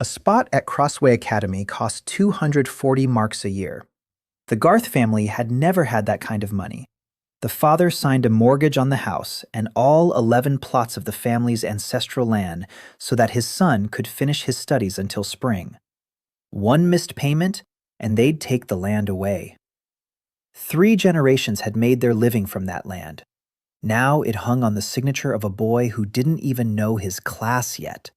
A spot at Crossway Academy cost 240 marks a year. The Garth family had never had that kind of money. The father signed a mortgage on the house and all 11 plots of the family's ancestral land so that his son could finish his studies until spring. One missed payment, and they'd take the land away. 3 generations had made their living from that land. Now it hung on the signature of a boy who didn't even know his class yet.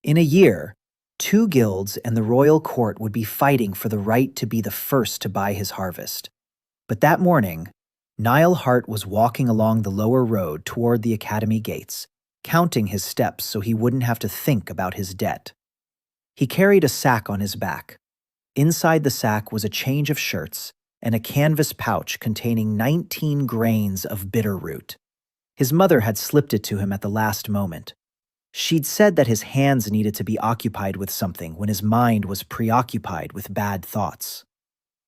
In a year, 2 guilds and the royal court would be fighting for the right to be the first to buy his harvest. But that morning, Niall Hart was walking along the lower road toward the academy gates, counting his steps so he wouldn't have to think about his debt. He carried a sack on his back. Inside the sack was a change of shirts and a canvas pouch containing 19 grains of bitter root. His mother had slipped it to him at the last moment. She'd said that his hands needed to be occupied with something when his mind was preoccupied with bad thoughts.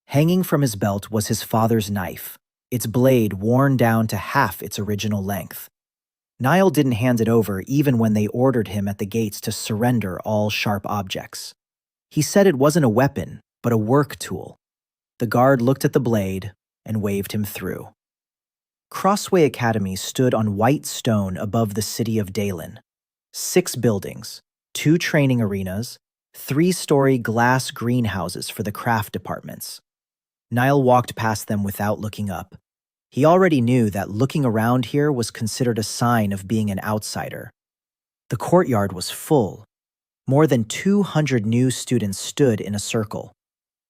Hanging from his belt was his father's knife, its blade worn down to half its original length. Niall didn't hand it over even when they ordered him at the gates to surrender all sharp objects. He said it wasn't a weapon, but a work tool. The guard looked at the blade and waved him through. Crossway Academy stood on white stone above the city of Dalen. 6 buildings, 2 training arenas, 3-story glass greenhouses for the craft departments. Niall walked past them without looking up. He already knew that looking around here was considered a sign of being an outsider. The courtyard was full. More than 200 new students stood in a circle.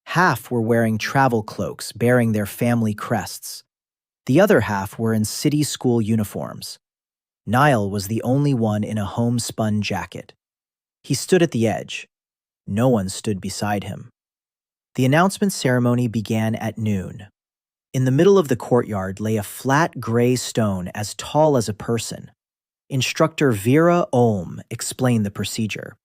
Half were wearing travel cloaks bearing their family crests. The other half were in city school uniforms. Niall was the only one in a homespun jacket. He stood at the edge. No one stood beside him. The announcement ceremony began at noon. In the middle of the courtyard lay a flat gray stone as tall as a person. Instructor Vera Olm explained the procedure.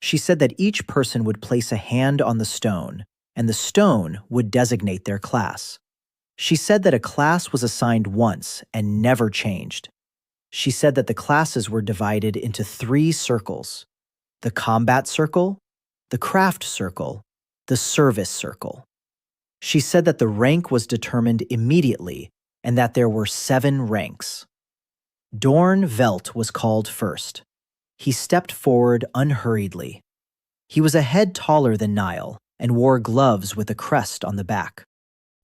She said that each person would place a hand on the stone, and the stone would designate their class. She said that a class was assigned once and never changed. She said that the classes were divided into 3 circles: the combat circle, the craft circle, the service circle. She said that the rank was determined immediately and that there were 7 ranks. Dorn Velt was called first. He stepped forward unhurriedly. He was a head taller than Niall and wore gloves with a crest on the back.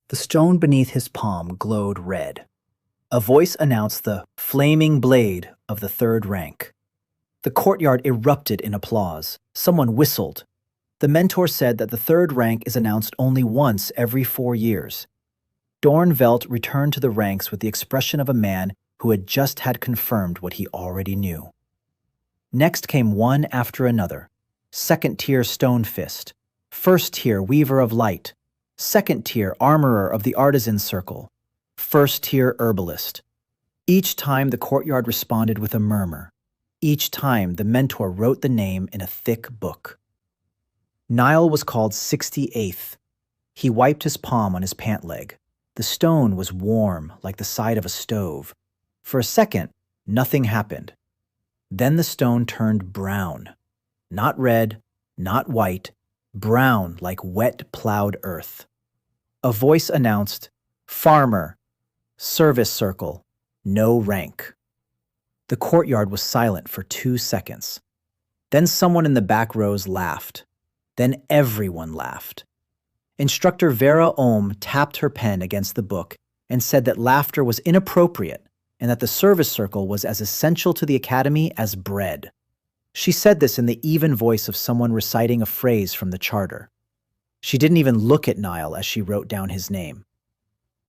The stone beneath his palm glowed red. A voice announced the flaming blade of the 3rd rank. The courtyard erupted in applause. Someone whistled. The mentor said that the 3rd rank is announced only once every 4 years. Dornvelt returned to the ranks with the expression of a man who had just had confirmed what he already knew. Next came one after another: 2nd tier Stone Fist, 1st tier Weaver of Light, 2nd tier Armorer of the Artisan Circle, 1st tier Herbalist. Each time the courtyard responded with a murmur. Each time the mentor wrote the name in a thick book. Niall was called 68th. He wiped his palm on his pant leg. The stone was warm, like the side of a stove. For a second, nothing happened. Then the stone turned brown. Not red, not white, brown like wet plowed earth. A voice announced, "Farmer, service circle, no rank." The courtyard was silent for 2 seconds. Then someone in the back rows laughed. Then everyone laughed. Instructor Vera Ohm tapped her pen against the book and said that laughter was inappropriate and that the service circle was as essential to the academy as bread. She said this in the even voice of someone reciting a phrase from the charter. She didn't even look at Niall as she wrote down his name.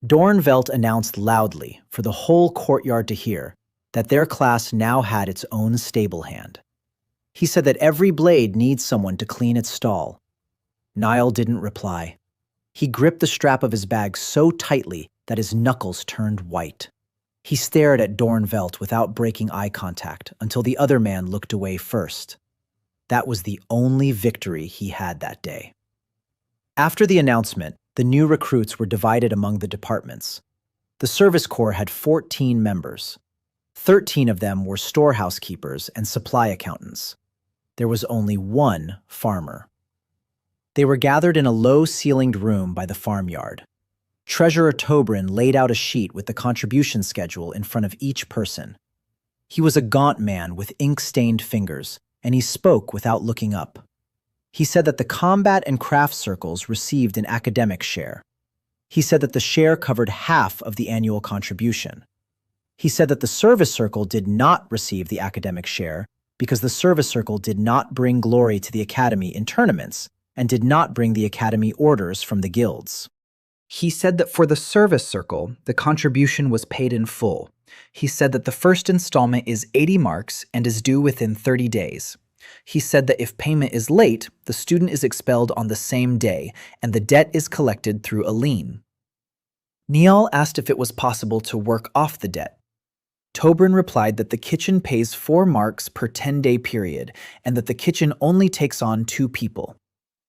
Dornvelt announced loudly, for the whole courtyard to hear, that their class now had its own stable hand. He said that every blade needs someone to clean its stall. Niall didn't reply. He gripped the strap of his bag so tightly that his knuckles turned white. He stared at Dornvelt without breaking eye contact until the other man looked away first. That was the only victory he had that day. After the announcement, the new recruits were divided among the departments. The service corps had 14 members. 13 of them were storehouse keepers and supply accountants. There was only one farmer. They were gathered in a low-ceilinged room by the farmyard. Treasurer Tobrin laid out a sheet with the contribution schedule in front of each person. He was a gaunt man with ink-stained fingers, and he spoke without looking up. He said that the combat and craft circles received an academic share. He said that the share covered half of the annual contribution. He said that the service circle did not receive the academic share because the service circle did not bring glory to the academy in tournaments and did not bring the academy orders from the guilds. He said that for the service circle, the contribution was paid in full. He said that the first installment is 80 marks and is due within 30 days. He said that if payment is late, the student is expelled on the same day, and the debt is collected through a lien. Niall asked if it was possible to work off the debt. Tobrin replied that the kitchen pays 4 marks per 10-day period, and that the kitchen only takes on 2 people.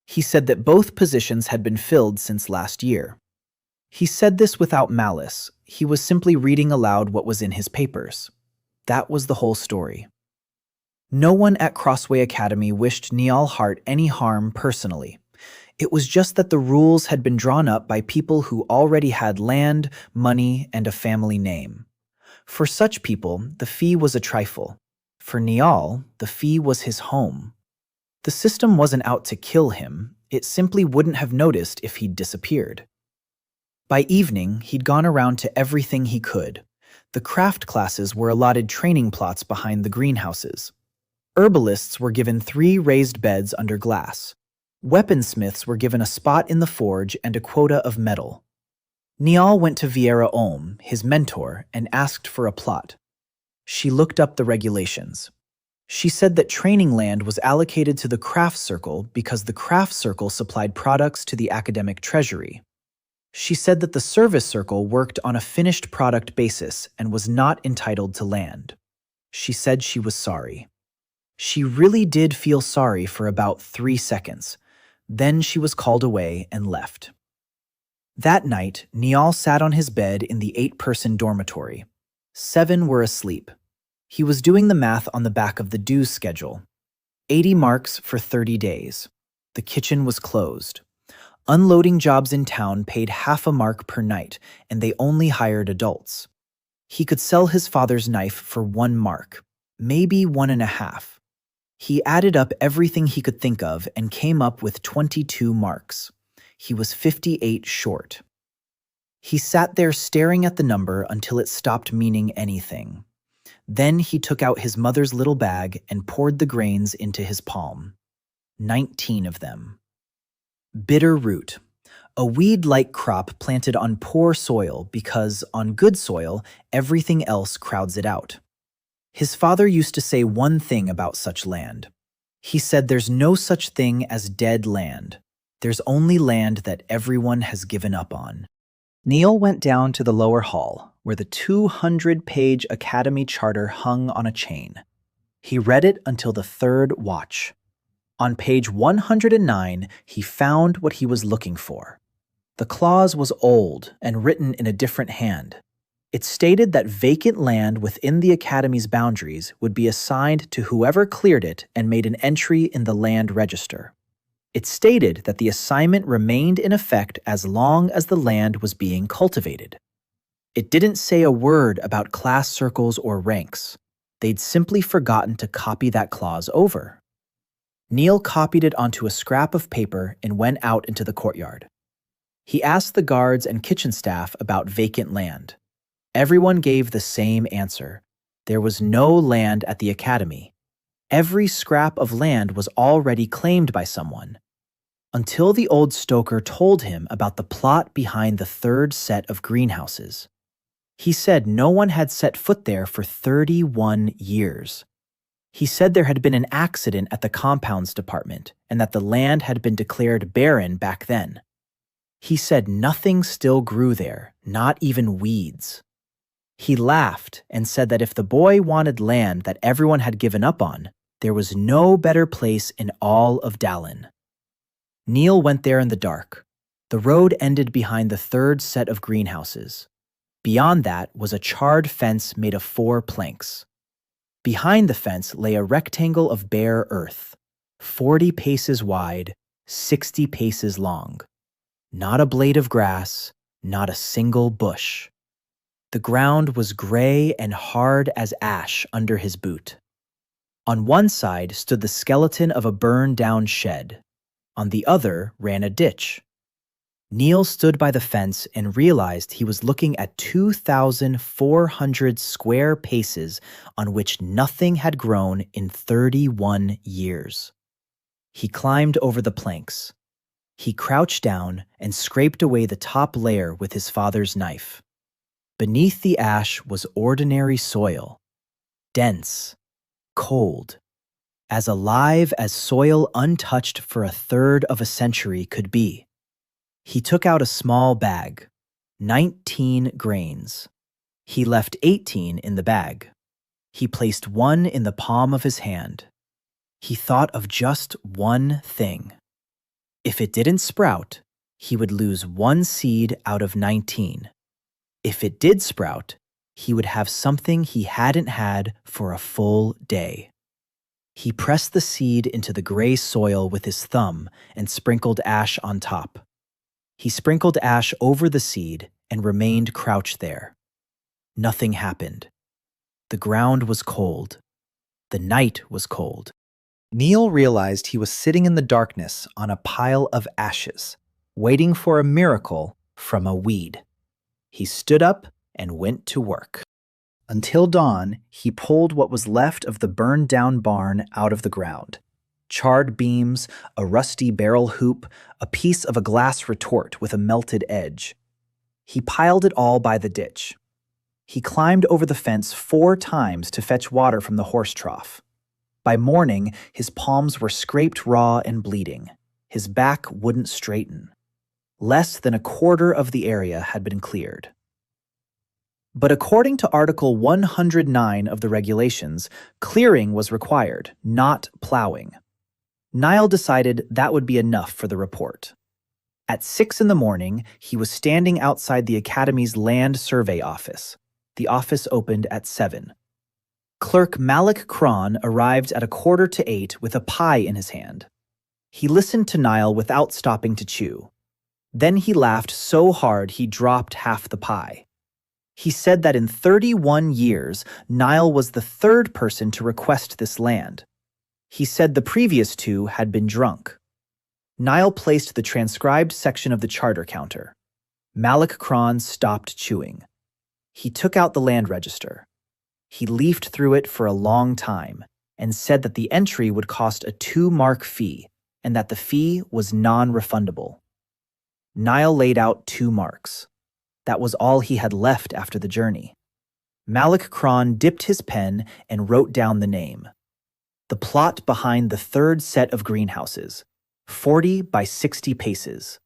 He said that both positions had been filled since last year. He said this without malice. He was simply reading aloud what was in his papers. That was the whole story. No one at Crossway Academy wished Niall Hart any harm personally. It was just that the rules had been drawn up by people who already had land, money, and a family name. For such people, the fee was a trifle. For Niall, the fee was his home. The system wasn't out to kill him. It simply wouldn't have noticed if he'd disappeared. By evening, he'd gone around to everything he could. The craft classes were allotted training plots behind the greenhouses. Herbalists were given 3 raised beds under glass. Weaponsmiths were given a spot in the forge and a quota of metal. Niall went to Vieira Olm, his mentor, and asked for a plot. She looked up the regulations. She said that training land was allocated to the craft circle because the craft circle supplied products to the academic treasury. She said that the service circle worked on a finished product basis and was not entitled to land. She said she was sorry. She really did feel sorry for about 3 seconds. Then she was called away and left. That night, Niall sat on his bed in the 8-person dormitory. 7 were asleep. He was doing the math on the back of the dues schedule. 80 marks for 30 days. The kitchen was closed. Unloading jobs in town paid half a mark per night, and they only hired adults. He could sell his father's knife for 1 mark, maybe 1.5. He added up everything he could think of and came up with 22 marks. He was 58 short. He sat there staring at the number until it stopped meaning anything. Then he took out his mother's little bag and poured the grains into his palm. 19 of them. Bitter root, a weed-like crop planted on poor soil because, on good soil, everything else crowds it out. His father used to say one thing about such land. He said there's no such thing as dead land. There's only land that everyone has given up on. Niall went down to the lower hall, where the 200-page Academy Charter hung on a chain. He read it until the 3rd watch. On page 109, he found what he was looking for. The clause was old and written in a different hand. It stated that vacant land within the Academy's boundaries would be assigned to whoever cleared it and made an entry in the land register. It stated that the assignment remained in effect as long as the land was being cultivated. It didn't say a word about class circles or ranks. They'd simply forgotten to copy that clause over. Niall copied it onto a scrap of paper and went out into the courtyard. He asked the guards and kitchen staff about vacant land. Everyone gave the same answer. There was no land at the academy. Every scrap of land was already claimed by someone. Until the old stoker told him about the plot behind the 3rd set of greenhouses. He said no one had set foot there for 31 years. He said there had been an accident at the compounds department and that the land had been declared barren back then. He said nothing still grew there, not even weeds. He laughed and said that if the boy wanted land that everyone had given up on, there was no better place in all of Dallin. Niall went there in the dark. The road ended behind the 3rd set of greenhouses. Beyond that was a charred fence made of 4 planks. Behind the fence lay a rectangle of bare earth, 40 paces wide, 60 paces long. Not a blade of grass, not a single bush. The ground was gray and hard as ash under his boot. On one side stood the skeleton of a burned-down shed. On the other ran a ditch. Neil stood by the fence and realized he was looking at 2,400 square paces on which nothing had grown in 31 years. He climbed over the planks. He crouched down and scraped away the top layer with his father's knife. Beneath the ash was ordinary soil, dense, cold, as alive as soil untouched for a third of a century could be. He took out a small bag, 19 grains. He left 18 in the bag. He placed one in the palm of his hand. He thought of just one thing. If it didn't sprout, he would lose one seed out of 19. If it did sprout, he would have something he hadn't had for a full day. He pressed the seed into the gray soil with his thumb and sprinkled ash on top. He sprinkled ash over the seed and remained crouched there. Nothing happened. The ground was cold. The night was cold. Neil realized he was sitting in the darkness on a pile of ashes, waiting for a miracle from a weed. He stood up and went to work. Until dawn, he pulled what was left of the burned-down barn out of the ground. Charred beams, a rusty barrel hoop, a piece of a glass retort with a melted edge. He piled it all by the ditch. He climbed over the fence 4 times to fetch water from the horse trough. By morning, his palms were scraped raw and bleeding. His back wouldn't straighten. Less than a quarter of the area had been cleared. But according to Article 109 of the regulations, clearing was required, not plowing. Niall decided that would be enough for the report. At 6 in the morning, he was standing outside the Academy's Land Survey office. The office opened at 7. Clerk Malik Kron arrived at 7:45 with a pie in his hand. He listened to Niall without stopping to chew. Then he laughed so hard he dropped half the pie. He said that in 31 years, Niall was the 3rd person to request this land. He said the previous 2 had been drunk. Niall placed the transcribed section of the charter counter. Malik Kron stopped chewing. He took out the land register. He leafed through it for a long time and said that the entry would cost a 2-mark fee and that the fee was non-refundable. Niall laid out 2 marks. That was all he had left after the journey. Malik Kron dipped his pen and wrote down the name. The plot behind the 3rd set of greenhouses, 40 by 60 paces.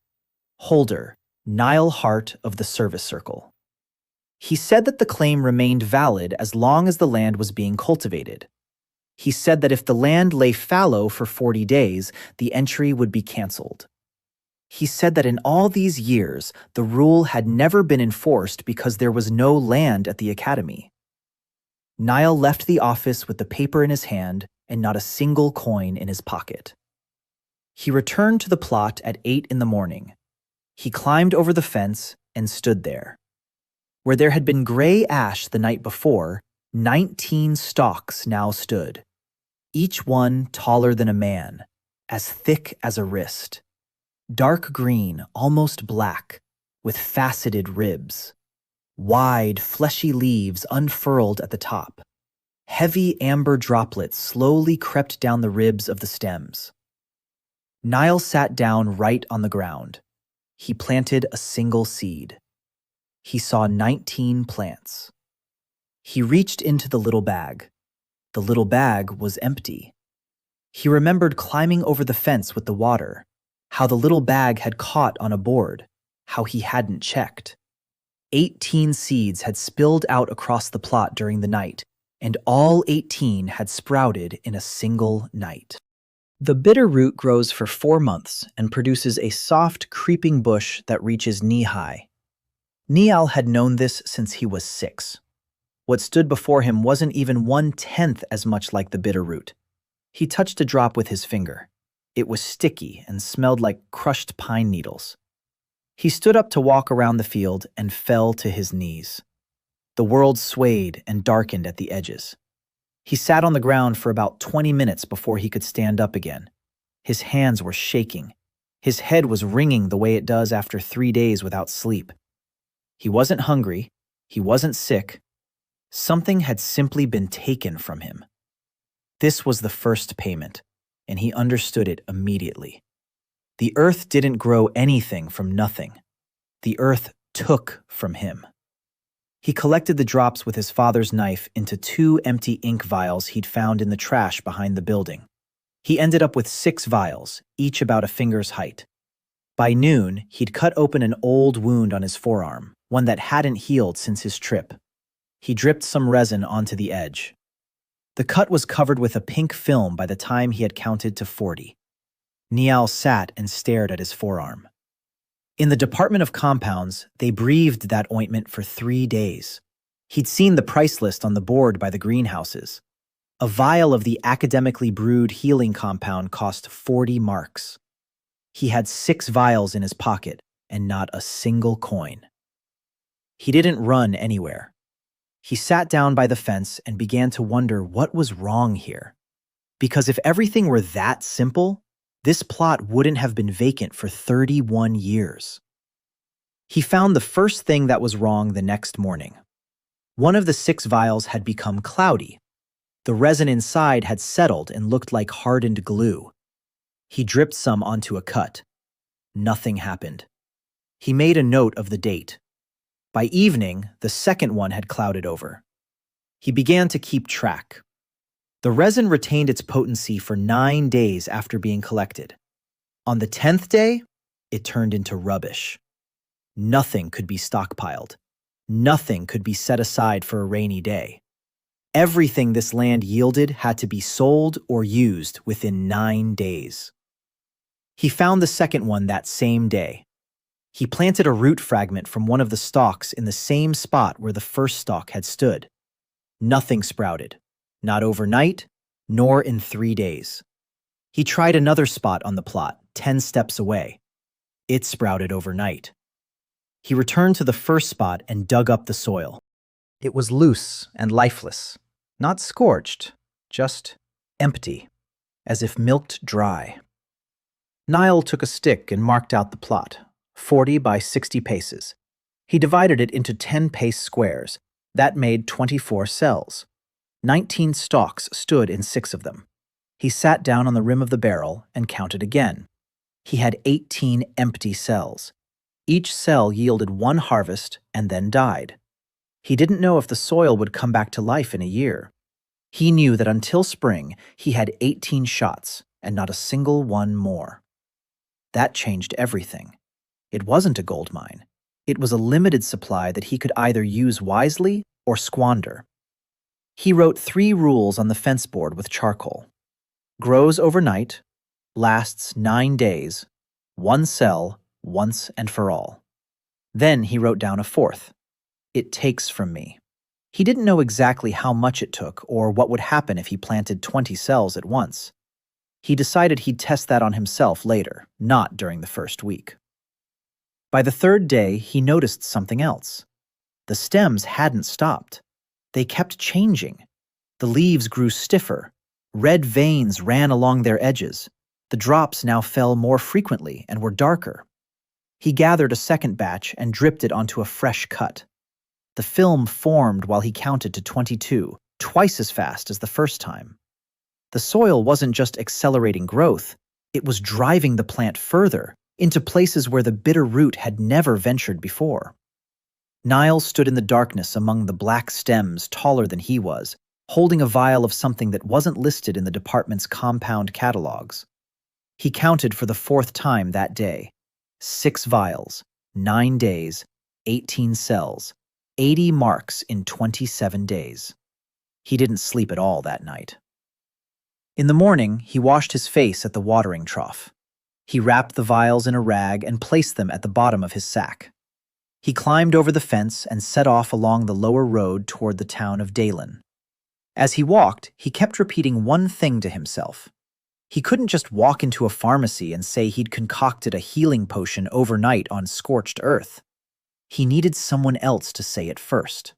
Holder, Niall Hart of the Service Circle. He said that the claim remained valid as long as the land was being cultivated. He said that if the land lay fallow for 40 days, the entry would be cancelled. He said that in all these years, the rule had never been enforced because there was no land at the Academy. Niall left the office with the paper in his hand and not a single coin in his pocket. He returned to the plot at 8 in the morning. He climbed over the fence and stood there. Where there had been gray ash the night before, 19 stalks now stood, each one taller than a man, as thick as a wrist. Dark green, almost black, with faceted ribs. Wide, fleshy leaves unfurled at the top. Heavy amber droplets slowly crept down the ribs of the stems. Niall sat down right on the ground. He planted a single seed. He saw 19 plants. He reached into the little bag. The little bag was empty. He remembered climbing over the fence with the water, how the little bag had caught on a board, how he hadn't checked. 18 seeds had spilled out across the plot during the night, and all 18 had sprouted in a single night. The bitter root grows for 4 months and produces a soft, creeping bush that reaches knee-high. Niall had known this since he was 6. What stood before him wasn't even 1/10 as much like the bitter root. He touched a drop with his finger. It was sticky and smelled like crushed pine needles. He stood up to walk around the field and fell to his knees. The world swayed and darkened at the edges. He sat on the ground for about 20 minutes before he could stand up again. His hands were shaking. His head was ringing the way it does after 3 days without sleep. He wasn't hungry. He wasn't sick. Something had simply been taken from him. This was the first payment, and he understood it immediately. The earth didn't grow anything from nothing. The earth took from him. He collected the drops with his father's knife into 2 empty ink vials he'd found in the trash behind the building. He ended up with 6 vials, each about a finger's height. By noon, he'd cut open an old wound on his forearm, one that hadn't healed since his trip. He dripped some resin onto the edge. The cut was covered with a pink film by the time he had counted to 40. Niall sat and stared at his forearm. In the Department of Compounds, they breathed that ointment for 3 days. He'd seen the price list on the board by the greenhouses. A vial of the academically brewed healing compound cost 40 marks. He had 6 vials in his pocket and not a single coin. He didn't run anywhere. He sat down by the fence and began to wonder what was wrong here. Because if everything were that simple, this plot wouldn't have been vacant for 31 years. He found the first thing that was wrong the next morning. One of the 6 vials had become cloudy. The resin inside had settled and looked like hardened glue. He dripped some onto a cut. Nothing happened. He made a note of the date. By evening, the second one had clouded over. He began to keep track. The resin retained its potency for 9 days after being collected. On the 10th day, it turned into rubbish. Nothing could be stockpiled. Nothing could be set aside for a rainy day. Everything this land yielded had to be sold or used within 9 days. He found the second one that same day. He planted a root fragment from one of the stalks in the same spot where the first stalk had stood. Nothing sprouted, not overnight, nor in 3 days. He tried another spot on the plot, 10 steps away. It sprouted overnight. He returned to the first spot and dug up the soil. It was loose and lifeless, not scorched, just empty, as if milked dry. Niall took a stick and marked out the plot, 40 by 60 paces. He divided it into 10-pace squares. That made 24 cells. 19 stalks stood in 6 of them. He sat down on the rim of the barrel and counted again. He had 18 empty cells. Each cell yielded 1 harvest and then died. He didn't know if the soil would come back to life in a year. He knew that until spring, he had 18 shots and not a single one more. That changed everything. It wasn't a gold mine. It was a limited supply that he could either use wisely or squander. He wrote 3 rules on the fence board with charcoal. Grows overnight, lasts 9 days, 1 cell, once and for all. Then he wrote down a 4th. It takes from me. He didn't know exactly how much it took or what would happen if he planted 20 cells at once. He decided he'd test that on himself later, not during the first week. By the 3rd day, he noticed something else. The stems hadn't stopped. They kept changing. The leaves grew stiffer. Red veins ran along their edges. The drops now fell more frequently and were darker. He gathered a second batch and dripped it onto a fresh cut. The film formed while he counted to 22, twice as fast as the first time. The soil wasn't just accelerating growth, it was driving the plant further, into places where the bitter root had never ventured before. Niall stood in the darkness among the black stems taller than he was, holding a vial of something that wasn't listed in the department's compound catalogs. He counted for the 4th time that day. 6 vials, 9 days, 18 cells, 80 marks in 27 days. He didn't sleep at all that night. In the morning, he washed his face at the watering trough. He wrapped the vials in a rag and placed them at the bottom of his sack. He climbed over the fence and set off along the lower road toward the town of Dalen. As he walked, he kept repeating one thing to himself. He couldn't just walk into a pharmacy and say he'd concocted a healing potion overnight on scorched earth. He needed someone else to say it first.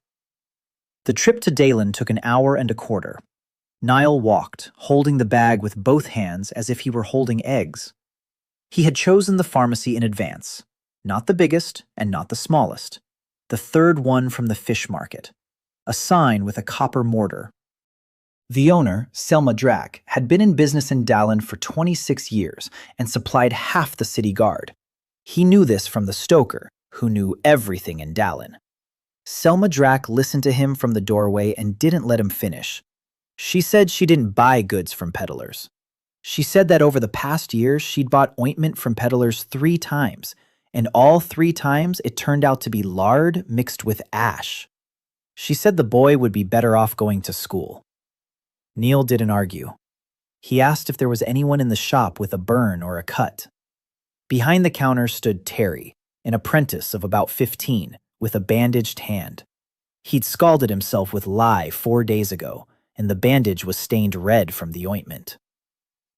The trip to Dalen took an hour and a quarter. Niall walked, holding the bag with both hands as if he were holding eggs. He had chosen the pharmacy in advance, not the biggest and not the smallest, the third one from the fish market, a sign with a copper mortar. The owner, Selma Drack, had been in business in Dalen for 26 years and supplied half the city guard. He knew this from the stoker, who knew everything in Dalen. Selma Drack listened to him from the doorway and didn't let him finish. She said she didn't buy goods from peddlers. She said that over the past years she'd bought ointment from peddlers 3 times, and all 3 times it turned out to be lard mixed with ash. She said the boy would be better off going to school. Neil didn't argue. He asked if there was anyone in the shop with a burn or a cut. Behind the counter stood Terry, an apprentice of about 15, with a bandaged hand. He'd scalded himself with lye 4 days ago, and the bandage was stained red from the ointment.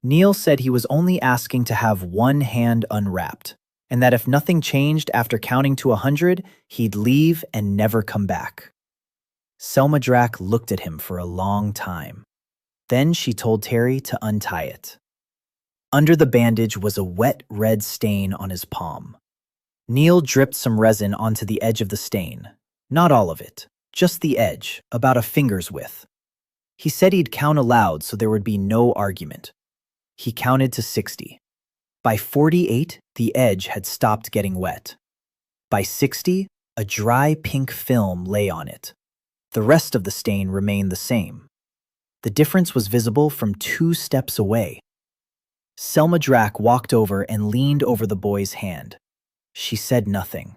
Neil said he was only asking to have one hand unwrapped, and that if nothing changed after counting to 100, he'd leave and never come back. Selma Drack looked at him for a long time. Then she told Terry to untie it. Under the bandage was a wet red stain on his palm. Neil dripped some resin onto the edge of the stain. Not all of it, just the edge, about a finger's width. He said he'd count aloud so there would be no argument. He counted to 60. By 48, the edge had stopped getting wet. By 60, a dry pink film lay on it. The rest of the stain remained the same. The difference was visible from 2 steps away. Selma Drack walked over and leaned over the boy's hand. She said nothing.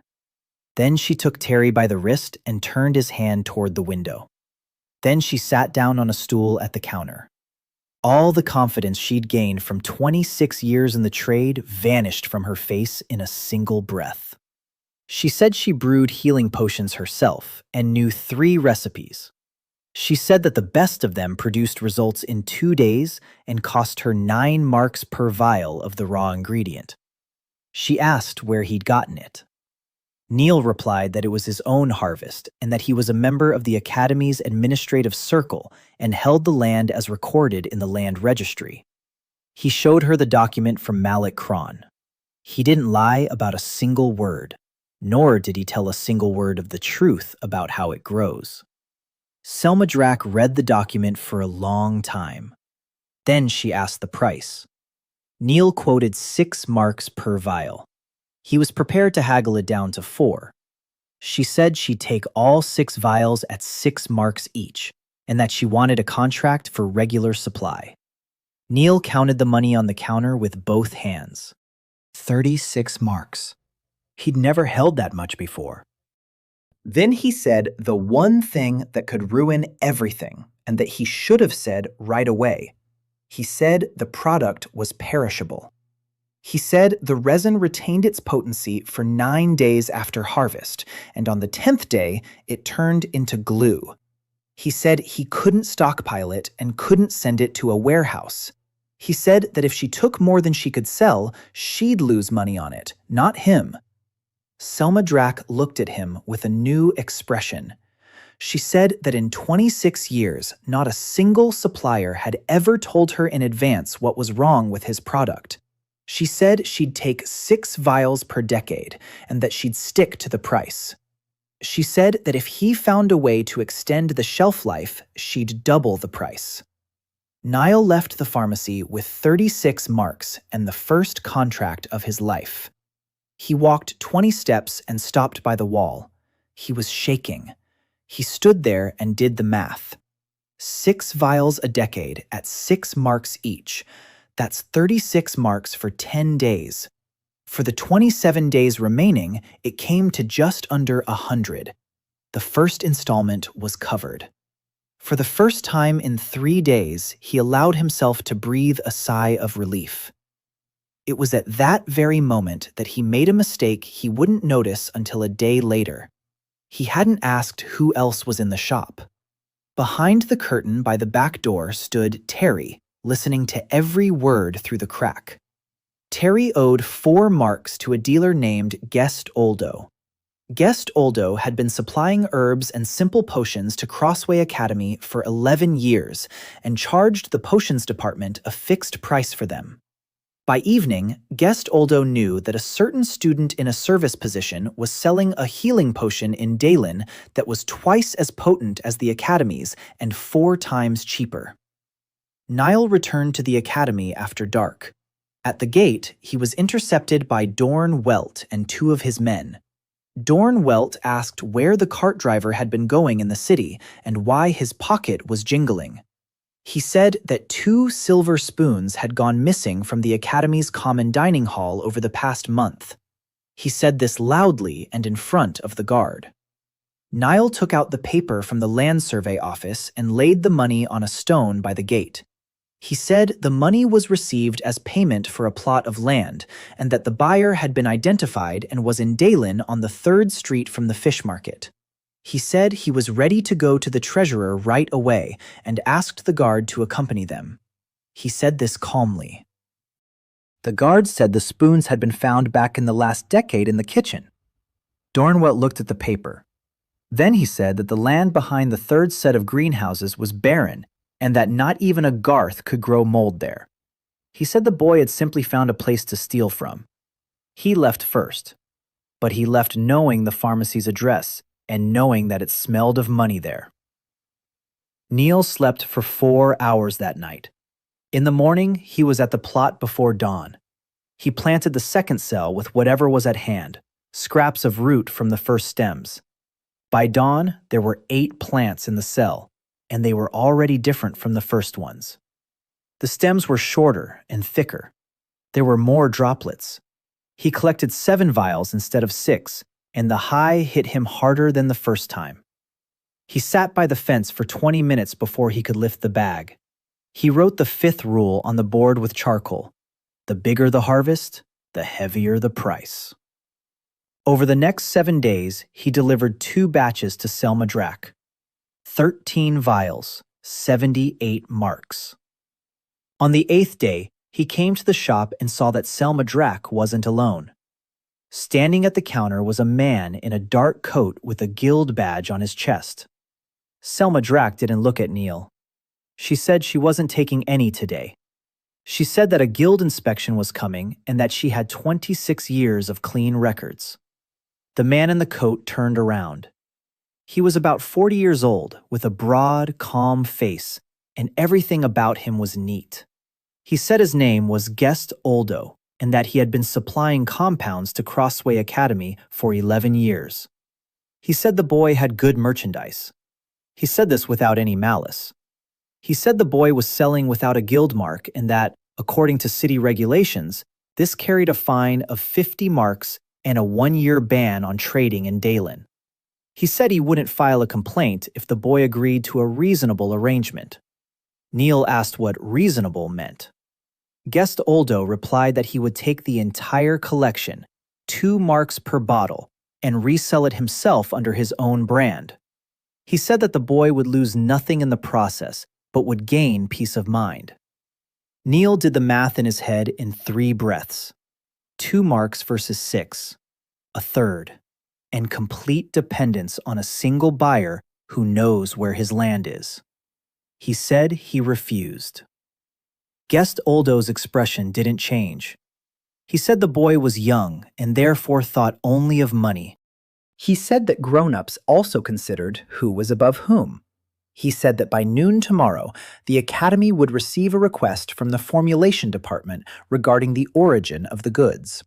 Then she took Terry by the wrist and turned his hand toward the window. Then she sat down on a stool at the counter. All the confidence she'd gained from 26 years in the trade vanished from her face in a single breath. She said she brewed healing potions herself and knew 3 recipes. She said that the best of them produced results in 2 days and cost her 9 marks per vial of the raw ingredient. She asked where he'd gotten it. Neil replied that it was his own harvest and that he was a member of the Academy's administrative circle and held the land as recorded in the land registry. He showed her the document from Malik Kron. He didn't lie about a single word, nor did he tell a single word of the truth about how it grows. Selma Drack read the document for a long time. Then she asked the price. Neil quoted 6 marks per vial. He was prepared to haggle it down to 4. She said she'd take all 6 vials at 6 marks each, and that she wanted a contract for regular supply. Neil counted the money on the counter with both hands. 36 marks. He'd never held that much before. Then he said the one thing that could ruin everything, and that he should have said right away. He said the product was perishable. He said the resin retained its potency for 9 days after harvest, and on the 10th day, it turned into glue. He said he couldn't stockpile it and couldn't send it to a warehouse. He said that if she took more than she could sell, she'd lose money on it, not him. Selma Drack looked at him with a new expression. She said that in 26 years, not a single supplier had ever told her in advance what was wrong with his product. She said she'd take 6 vials per decade and that she'd stick to the price. She said that if he found a way to extend the shelf life, she'd double the price. Niall left the pharmacy with 36 marks and the first contract of his life. He walked 20 steps and stopped by the wall. He was shaking. He stood there and did the math. 6 vials a decade at 6 marks each. That's 36 marks for 10 days. For the 27 days remaining, it came to just under 100. The first installment was covered. For the first time in 3 days, he allowed himself to breathe a sigh of relief. It was at that very moment that he made a mistake he wouldn't notice until a day later. He hadn't asked who else was in the shop. Behind the curtain by the back door stood Terry, listening to every word through the crack. Terry owed 4 marks to a dealer named Guest Oldo. Guest Oldo had been supplying herbs and simple potions to Crossway Academy for 11 years and charged the potions department a fixed price for them. By evening, Guest Oldo knew that a certain student in a service position was selling a healing potion in Dalen that was twice as potent as the Academy's and 4 times cheaper. Niall returned to the Academy after dark. At the gate, he was intercepted by Dorn Welt and 2 of his men. Dorn Welt asked where the cart driver had been going in the city and why his pocket was jingling. He said that 2 silver spoons had gone missing from the Academy's common dining hall over the past month. He said this loudly and in front of the guard. Niall took out the paper from the land survey office and laid the money on a stone by the gate. He said the money was received as payment for a plot of land and that the buyer had been identified and was in Dalen on the 3rd Street from the fish market. He said he was ready to go to the treasurer right away and asked the guard to accompany them. He said this calmly. The guard said the spoons had been found back in the last decade in the kitchen. Dornwelt looked at the paper. Then he said that the land behind the 3rd set of greenhouses was barren and that not even a garth could grow mold there. He said the boy had simply found a place to steal from. He left first, but he left knowing the pharmacy's address and knowing that it smelled of money there. Neil slept for 4 hours that night. In the morning, he was at the plot before dawn. He planted the 2nd cell with whatever was at hand, scraps of root from the first stems. By dawn, there were 8 plants in the cell, and they were already different from the first ones. The stems were shorter and thicker. There were more droplets. He collected 7 vials instead of 6, and the high hit him harder than the first time. He sat by the fence for 20 minutes before he could lift the bag. He wrote the 5th rule on the board with charcoal. The bigger the harvest, the heavier the price. Over the next 7 days, he delivered 2 batches to Selma Drac. 13 vials, 78 marks. On the 8th day, he came to the shop and saw that Selma Drac wasn't alone. Standing at the counter was a man in a dark coat with a guild badge on his chest. Selma Drac didn't look at Neil. She said she wasn't taking any today. She said that a guild inspection was coming and that she had 26 years of clean records. The man in the coat turned around. He was about 40 years old, with a broad, calm face, and everything about him was neat. He said his name was Guest Oldo, and that he had been supplying compounds to Crossway Academy for 11 years. He said the boy had good merchandise. He said this without any malice. He said the boy was selling without a guild mark and that, according to city regulations, this carried a fine of 50 marks and a 1-year ban on trading in Dalen. He said he wouldn't file a complaint if the boy agreed to a reasonable arrangement. Neil asked what reasonable meant. Guest Oldo replied that he would take the entire collection, 2 marks per bottle, and resell it himself under his own brand. He said that the boy would lose nothing in the process, but would gain peace of mind. Neil did the math in his head in 3 breaths. 2 marks versus 6, a third, and complete dependence on a single buyer who knows where his land is. He said he refused. Guest Oldo's expression didn't change. He said the boy was young and therefore thought only of money. He said that grown-ups also considered who was above whom. He said that by noon tomorrow, the Academy would receive a request from the formulation department regarding the origin of the goods.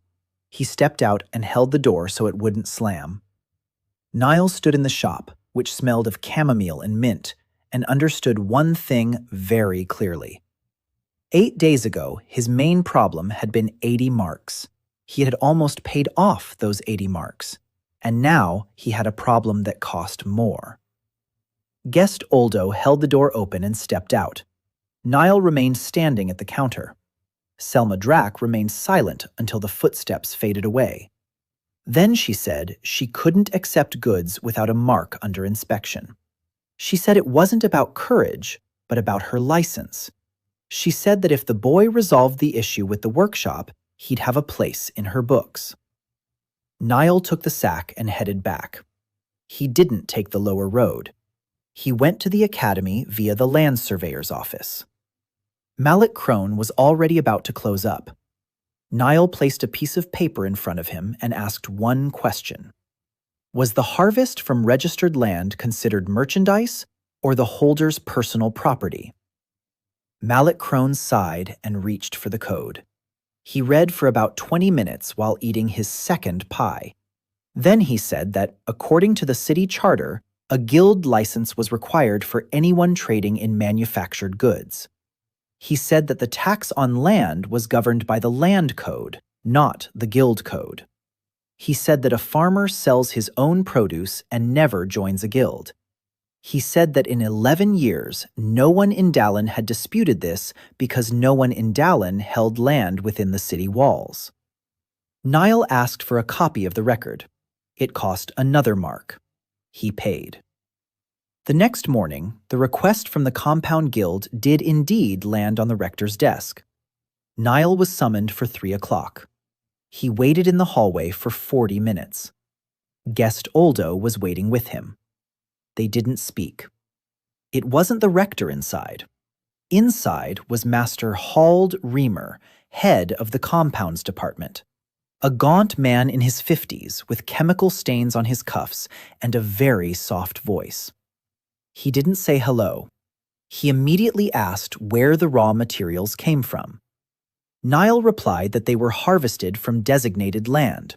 He stepped out and held the door so it wouldn't slam. Niall stood in the shop, which smelled of chamomile and mint, and understood one thing very clearly. 8 days ago, his main problem had been 80 marks. He had almost paid off those 80 marks, and now he had a problem that cost more. Guest Oldo held the door open and stepped out. Niall remained standing at the counter. Selma Drack remained silent until the footsteps faded away. Then she said she couldn't accept goods without a mark under inspection. She said it wasn't about courage, but about her license. She said that if the boy resolved the issue with the workshop, he'd have a place in her books. Niall took the sack and headed back. He didn't take the lower road. He went to the academy via the land surveyor's office. Mallet Crone was already about to close up. Niall placed a piece of paper in front of him and asked one question. Was the harvest from registered land considered merchandise or the holder's personal property? Mallet Crone sighed and reached for the code. He read for about 20 minutes while eating his second pie. Then he said that, according to the city charter, a guild license was required for anyone trading in manufactured goods. He said that the tax on land was governed by the land code, not the guild code. He said that a farmer sells his own produce and never joins a guild. He said that in 11 years, no one in Dallin had disputed this because no one in Dallin held land within the city walls. Niall asked for a copy of the record. It cost another mark. He paid. The next morning, the request from the Compound Guild did indeed land on the rector's desk. Niall was summoned for 3 o'clock. He waited in the hallway for 40 minutes. Guest Oldo was waiting with him. They didn't speak. It wasn't the rector inside. Inside was Master Hald Reamer, head of the Compounds Department. A gaunt man in his 50s with chemical stains on his cuffs and a very soft voice. He didn't say hello. He immediately asked where the raw materials came from. Niall replied that they were harvested from designated land.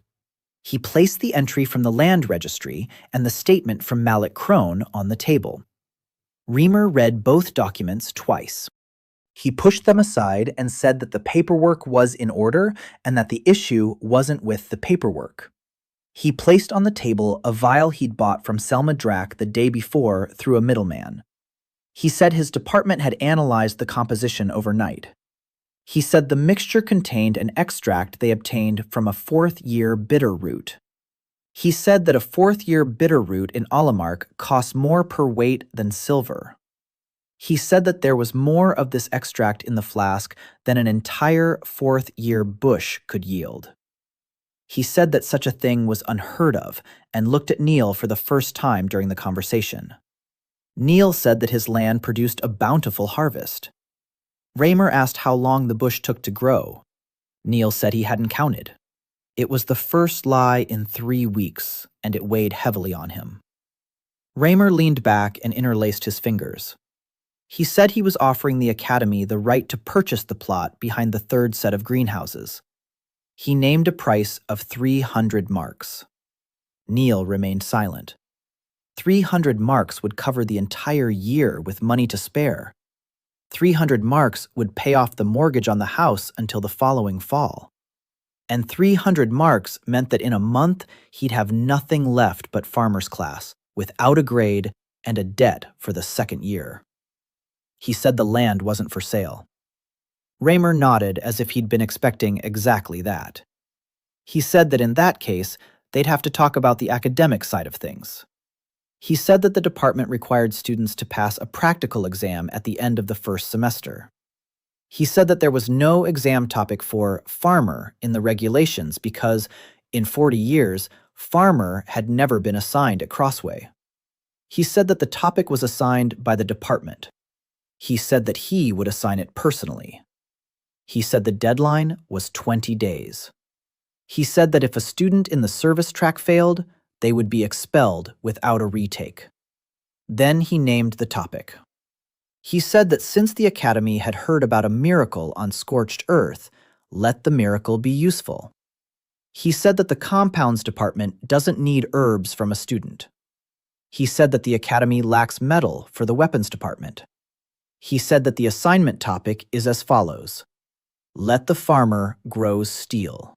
He placed the entry from the land registry and the statement from Mallet Crone on the table. Reamer read both documents twice. He pushed them aside and said that the paperwork was in order and that the issue wasn't with the paperwork. He placed on the table a vial he'd bought from Selma Drack the day before through a middleman. He said his department had analyzed the composition overnight. He said the mixture contained an extract they obtained from a 4th-year bitter root. He said that a 4th-year bitter root in Alamark costs more per weight than silver. He said that there was more of this extract in the flask than an entire 4th-year bush could yield. He said that such a thing was unheard of and looked at Neil for the first time during the conversation. Neil said that his land produced a bountiful harvest. Raymer asked how long the bush took to grow. Neil said he hadn't counted. It was the first lie in 3 weeks, and it weighed heavily on him. Raymer leaned back and interlaced his fingers. He said he was offering the academy the right to purchase the plot behind the 3rd set of greenhouses. He named a price of 300 marks. Neil remained silent. 300 marks would cover the entire year with money to spare. 300 marks would pay off the mortgage on the house until the following fall. And 300 marks meant that in a month he'd have nothing left but farmer's class, without a grade and a debt for the 2nd year. He said the land wasn't for sale. Raymer nodded as if he'd been expecting exactly that. He said that in that case, they'd have to talk about the academic side of things. He said that the department required students to pass a practical exam at the end of the 1st semester. He said that there was no exam topic for farmer in the regulations because, in 40 years, farmer had never been assigned at Crossway. He said that the topic was assigned by the department. He said that he would assign it personally. He said the deadline was 20 days. He said that if a student in the service track failed, they would be expelled without a retake. Then he named the topic. He said that since the academy had heard about a miracle on scorched earth, let the miracle be useful. He said that the compounds department doesn't need herbs from a student. He said that the academy lacks metal for the weapons department. He said that the assignment topic is as follows: let the farmer grow steel.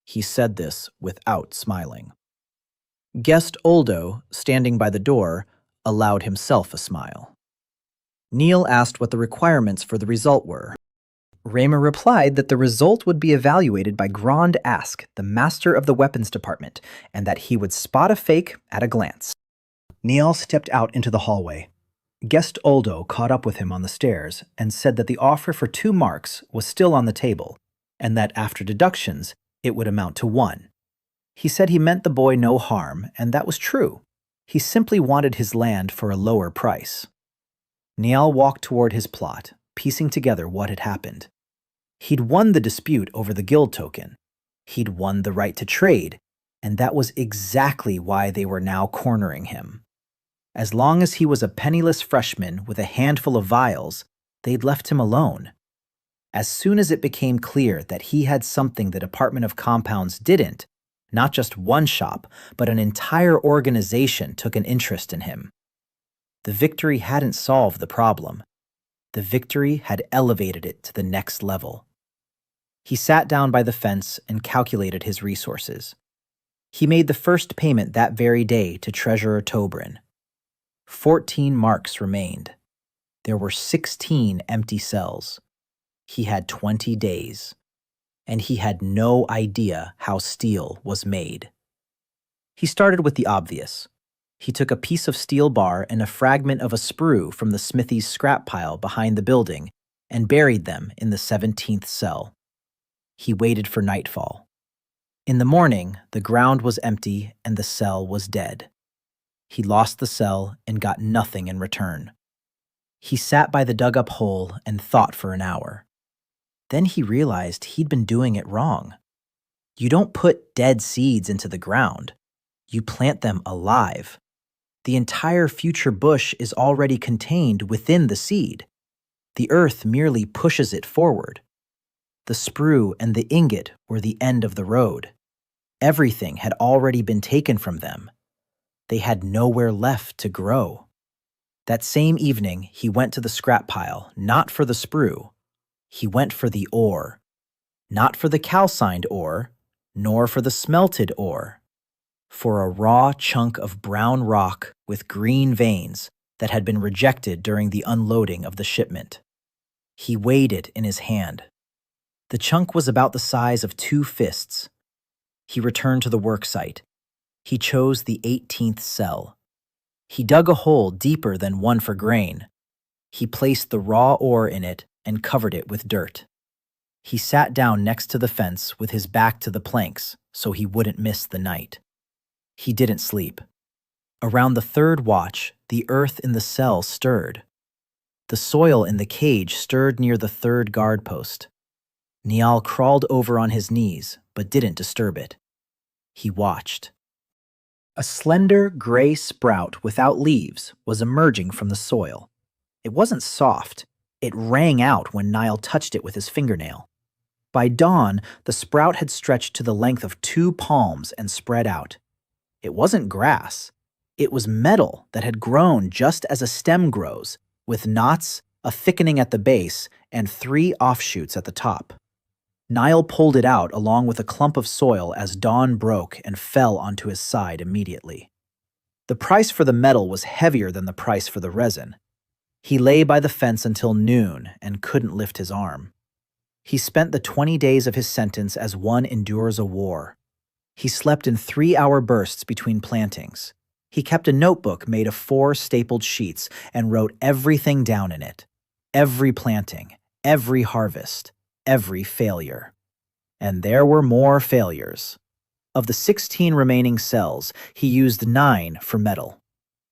He said this without smiling. Guest Oldo, standing by the door, allowed himself a smile. Neil asked what the requirements for the result were. Raymer replied that the result would be evaluated by Grand Ask, the master of the weapons department, and that he would spot a fake at a glance. Niall stepped out into the hallway. Guest Oldo caught up with him on the stairs and said that the offer for 2 marks was still on the table, and that after deductions, it would amount to 1. He said he meant the boy no harm, and that was true. He simply wanted his land for a lower price. Niall walked toward his plot, piecing together what had happened. He'd won the dispute over the guild token. He'd won the right to trade, and that was exactly why they were now cornering him. As long as he was a penniless freshman with a handful of vials, they'd left him alone. As soon as it became clear that he had something the Department of Compounds didn't, not just one shop, but an entire organization took an interest in him. The victory hadn't solved the problem. The victory had elevated it to the next level. He sat down by the fence and calculated his resources. He made the first payment that very day to Treasurer Tobrin. 14 marks remained. There were 16 empty cells. He had 20 days, and he had no idea how steel was made. He started with the obvious. He took a piece of steel bar and a fragment of a sprue from the smithy's scrap pile behind the building and buried them in the 17th cell. He waited for nightfall. In the morning, the ground was empty and the cell was dead. He lost the cell and got nothing in return. He sat by the dug-up hole and thought for an hour. Then he realized he'd been doing it wrong. You don't put dead seeds into the ground. You plant them alive. The entire future bush is already contained within the seed. The earth merely pushes it forward. The sprue and the ingot were the end of the road. Everything had already been taken from them. They had nowhere left to grow. That same evening, he went to the scrap pile, not for the sprue. He went for the ore. Not for the calcined ore, nor for the smelted ore. For a raw chunk of brown rock with green veins that had been rejected during the unloading of the shipment. He weighed it in his hand. The chunk was about the size of 2 fists. He returned to the work site. He chose the 18th cell. He dug a hole deeper than one for grain. He placed the raw ore in it and covered it with dirt. He sat down next to the fence with his back to the planks so he wouldn't miss the night. He didn't sleep. Around the 3rd watch, the earth in the cell stirred. The soil in the cage stirred near the 3rd guard post. Niall crawled over on his knees, but didn't disturb it. He watched. A slender, gray sprout without leaves was emerging from the soil. It wasn't soft. It rang out when Niall touched it with his fingernail. By dawn, the sprout had stretched to the length of 2 palms and spread out. It wasn't grass. It was metal that had grown just as a stem grows, with knots, a thickening at the base, and 3 offshoots at the top. Niall pulled it out along with a clump of soil as dawn broke and fell onto his side immediately. The price for the metal was heavier than the price for the resin. He lay by the fence until noon and couldn't lift his arm. He spent the 20 days of his sentence as one endures a war. He slept in 3-hour bursts between plantings. He kept a notebook made of 4 stapled sheets and wrote everything down in it. Every planting, every harvest, every failure. And there were more failures. Of the 16 remaining cells, he used 9 for metal.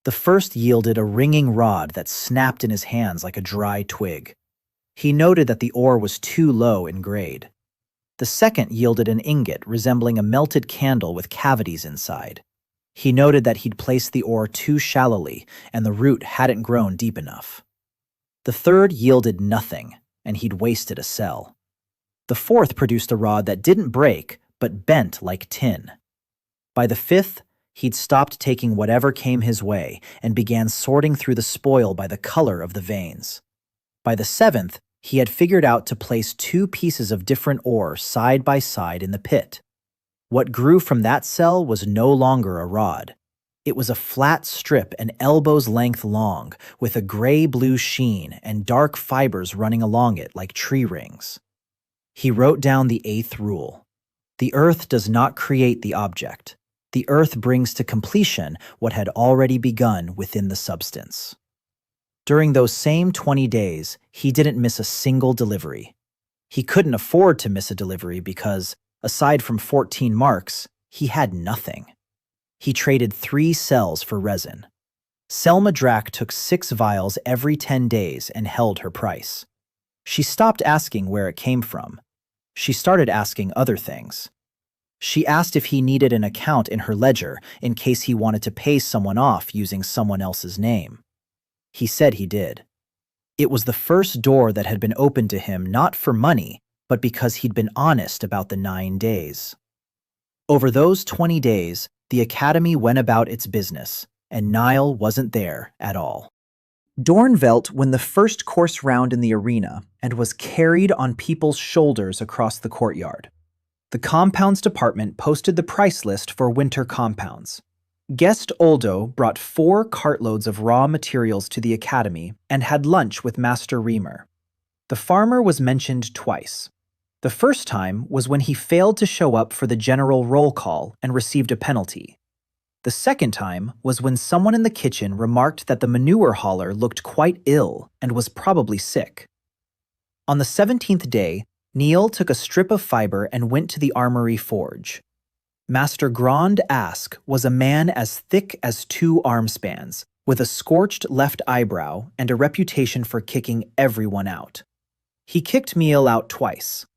The first yielded a ringing rod that snapped in his hands like a dry twig. He noted that the ore was too low in grade. The second yielded an ingot resembling a melted candle with cavities inside. He noted that he'd placed the ore too shallowly and the root hadn't grown deep enough. The third yielded nothing, and he'd wasted a cell. The fourth produced a rod that didn't break, but bent like tin. By the 5th, he'd stopped taking whatever came his way and began sorting through the spoil by the color of the veins. By the 7th, he had figured out to place 2 pieces of different ore side by side in the pit. What grew from that cell was no longer a rod. It was a flat strip an elbow's length long, with a gray-blue sheen and dark fibers running along it like tree rings. He wrote down the 8th rule. The earth does not create the object. The earth brings to completion what had already begun within the substance. During those same 20 days, he didn't miss a single delivery. He couldn't afford to miss a delivery because, aside from 14 marks, he had nothing. He traded 3 cells for resin. Selma Drack took 6 vials every 10 days and held her price. She stopped asking where it came from. She started asking other things. She asked if he needed an account in her ledger in case he wanted to pay someone off using someone else's name. He said he did. It was the first door that had been opened to him not for money, but because he'd been honest about the 9 days. Over those 20 days, the academy went about its business, and Niall wasn't there at all. Dornvelt won the first course round in the arena and was carried on people's shoulders across the courtyard. The compounds department posted the price list for winter compounds. Guest Oldo brought 4 cartloads of raw materials to the academy and had lunch with Master Reamer. The farmer was mentioned twice. The first time was when he failed to show up for the general roll call and received a penalty. The second time was when someone in the kitchen remarked that the manure hauler looked quite ill and was probably sick. On the 17th day, Neil took a strip of fiber and went to the armory forge. Master Grand Ask was a man as thick as 2 arm spans, with a scorched left eyebrow and a reputation for kicking everyone out. He kicked Neil out twice.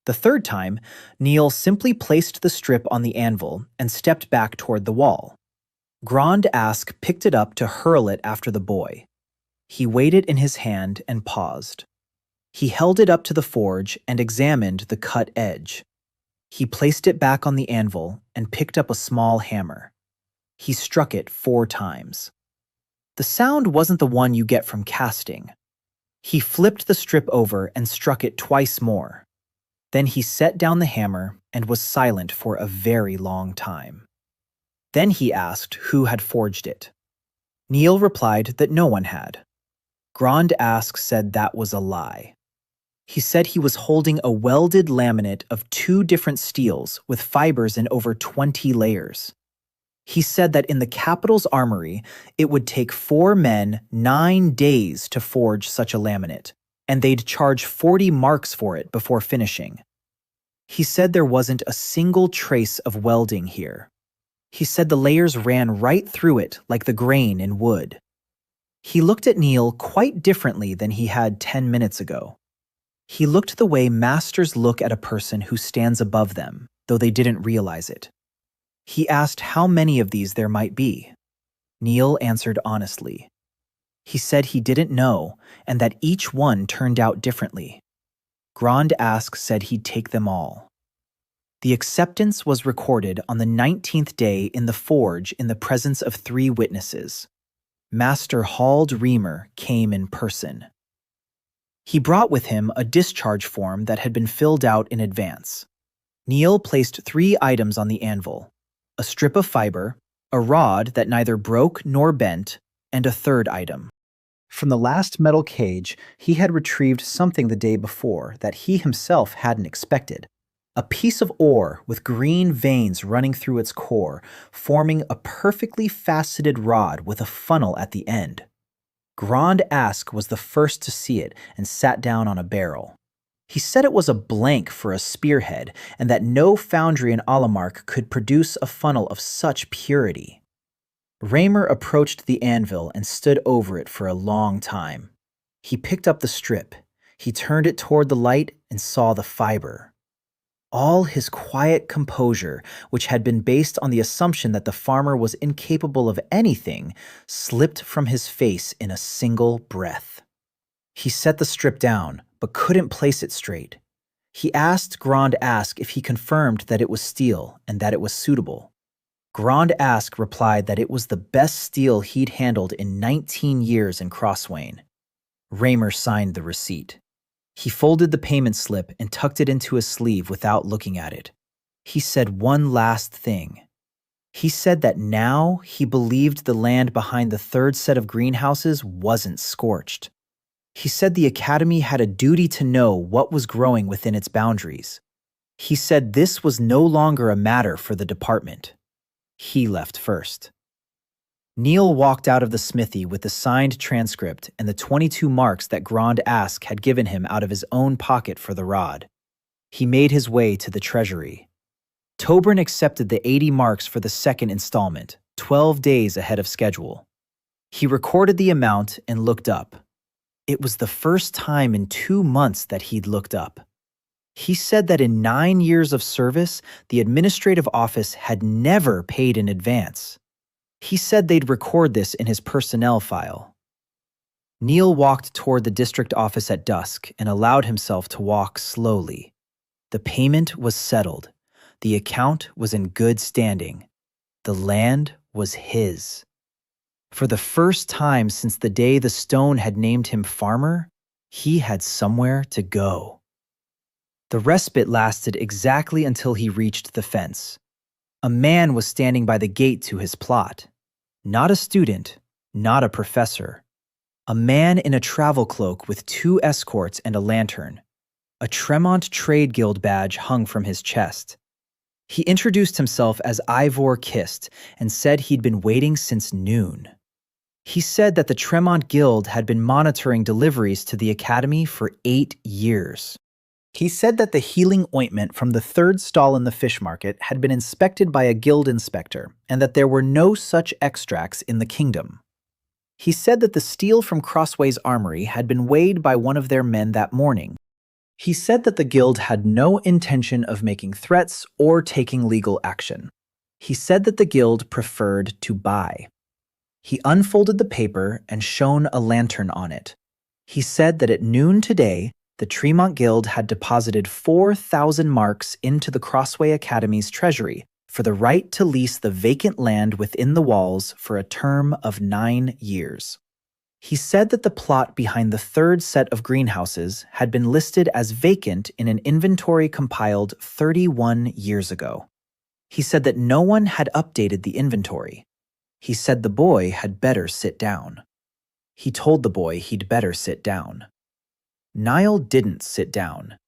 The third time, Neil simply placed the strip on the anvil and stepped back toward the wall. Grand Ask picked it up to hurl it after the boy. He weighed it in his hand and paused. He held it up to the forge and examined the cut edge. He placed it back on the anvil and picked up a small hammer. He struck it 4 times. The sound wasn't the one you get from casting. He flipped the strip over and struck it twice more. Then he set down the hammer and was silent for a very long time. Then he asked who had forged it. Neil replied that no one had. Grand Ask said that was a lie. He said he was holding a welded laminate of 2 different steels with fibers in over 20 layers. He said that in the capital's armory, it would take 4 men 9 days to forge such a laminate, and they'd charge 40 marks for it before finishing. He said there wasn't a single trace of welding here. He said the layers ran right through it like the grain in wood. He looked at Neil quite differently than he had 10 minutes ago. He looked the way masters look at a person who stands above them, though they didn't realize it. He asked how many of these there might be. Neil answered honestly. He said he didn't know, and that each one turned out differently. Grand Ask said he'd take them all. The acceptance was recorded on the 19th day in the forge in the presence of 3 witnesses. Master Hald Reamer came in person. He brought with him a discharge form that had been filled out in advance. Neil placed 3 items on the anvil: a strip of fiber, a rod that neither broke nor bent, and a third item. From the last metal cage, he had retrieved something the day before that he himself hadn't expected: a piece of ore with green veins running through its core, forming a perfectly faceted rod with a funnel at the end. Grand Ask was the first to see it and sat down on a barrel. He said it was a blank for a spearhead and that no foundry in Alamark could produce a funnel of such purity. Raymer approached the anvil and stood over it for a long time. He picked up the strip. He turned it toward the light and saw the fiber. All his quiet composure, which had been based on the assumption that the farmer was incapable of anything, slipped from his face in a single breath. He set the strip down, but couldn't place it straight. He asked Grand Ask if he confirmed that it was steel and that it was suitable. Grand Ask replied that it was the best steel he'd handled in 19 years in Crosswain. Raymer signed the receipt. He folded the payment slip and tucked it into his sleeve without looking at it. He said one last thing. He said that now he believed the land behind the third set of greenhouses wasn't scorched. He said the academy had a duty to know what was growing within its boundaries. He said this was no longer a matter for the department. He left first. Neil walked out of the smithy with the signed transcript and the 22 marks that Grand Ask had given him out of his own pocket for the rod. He made his way to the treasury. Tobrin accepted the 80 marks for the second installment, 12 days ahead of schedule. He recorded the amount and looked up. It was the first time in 2 months that he'd looked up. He said that in 9 years of service, the administrative office had never paid in advance. He said they'd record this in his personnel file. Neil walked toward the district office at dusk and allowed himself to walk slowly. The payment was settled. The account was in good standing. The land was his. For the first time since the day the stone had named him farmer, he had somewhere to go. The respite lasted exactly until he reached the fence. A man was standing by the gate to his plot. Not a student, not a professor. A man in a travel cloak with 2 escorts and a lantern. A Tremont Trade Guild badge hung from his chest. He introduced himself as Ivor Kist and said he'd been waiting since noon. He said that the Tremont Guild had been monitoring deliveries to the academy for 8 years. He said that the healing ointment from the third stall in the fish market had been inspected by a guild inspector and that there were no such extracts in the kingdom. He said that the steel from Crossway's armory had been weighed by one of their men that morning. He said that the guild had no intention of making threats or taking legal action. He said that the guild preferred to buy. He unfolded the paper and shone a lantern on it. He said that at noon today, the Tremont Guild had deposited 4,000 marks into the Crossway Academy's treasury for the right to lease the vacant land within the walls for a term of 9 years. He said that the plot behind the third set of greenhouses had been listed as vacant in an inventory compiled 31 years ago. He said that no one had updated the inventory. He said the boy had better sit down. He told the boy he'd better sit down. Niall didn't sit down.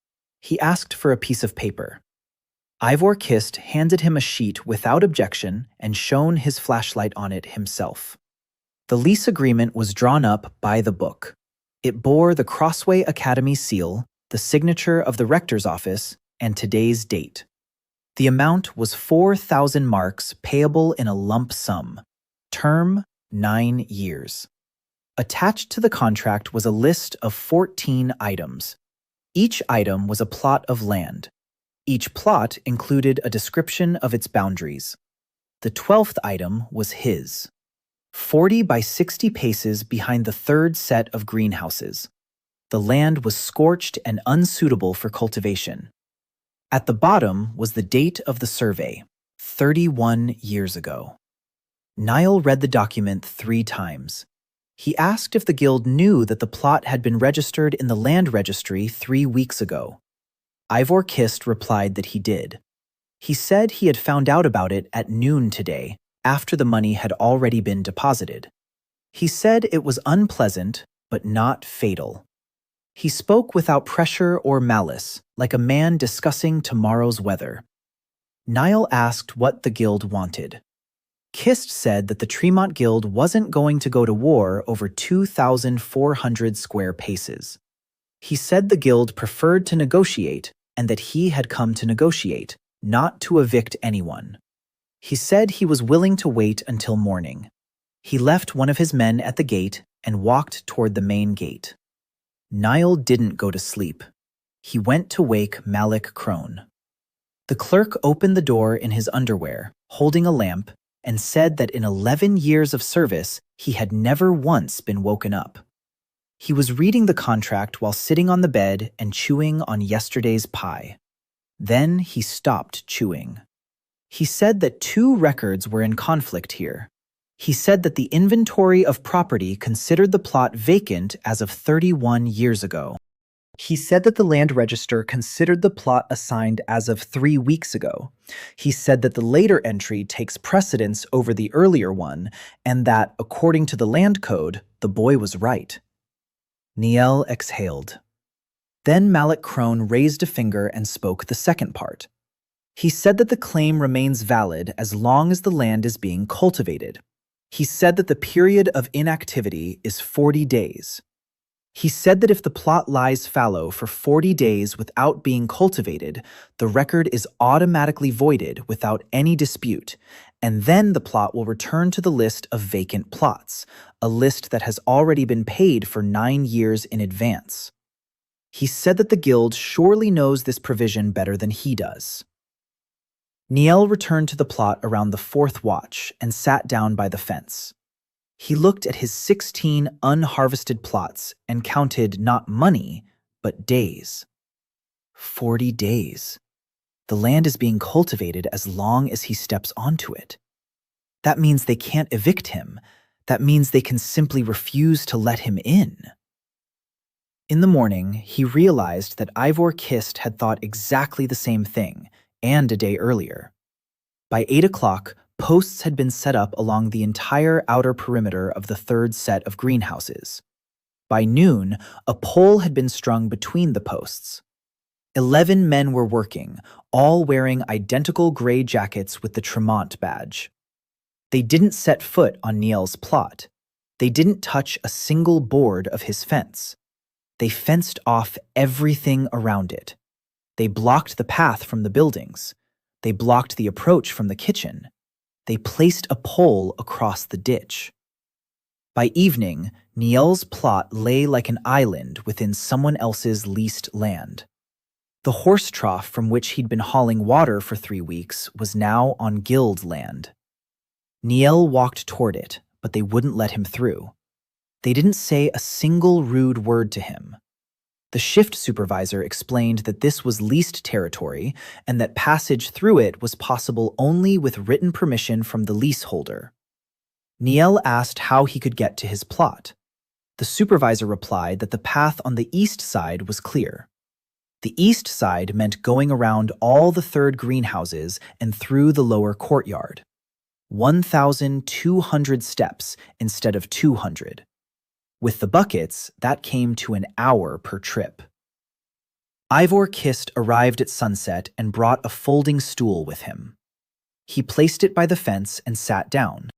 He asked for a piece of paper. Ivor Kist handed him a sheet without objection and shone his flashlight on it himself. The lease agreement was drawn up by the book. It bore the Crossway Academy seal, the signature of the rector's office, and today's date. The amount was 4,000 marks payable in a lump sum. Term, 9 years. Attached to the contract was a list of 14 items. Each item was a plot of land. Each plot included a description of its boundaries. The 12th item was his. 40 by 60 paces behind the third set of greenhouses. The land was scorched and unsuitable for cultivation. At the bottom was the date of the survey, 31 years ago. Niall read the document 3 times. He asked if the guild knew that the plot had been registered in the land registry 3 weeks ago. Ivor Kist replied that he did. He said he had found out about it at noon today, after the money had already been deposited. He said it was unpleasant, but not fatal. He spoke without pressure or malice, like a man discussing tomorrow's weather. Niall asked what the guild wanted. Kist said that the Tremont Guild wasn't going to go to war over 2,400 square paces. He said the guild preferred to negotiate and that he had come to negotiate, not to evict anyone. He said he was willing to wait until morning. He left one of his men at the gate and walked toward the main gate. Niall didn't go to sleep. He went to wake Malik Crone. The clerk opened the door in his underwear, holding a lamp, and said that in 11 years of service, he had never once been woken up. He was reading the contract while sitting on the bed and chewing on yesterday's pie. Then he stopped chewing. He said that 2 records were in conflict here. He said that the inventory of property considered the plot vacant as of 31 years ago. He said that the land register considered the plot assigned as of 3 weeks ago. He said that the later entry takes precedence over the earlier one, and that, according to the land code, the boy was right. Niel exhaled. Then Malik Crone raised a finger and spoke the second part. He said that the claim remains valid as long as the land is being cultivated. He said that the period of inactivity is 40 days. He said that if the plot lies fallow for 40 days without being cultivated, the record is automatically voided without any dispute, and then the plot will return to the list of vacant plots, a list that has already been paid for 9 years in advance. He said that the guild surely knows this provision better than he does. Niel returned to the plot around the 4th watch and sat down by the fence. He looked at his 16 unharvested plots and counted not money, but days. 40 days. The land is being cultivated as long as he steps onto it. That means they can't evict him. That means they can simply refuse to let him in. In the morning, he realized that Ivor Kist had thought exactly the same thing, and a day earlier. By 8 o'clock, posts had been set up along the entire outer perimeter of the 3rd set of greenhouses. By noon, a pole had been strung between the posts. 11 men were working, all wearing identical gray jackets with the Tremont badge. They didn't set foot on Niel's plot. They didn't touch a single board of his fence. They fenced off everything around it. They blocked the path from the buildings. They blocked the approach from the kitchen. They placed a pole across the ditch. By evening, Niel's plot lay like an island within someone else's leased land. The horse trough from which he'd been hauling water for 3 weeks was now on guild land. Niel walked toward it, but they wouldn't let him through. They didn't say a single rude word to him. The shift supervisor explained that this was leased territory and that passage through it was possible only with written permission from the leaseholder. Niel asked how he could get to his plot. The supervisor replied that the path on the east side was clear. The east side meant going around all the 3rd greenhouses and through the lower courtyard. 1,200 steps instead of 200. With the buckets, that came to an hour per trip. Ivor Kist arrived at sunset and brought a folding stool with him. He placed it by the fence and sat down.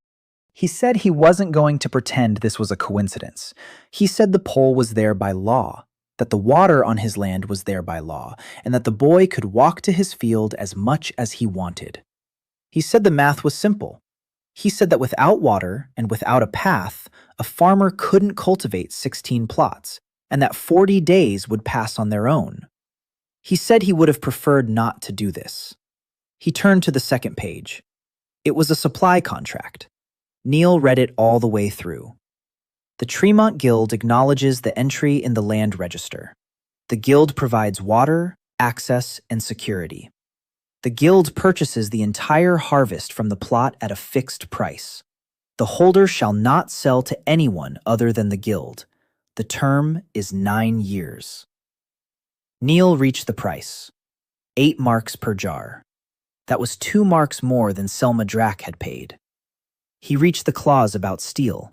He said he wasn't going to pretend this was a coincidence. He said the pole was there by law, that the water on his land was there by law, and that the boy could walk to his field as much as he wanted. He said the math was simple. He said that without water and without a path, a farmer couldn't cultivate 16 plots, and that 40 days would pass on their own. He said he would have preferred not to do this. He turned to the second page. It was a supply contract. Niel read it all the way through. The Tremont Guild acknowledges the entry in the land register. The guild provides water, access, and security. The guild purchases the entire harvest from the plot at a fixed price. The holder shall not sell to anyone other than the guild. The term is 9 years. Niel reached the price. 8 marks per jar. That was 2 marks more than Selma Drack had paid. He reached the clause about steel.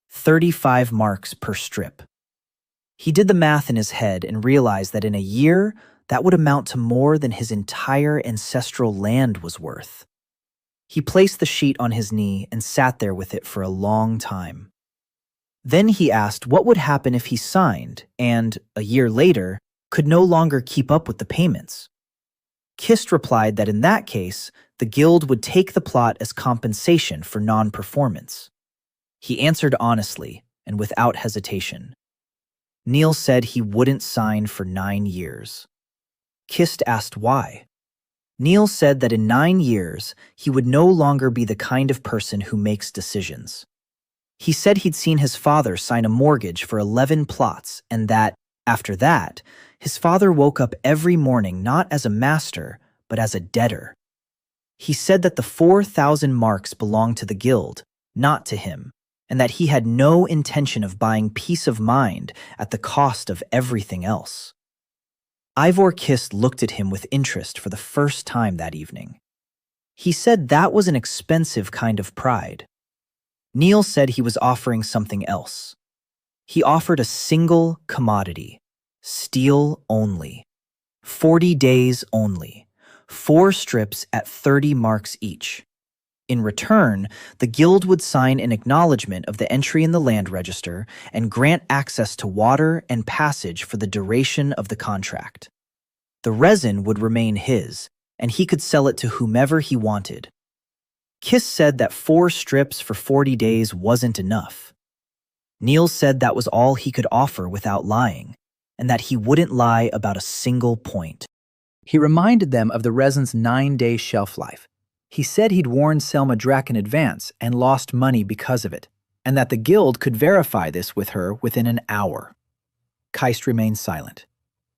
35 marks per strip. He did the math in his head and realized that in a year, that would amount to more than his entire ancestral land was worth. He placed the sheet on his knee and sat there with it for a long time. Then he asked what would happen if he signed and, a year later, could no longer keep up with the payments. Kist replied that in that case, the guild would take the plot as compensation for non-performance. He answered honestly and without hesitation. Niel said he wouldn't sign for 9 years. Kist asked why. Niel said that in 9 years, he would no longer be the kind of person who makes decisions. He said he'd seen his father sign a mortgage for 11 plots and that, after that, his father woke up every morning not as a master, but as a debtor. He said that the 4,000 marks belonged to the guild, not to him, and that he had no intention of buying peace of mind at the cost of everything else. Ivor Kist looked at him with interest for the first time that evening. He said that was an expensive kind of pride. Neil said he was offering something else. He offered a single commodity, steel only, 40 days only, 4 strips at 30 marks each. In return, the guild would sign an acknowledgement of the entry in the land register and grant access to water and passage for the duration of the contract. The resin would remain his, and he could sell it to whomever he wanted. Kiss said that 4 strips for 40 days wasn't enough. Neil said that was all he could offer without lying, and that he wouldn't lie about a single point. He reminded them of the resin's 9-day shelf life. He said he'd warned Selma Drack in advance and lost money because of it, and that the guild could verify this with her within an hour. Keist remained silent.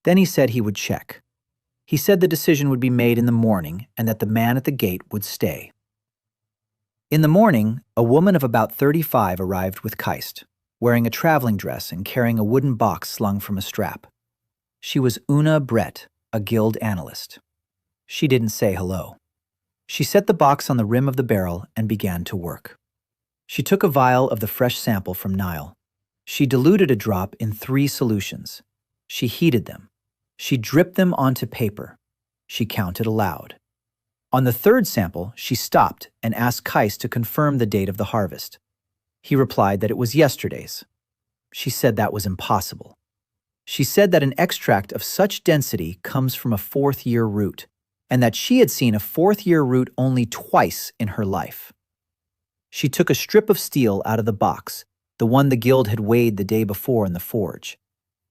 Then he said he would check. He said the decision would be made in the morning and that the man at the gate would stay. In the morning, a woman of about 35 arrived with Keist, wearing a traveling dress and carrying a wooden box slung from a strap. She was Una Brett, a guild analyst. She didn't say hello. She set the box on the rim of the barrel and began to work. She took a vial of the fresh sample from Niall. She diluted a drop in 3 solutions. She heated them. She dripped them onto paper. She counted aloud. On the 3rd sample, she stopped and asked Keist to confirm the date of the harvest. He replied that it was yesterday's. She said that was impossible. She said that an extract of such density comes from a 4th-year root, and that she had seen a 4th-year root only twice in her life. She took a strip of steel out of the box, the one the guild had weighed the day before in the forge.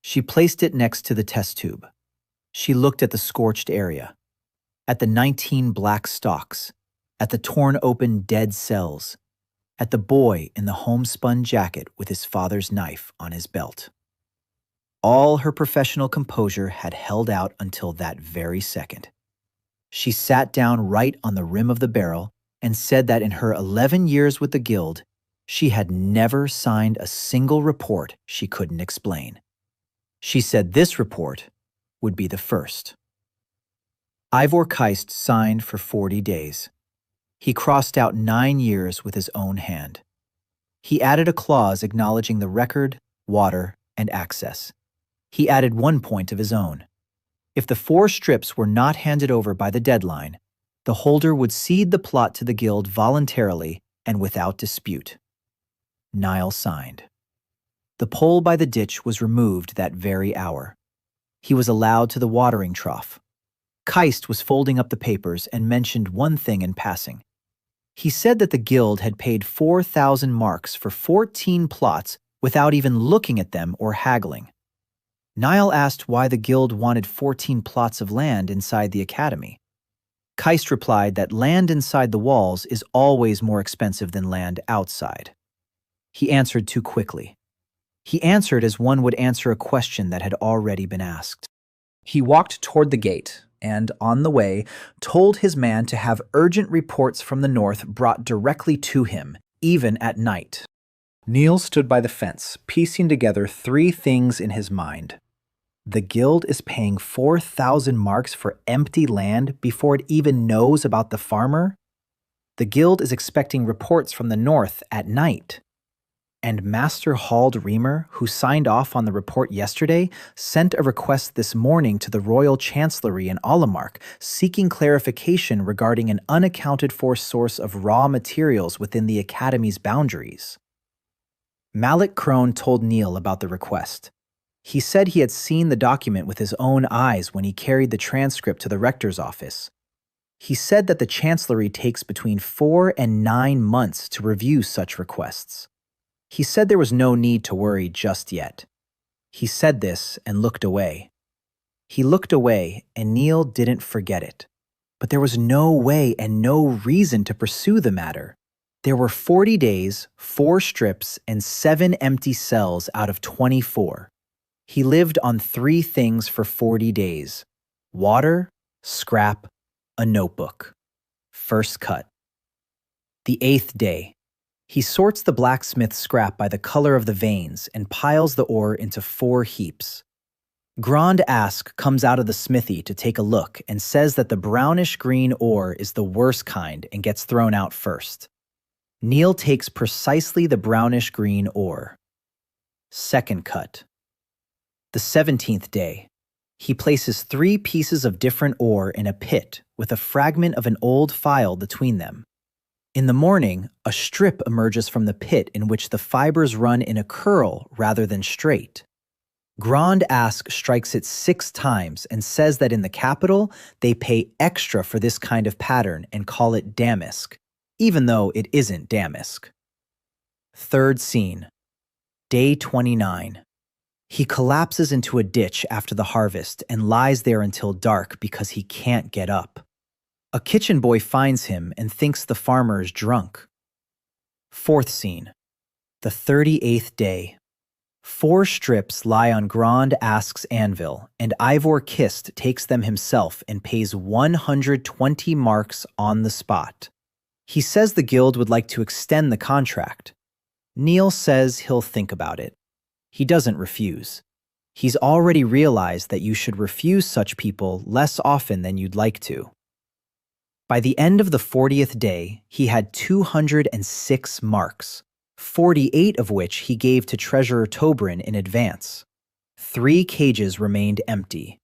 She placed it next to the test tube. She looked at the scorched area, at the 19 black stalks, at the torn open dead cells, at the boy in the homespun jacket with his father's knife on his belt. All her professional composure had held out until that very second. She sat down right on the rim of the barrel and said that in her 11 years with the guild, she had never signed a single report she couldn't explain. She said this report would be the first. Ivor Keist signed for 40 days. He crossed out 9 years with his own hand. He added a clause acknowledging the record, water, and access. He added 1 point of his own. If the 4 strips were not handed over by the deadline, the holder would cede the plot to the guild voluntarily and without dispute. Niall signed. The pole by the ditch was removed that very hour. He was allowed to the watering trough. Keist was folding up the papers and mentioned one thing in passing. He said that the guild had paid 4,000 marks for 14 plots without even looking at them or haggling. Niall asked why the guild wanted 14 plots of land inside the academy. Keist replied that land inside the walls is always more expensive than land outside. He answered too quickly. He answered as one would answer a question that had already been asked. He walked toward the gate and, on the way, told his man to have urgent reports from the north brought directly to him, even at night. Neil stood by the fence, piecing together 3 things in his mind. The guild is paying 4,000 marks for empty land before it even knows about the farmer. The guild is expecting reports from the north at night. And Master Hald Reamer, who signed off on the report yesterday, sent a request this morning to the Royal Chancellery in Alamark seeking clarification regarding an unaccounted-for source of raw materials within the Academy's boundaries. Malik Crone told Neil about the request. He said he had seen the document with his own eyes when he carried the transcript to the rector's office. He said that the Chancellery takes between 4 and 9 months to review such requests. He said there was no need to worry just yet. He said this and looked away. He looked away, and Neil didn't forget it. But there was no way and no reason to pursue the matter. There were 40 days, 4 strips, and 7 empty cells out of 24. He lived on 3 things for 40 days: water, scrap, a notebook. First cut. The 8th day. He sorts the blacksmith's scrap by the color of the veins and piles the ore into 4 heaps. Grand Ask comes out of the smithy to take a look and says that the brownish-green ore is the worst kind and gets thrown out first. Neil takes precisely the brownish-green ore. Second cut. The 17th day. He places 3 pieces of different ore in a pit with a fragment of an old file between them. In the morning, a strip emerges from the pit in which the fibers run in a curl rather than straight. Grand Ask strikes it 6 times and says that in the capital, they pay extra for this kind of pattern and call it damask, even though it isn't damask. Third scene. Day 29. He collapses into a ditch after the harvest and lies there until dark because he can't get up. A kitchen boy finds him and thinks the farmer is drunk. Fourth scene. The 38th day. 4 strips lie on Grand Ask's anvil, and Ivor Kist takes them himself and pays 120 marks on the spot. He says the guild would like to extend the contract. Neil says he'll think about it. He doesn't refuse. He's already realized that you should refuse such people less often than you'd like to. By the end of the 40th day, he had 206 marks, 48 of which he gave to Treasurer Tobrin in advance. 3 cages remained empty,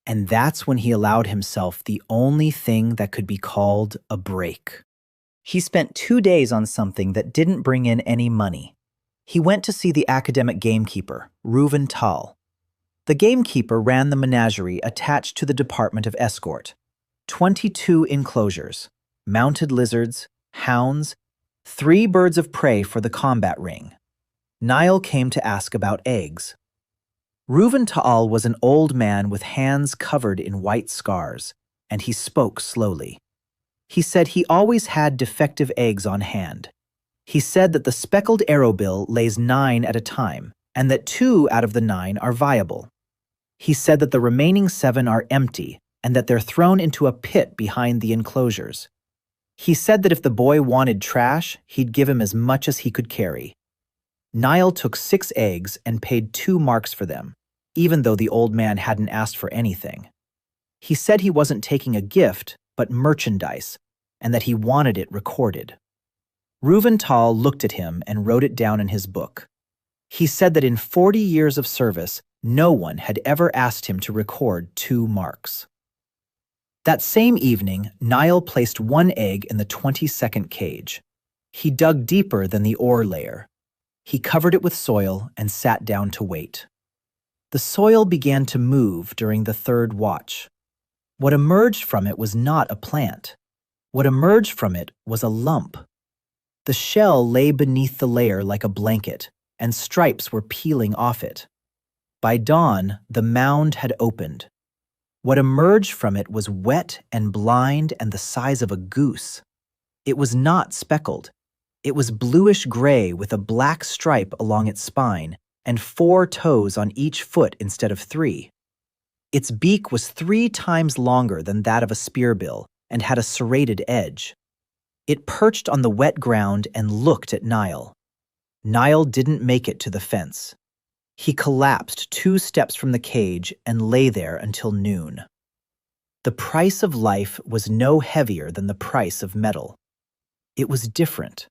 and that's when he allowed himself the only thing that could be called a break. He spent 2 days on something that didn't bring in any money. He went to see the academic gamekeeper, Reuven Tal. The gamekeeper ran the menagerie attached to the Department of Escort. 22 enclosures, mounted lizards, hounds, 3 birds of prey for the combat ring. Niall came to ask about eggs. Reuven Tal was an old man with hands covered in white scars, and he spoke slowly. He said he always had defective eggs on hand. He said that the speckled arrowbill lays 9 at a time, and that 2 out of the 9 are viable. He said that the remaining 7 are empty, and that they're thrown into a pit behind the enclosures. He said that if the boy wanted trash, he'd give him as much as he could carry. Niall took 6 eggs and paid 2 marks for them, even though the old man hadn't asked for anything. He said he wasn't taking a gift, but merchandise, and that he wanted it recorded. Reuven Tal looked at him and wrote it down in his book. He said that in 40 years of service, no one had ever asked him to record 2 marks. That same evening, Niall placed 1 egg in the 22nd cage. He dug deeper than the ore layer. He covered it with soil and sat down to wait. The soil began to move during the 3rd watch. What emerged from it was not a plant. What emerged from it was a lump. The shell lay beneath the layer like a blanket, and stripes were peeling off it. By dawn, the mound had opened. What emerged from it was wet and blind and the size of a goose. It was not speckled. It was bluish-gray with a black stripe along its spine and 4 toes on each foot instead of 3. Its beak was 3 times longer than that of a spearbill and had a serrated edge. It perched on the wet ground and looked at Niall. Niall didn't make it to the fence. He collapsed 2 steps from the cage and lay there until noon. The price of life was no heavier than the price of metal. It was different.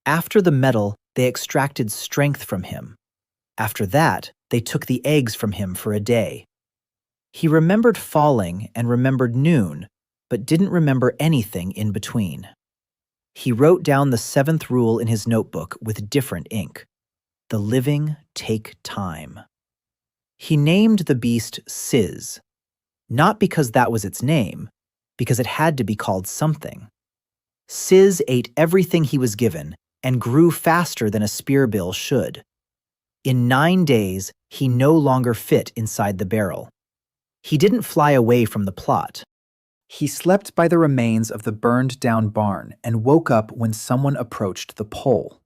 After the metal, they extracted strength from him. After that, they took the eggs from him for a day. He remembered falling and remembered noon, but didn't remember anything in between. He wrote down the 7th rule in his notebook with different ink. The living take time. He named the beast Sizz, not because that was its name, because it had to be called something. Sizz ate everything he was given and grew faster than a spearbill should. In 9 days, he no longer fit inside the barrel. He didn't fly away from the plot. He slept by the remains of the burned-down barn and woke up when someone approached the pole.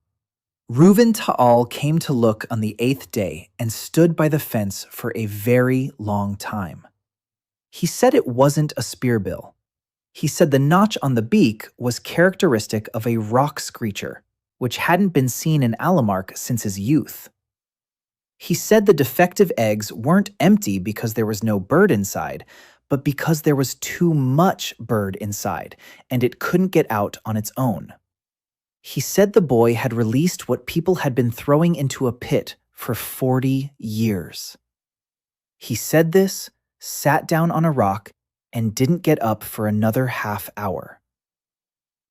Reuven Tal came to look on the 8th day and stood by the fence for a very long time. He said it wasn't a spearbill. He said the notch on the beak was characteristic of a rock screecher, which hadn't been seen in Alamark since his youth. He said the defective eggs weren't empty because there was no bird inside, but because there was too much bird inside, and it couldn't get out on its own. He said the boy had released what people had been throwing into a pit for 40 years. He said this, sat down on a rock, and didn't get up for another half hour.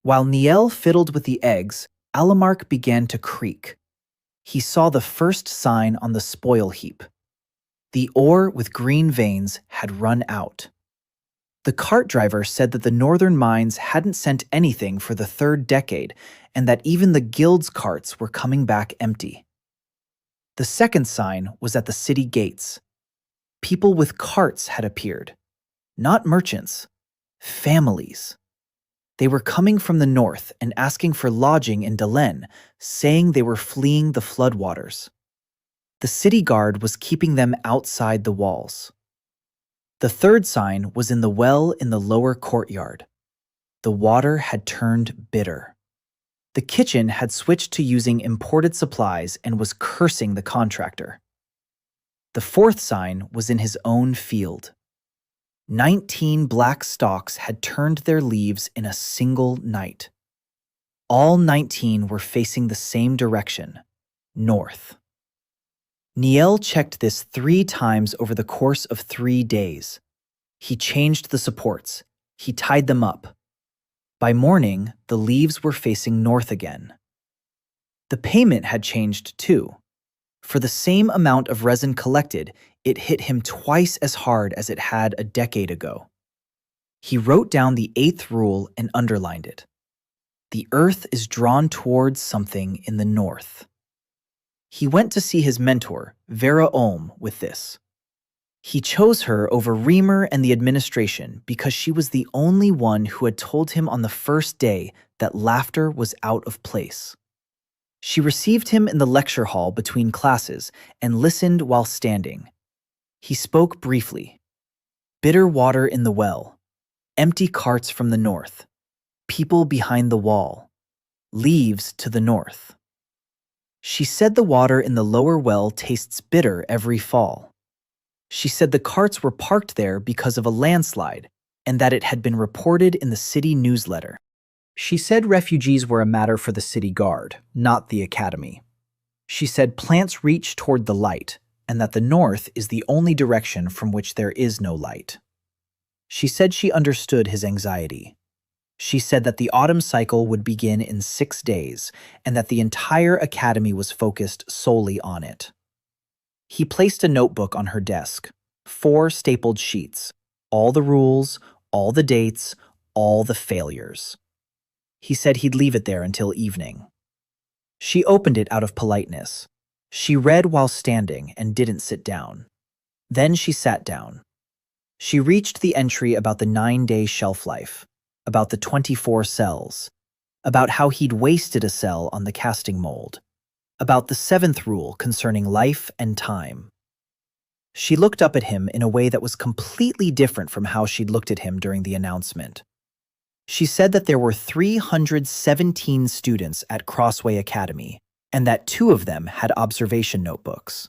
While Niel fiddled with the eggs, Alamark began to creak. He saw the first sign on the spoil heap. The ore with green veins had run out. The cart driver said that the northern mines hadn't sent anything for the 3rd decade, and that even the guild's carts were coming back empty. The second sign was at the city gates. People with carts had appeared. Not merchants, families. They were coming from the north and asking for lodging in Delen, saying they were fleeing the floodwaters. The city guard was keeping them outside the walls. The third sign was in the well in the lower courtyard. The water had turned bitter. The kitchen had switched to using imported supplies and was cursing the contractor. The fourth sign was in his own field. 19 black stalks had turned their leaves in a single night. All 19 were facing the same direction, north. Niel checked this 3 times over the course of 3 days. He changed the supports. He tied them up. By morning, the leaves were facing north again. The payment had changed too. For the same amount of resin collected, it hit him twice as hard as it had a decade ago. He wrote down the 8th rule and underlined it. The earth is drawn towards something in the north. He went to see his mentor, Vera Olm, with this. He chose her over Reamer and the administration because she was the only one who had told him on the first day that laughter was out of place. She received him in the lecture hall between classes and listened while standing. He spoke briefly. Bitter water in the well. Empty carts from the north. People behind the wall. Leaves to the north. She said the water in the lower well tastes bitter every fall. She said the carts were parked there because of a landslide and that it had been reported in the city newsletter. She said refugees were a matter for the city guard, not the academy. She said plants reach toward the light, and that the north is the only direction from which there is no light. She said she understood his anxiety. She said that the autumn cycle would begin in 6 days, and that the entire academy was focused solely on it. He placed a notebook on her desk, 4 stapled sheets, all the rules, all the dates, all the failures. He said he'd leave it there until evening. She opened it out of politeness. She read while standing and didn't sit down. Then she sat down. She reached the entry about the 9-day shelf life, about the 24 cells, about how he'd wasted a cell on the casting mold, about the 7th rule concerning life and time. She looked up at him in a way that was completely different from how she'd looked at him during the announcement. She said that there were 317 students at Crossway Academy, and that 2 of them had observation notebooks.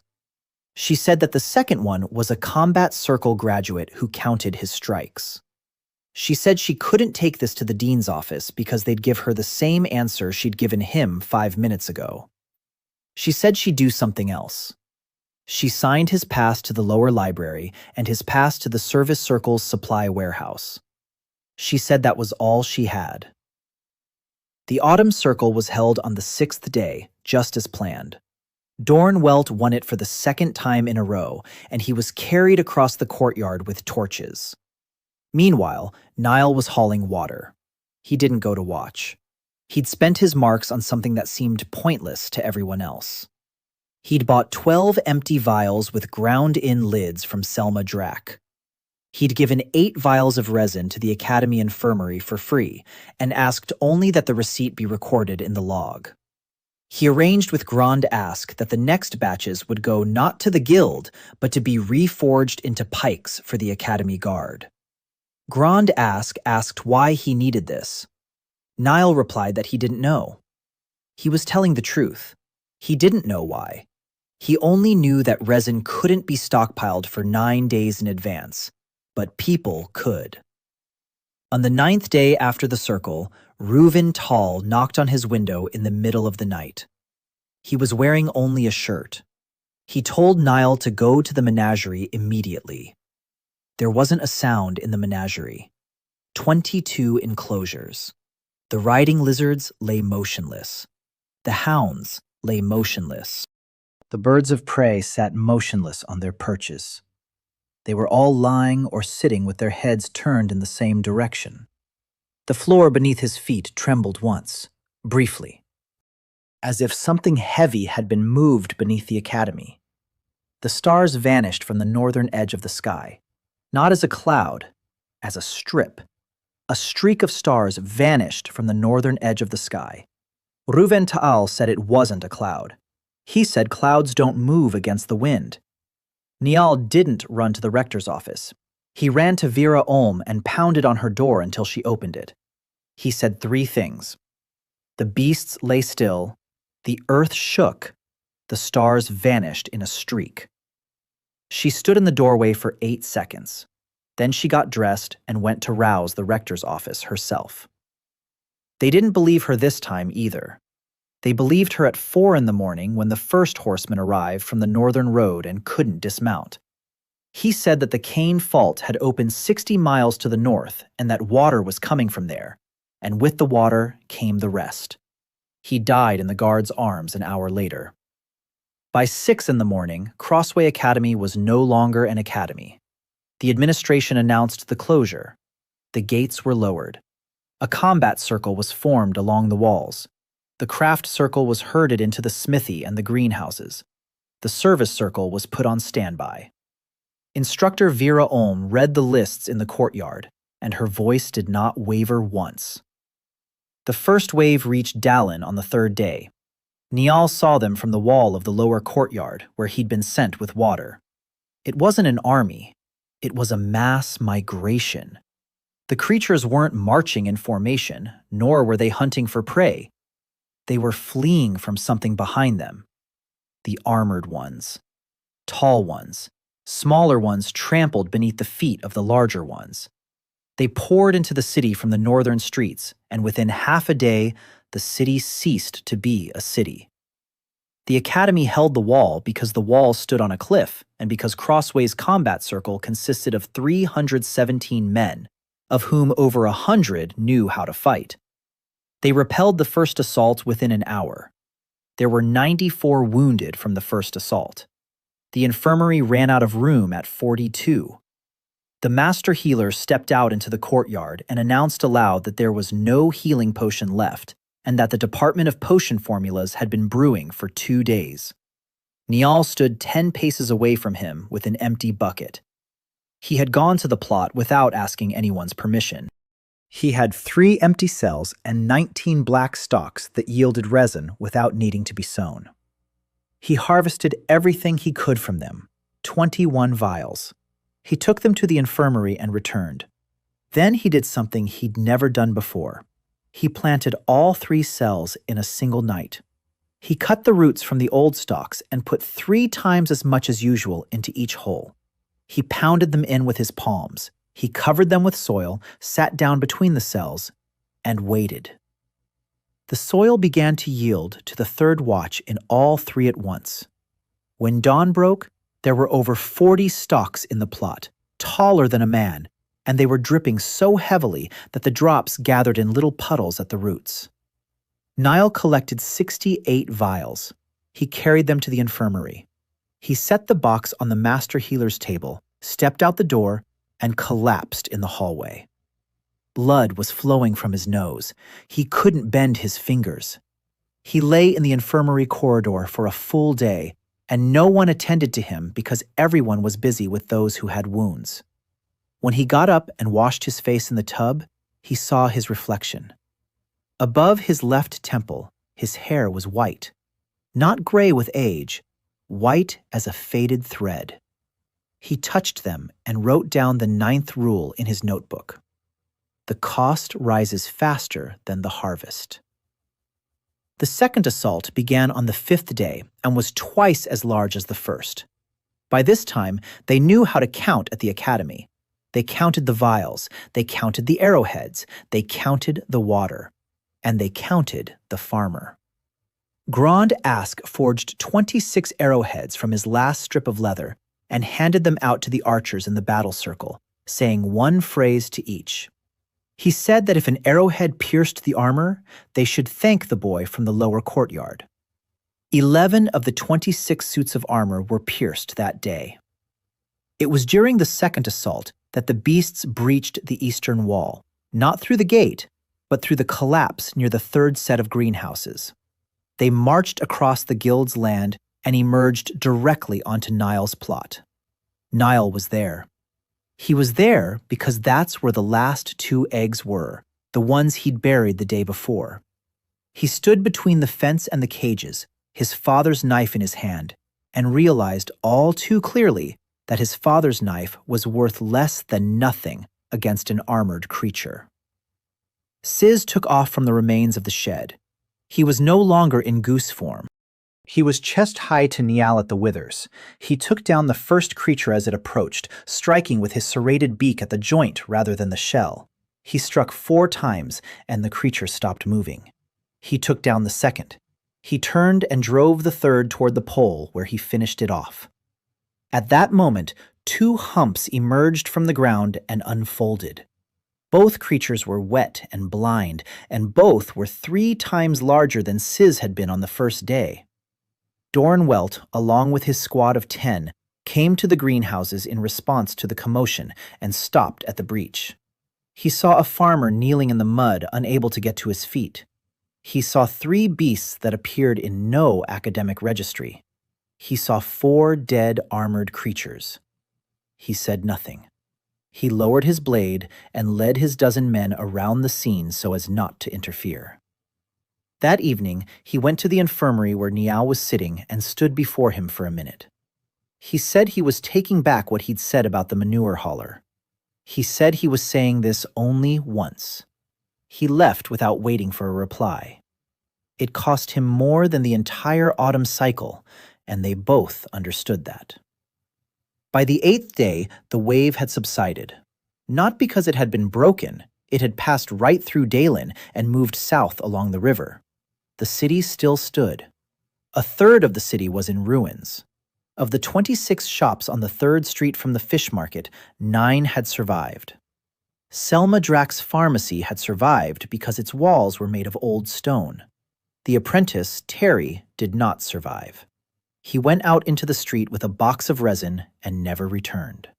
She said that the second one was a combat circle graduate who counted his strikes. She said she couldn't take this to the dean's office because they'd give her the same answer she'd given him 5 minutes ago. She said she'd do something else. She signed his pass to the lower library and his pass to the service circle's supply warehouse. She said that was all she had. The autumn circle was held on the 6th day, just as planned. Dornwelt won it for the 2nd time in a row, and he was carried across the courtyard with torches. Meanwhile, Niall was hauling water. He didn't go to watch. He'd spent his marks on something that seemed pointless to everyone else. He'd bought 12 empty vials with ground-in lids from Selma Drac. He'd given 8 vials of resin to the Academy Infirmary for free and asked only that the receipt be recorded in the log. He arranged with Grand Ask that the next batches would go not to the guild, but to be reforged into pikes for the Academy Guard. Grand Ask asked why he needed this. Niall replied that he didn't know. He was telling the truth. He didn't know why. He only knew that resin couldn't be stockpiled for 9 days in advance, but people could. On the 9th day after the circle, Reuven Tall knocked on his window in the middle of the night. He was wearing only a shirt. He told Niall to go to the menagerie immediately. There wasn't a sound in the menagerie. 22 enclosures. The riding lizards lay motionless. The hounds lay motionless. The birds of prey sat motionless on their perches. They were all lying or sitting with their heads turned in the same direction. The floor beneath his feet trembled once, briefly, as if something heavy had been moved beneath the academy. The stars vanished from the northern edge of the sky, not as a cloud, as a strip. A streak of stars vanished from the northern edge of the sky. Reuven Ta'al said it wasn't a cloud. He said clouds don't move against the wind. Niall didn't run to the rector's office. He ran to Vera Olm and pounded on her door until she opened it. He said 3 things. The beasts lay still, the earth shook, the stars vanished in a streak. She stood in the doorway for 8 seconds. Then she got dressed and went to rouse the rector's office herself. They didn't believe her this time either. They believed her at 4 in the morning when the first horseman arrived from the northern road and couldn't dismount. He said that the Cane Fault had opened 60 miles to the north and that water was coming from there, and with the water came the rest. He died in the guard's arms an hour later. By 6 in the morning, Crossway Academy was no longer an academy. The administration announced the closure. The gates were lowered. A combat circle was formed along the walls. The craft circle was herded into the smithy and the greenhouses. The service circle was put on standby. Instructor Vera Olm read the lists in the courtyard, and her voice did not waver once. The first wave reached Dallin on the 3rd day. Niall saw them from the wall of the lower courtyard, where he'd been sent with water. It wasn't an army. It was a mass migration. The creatures weren't marching in formation, nor were they hunting for prey. They were fleeing from something behind them. The armored ones. Tall ones. Smaller ones trampled beneath the feet of the larger ones. They poured into the city from the northern streets, and within half a day, the city ceased to be a city. The academy held the wall because the wall stood on a cliff and because Crossway's combat circle consisted of 317 men, of whom over 100 knew how to fight. They repelled the first assault within an hour. There were 94 wounded from the first assault. The infirmary ran out of room at 42. The master healer stepped out into the courtyard and announced aloud that there was no healing potion left and that the Department of Potion Formulas had been brewing for 2 days. Niall stood 10 paces away from him with an empty bucket. He had gone to the plot without asking anyone's permission. He had 3 empty cells and 19 black stalks that yielded resin without needing to be sown. He harvested everything he could from them, 21 vials. He took them to the infirmary and returned. Then he did something he'd never done before. He planted all 3 cells in a single night. He cut the roots from the old stalks and put 3 times as much as usual into each hole. He pounded them in with his palms. He covered them with soil, sat down between the cells, and waited. The soil began to yield to the 3rd watch in all 3 at once. When dawn broke, there were over 40 stalks in the plot, taller than a man, and they were dripping so heavily that the drops gathered in little puddles at the roots. Niall collected 68 vials. He carried them to the infirmary. He set the box on the master healer's table, stepped out the door, and collapsed in the hallway. Blood was flowing from his nose. He couldn't bend his fingers. He lay in the infirmary corridor for a full day, and no one attended to him because everyone was busy with those who had wounds. When he got up and washed his face in the tub, he saw his reflection. Above his left temple, his hair was white, not gray with age, white as a faded thread. He touched them and wrote down the 9th rule in his notebook. The cost rises faster than the harvest. The second assault began on the 5th day and was twice as large as the first. By this time, they knew how to count at the academy. They counted the vials, they counted the arrowheads, they counted the water, and they counted the farmer. Grand Ask forged 26 arrowheads from his last strip of leather and handed them out to the archers in the battle circle, saying one phrase to each. He said that if an arrowhead pierced the armor, they should thank the boy from the lower courtyard. 11 of the 26 suits of armor were pierced that day. It was during the second assault that the beasts breached the eastern wall, not through the gate, but through the collapse near the third set of greenhouses. They marched across the guild's land and emerged directly onto Niall's plot. Niall was there. He was there because that's where the last 2 eggs were, the ones he'd buried the day before. He stood between the fence and the cages, his father's knife in his hand, and realized all too clearly that his father's knife was worth less than nothing against an armored creature. Sis took off from the remains of the shed. He was no longer in goose form. He was chest-high to Niall at the withers. He took down the first creature as it approached, striking with his serrated beak at the joint rather than the shell. He struck 4 times, and the creature stopped moving. He took down the second. He turned and drove the third toward the pole, where he finished it off. At that moment, 2 humps emerged from the ground and unfolded. Both creatures were wet and blind, and both were 3 times larger than Sis had been on the first day. Dornwelt, along with his squad of 10, came to the greenhouses in response to the commotion and stopped at the breach. He saw a farmer kneeling in the mud, unable to get to his feet. He saw 3 beasts that appeared in no academic registry. He saw 4 dead armored creatures. He said nothing. He lowered his blade and led his dozen men around the scene so as not to interfere. That evening, he went to the infirmary where Niall was sitting and stood before him for a minute. He said he was taking back what he'd said about the manure hauler. He said he was saying this only once. He left without waiting for a reply. It cost him more than the entire autumn cycle, and they both understood that. By the 8th day, the wave had subsided. Not because it had been broken, it had passed right through Dalen and moved south along the river. The city still stood. A third of the city was in ruins. Of the 26 shops on the 3rd Street from the fish market, 9 had survived. Selma Drack's pharmacy had survived because its walls were made of old stone. The apprentice, Terry, did not survive. He went out into the street with a box of resin and never returned.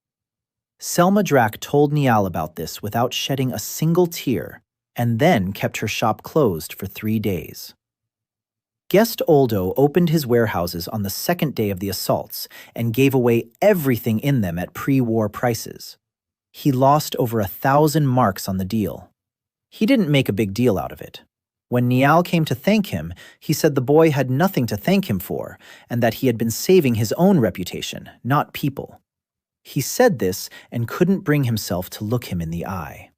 Selma Drack told Niall about this without shedding a single tear, and then kept her shop closed for 3 days. Guest Oldo opened his warehouses on the 2nd day of the assaults and gave away everything in them at pre-war prices. He lost over 1,000 marks on the deal. He didn't make a big deal out of it. When Niall came to thank him, he said the boy had nothing to thank him for, and that he had been saving his own reputation, not people. He said this and couldn't bring himself to look him in the eye.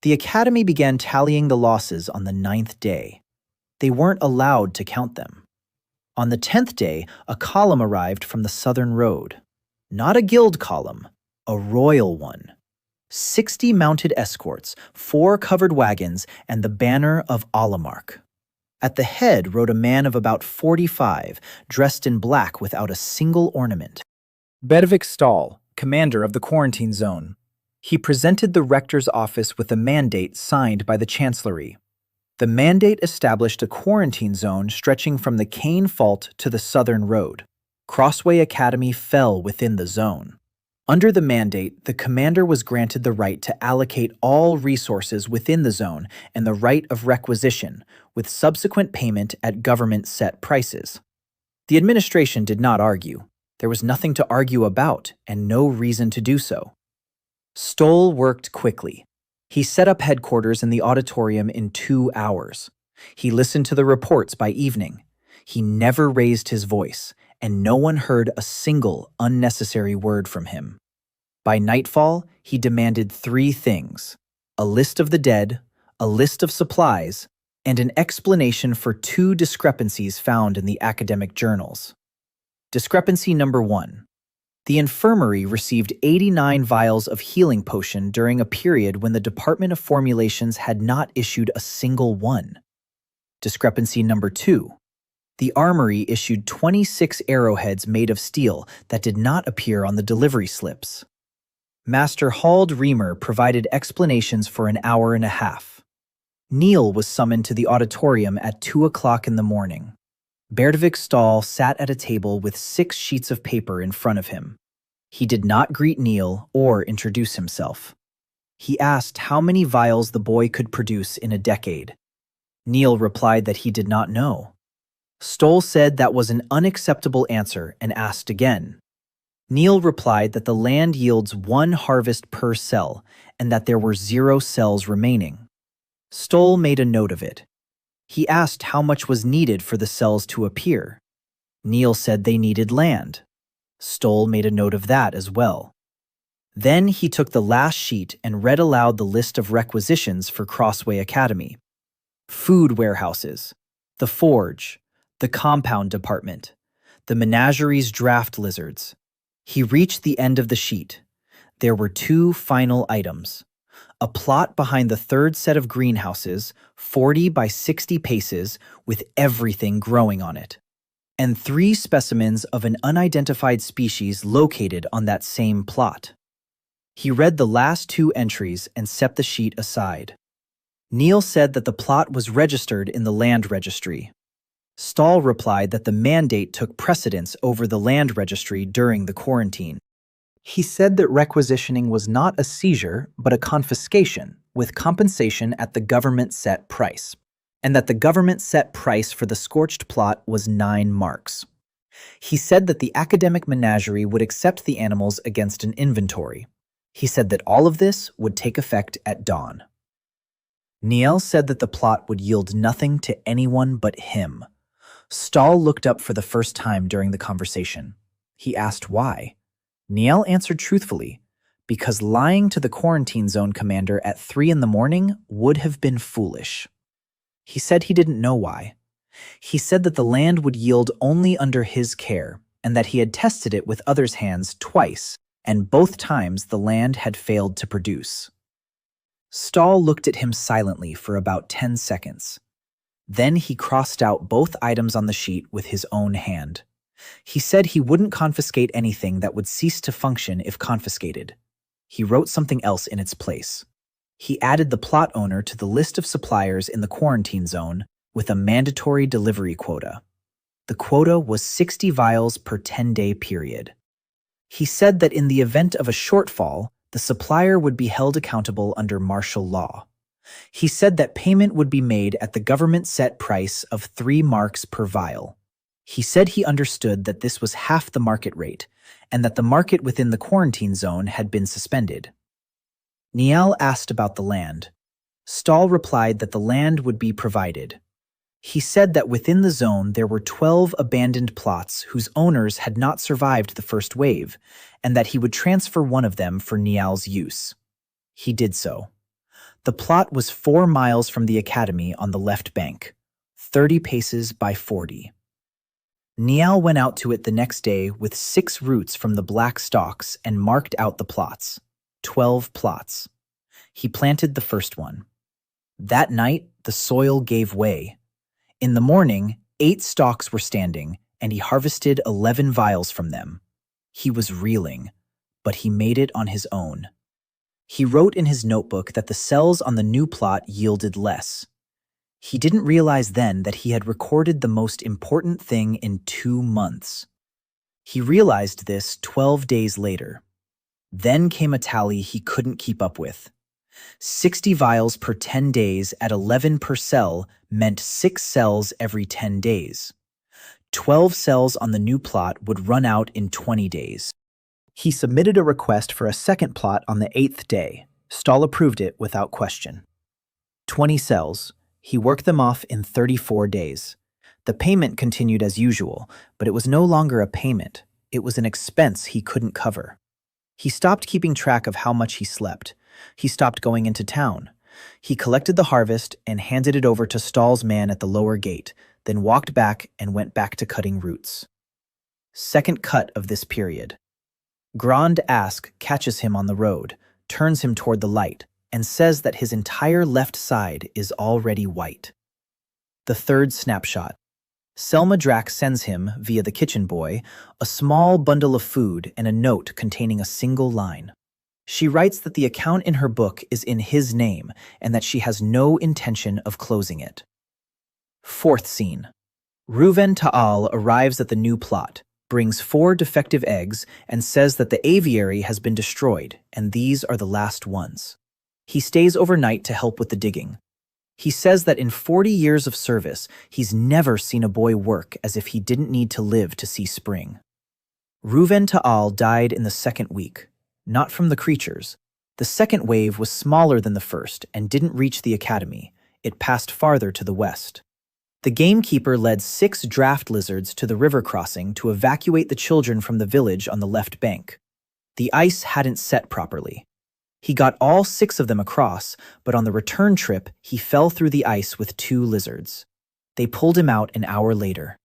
The academy began tallying the losses on the 9th day. They weren't allowed to count them. On the 10th day, a column arrived from the southern road. Not a guild column, a royal one. 60 mounted escorts, 4 covered wagons, and the banner of Alamark. At the head rode a man of about 45, dressed in black without a single ornament. Bedvik Stahl, commander of the quarantine zone. He presented the rector's office with a mandate signed by the chancellery. The mandate established a quarantine zone stretching from the Cane Fault to the southern road. Crossway Academy fell within the zone. Under the mandate, the commander was granted the right to allocate all resources within the zone and the right of requisition, with subsequent payment at government-set prices. The administration did not argue. There was nothing to argue about, and no reason to do so. Stoll worked quickly. He set up headquarters in the auditorium in 2 hours. He listened to the reports by evening. He never raised his voice, and no one heard a single unnecessary word from him. By nightfall, he demanded 3 things: a list of the dead, a list of supplies, and an explanation for two discrepancies found in the academic journals. Discrepancy number 1. The infirmary received 89 vials of healing potion during a period when the Department of Formulations had not issued a single one. Discrepancy number 2. The armory issued 26 arrowheads made of steel that did not appear on the delivery slips. Master Hald Reamer provided explanations for an hour and a half. Neil was summoned to the auditorium at 2 o'clock in the morning. Berdevik Stahl sat at a table with 6 sheets of paper in front of him. He did not greet Neil or introduce himself. He asked how many vials the boy could produce in a decade. Neil replied that he did not know. Stoll said that was an unacceptable answer and asked again. Neil replied that the land yields 1 harvest per cell and that there were 0 cells remaining. Stoll made a note of it. He asked how much was needed for the cells to appear. Neil said they needed land. Stoll made a note of that as well. Then he took the last sheet and read aloud the list of requisitions for Crossway Academy. Food warehouses, the forge, the compound department, the menagerie's draft lizards. He reached the end of the sheet. There were 2 final items. A plot behind the 3rd set of greenhouses, 40 by 60 paces, with everything growing on it. And 3 specimens of an unidentified species located on that same plot. He read the last 2 entries and set the sheet aside. Neil said that the plot was registered in the land registry. Stahl replied that the mandate took precedence over the land registry during the quarantine. He said that requisitioning was not a seizure, but a confiscation, with compensation at the government set price, and that the government set price for the scorched plot was 9 marks. He said that the academic menagerie would accept the animals against an inventory. He said that all of this would take effect at dawn. Niel said that the plot would yield nothing to anyone but him. Stahl looked up for the first time during the conversation. He asked why. Niel answered truthfully, because lying to the quarantine zone commander at 3 in the morning would have been foolish. He said he didn't know why. He said that the land would yield only under his care, and that he had tested it with others' hands twice, and both times the land had failed to produce. Stahl looked at him silently for about 10 seconds. Then he crossed out both items on the sheet with his own hand. He said he wouldn't confiscate anything that would cease to function if confiscated. He wrote something else in its place. He added the plot owner to the list of suppliers in the quarantine zone with a mandatory delivery quota. The quota was 60 vials per 10-day period. He said that in the event of a shortfall, the supplier would be held accountable under martial law. He said that payment would be made at the government set price of 3 marks per vial. He said he understood that this was half the market rate, and that the market within the quarantine zone had been suspended. Niel asked about the land. Stahl replied that the land would be provided. He said that within the zone there were 12 abandoned plots whose owners had not survived the first wave, and that he would transfer one of them for Niel's use. He did so. The plot was 4 miles from the academy on the left bank, 30 paces by 40. Niel went out to it the next day with 6 roots from the black stalks and marked out the plots, 12 plots. He planted the first one. That night, the soil gave way. In the morning, 8 stalks were standing, and he harvested 11 vials from them. He was reeling, but he made it on his own. He wrote in his notebook that the cells on the new plot yielded less. He didn't realize then that he had recorded the most important thing in 2 months. He realized this 12 days later. Then came a tally he couldn't keep up with. 60 vials per 10 days at 11 per cell meant 6 cells every 10 days. 12 cells on the new plot would run out in 20 days. He submitted a request for a second plot on the 8th day. Stahl approved it without question. 20 cells. He worked them off in 34 days. The payment continued as usual, but it was no longer a payment. It was an expense he couldn't cover. He stopped keeping track of how much he slept. He stopped going into town. He collected the harvest and handed it over to Stahl's man at the lower gate, then walked back and went back to cutting roots. Second cut of this period. Grand Ask catches him on the road, turns him toward the light, and says that his entire left side is already white. The third snapshot. Selma Drac sends him, via the kitchen boy, a small bundle of food and a note containing a single line. She writes that the account in her book is in his name and that she has no intention of closing it. Fourth scene. Reuven Ta'al arrives at the new plot, brings 4 defective eggs, and says that the aviary has been destroyed, and these are the last ones. He stays overnight to help with the digging. He says that in 40 years of service, he's never seen a boy work as if he didn't need to live to see spring. Reuven Ta'al died in the second week, not from the creatures. The second wave was smaller than the first and didn't reach the academy. It passed farther to the west. The gamekeeper led 6 draft lizards to the river crossing to evacuate the children from the village on the left bank. The ice hadn't set properly. He got all 6 of them across, but on the return trip, he fell through the ice with 2 lizards. They pulled him out an hour later.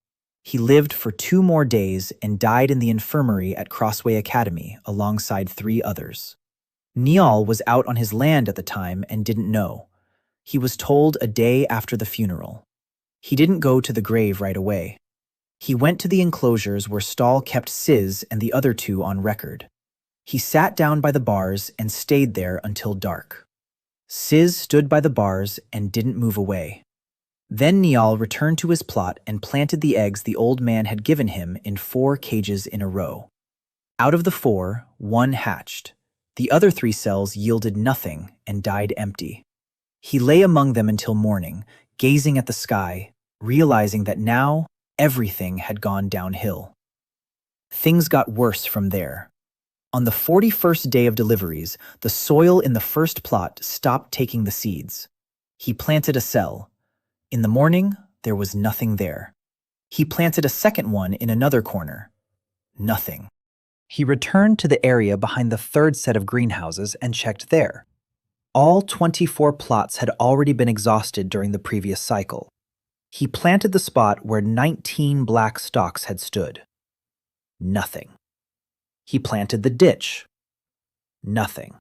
He lived for 2 more days and died in the infirmary at Crossway Academy alongside 3 others. Niall was out on his land at the time and didn't know. He was told a day after the funeral. He didn't go to the grave right away. He went to the enclosures where Stahl kept Sis and the other 2 on record. He sat down by the bars and stayed there until dark. Sis stood by the bars and didn't move away. Then Niall returned to his plot and planted the eggs the old man had given him in 4 cages in a row. Out of the 4, 1 hatched. The other 3 cells yielded nothing and died empty. He lay among them until morning, gazing at the sky, realizing that now everything had gone downhill. Things got worse from there. On the 41st day of deliveries, the soil in the first plot stopped taking the seeds. He planted a cell. In the morning, there was nothing there. He planted a second one in another corner. Nothing. He returned to the area behind the third set of greenhouses and checked there. All 24 plots had already been exhausted during the previous cycle. He planted the spot where 19 black stalks had stood. Nothing. He planted the ditch. Nothing.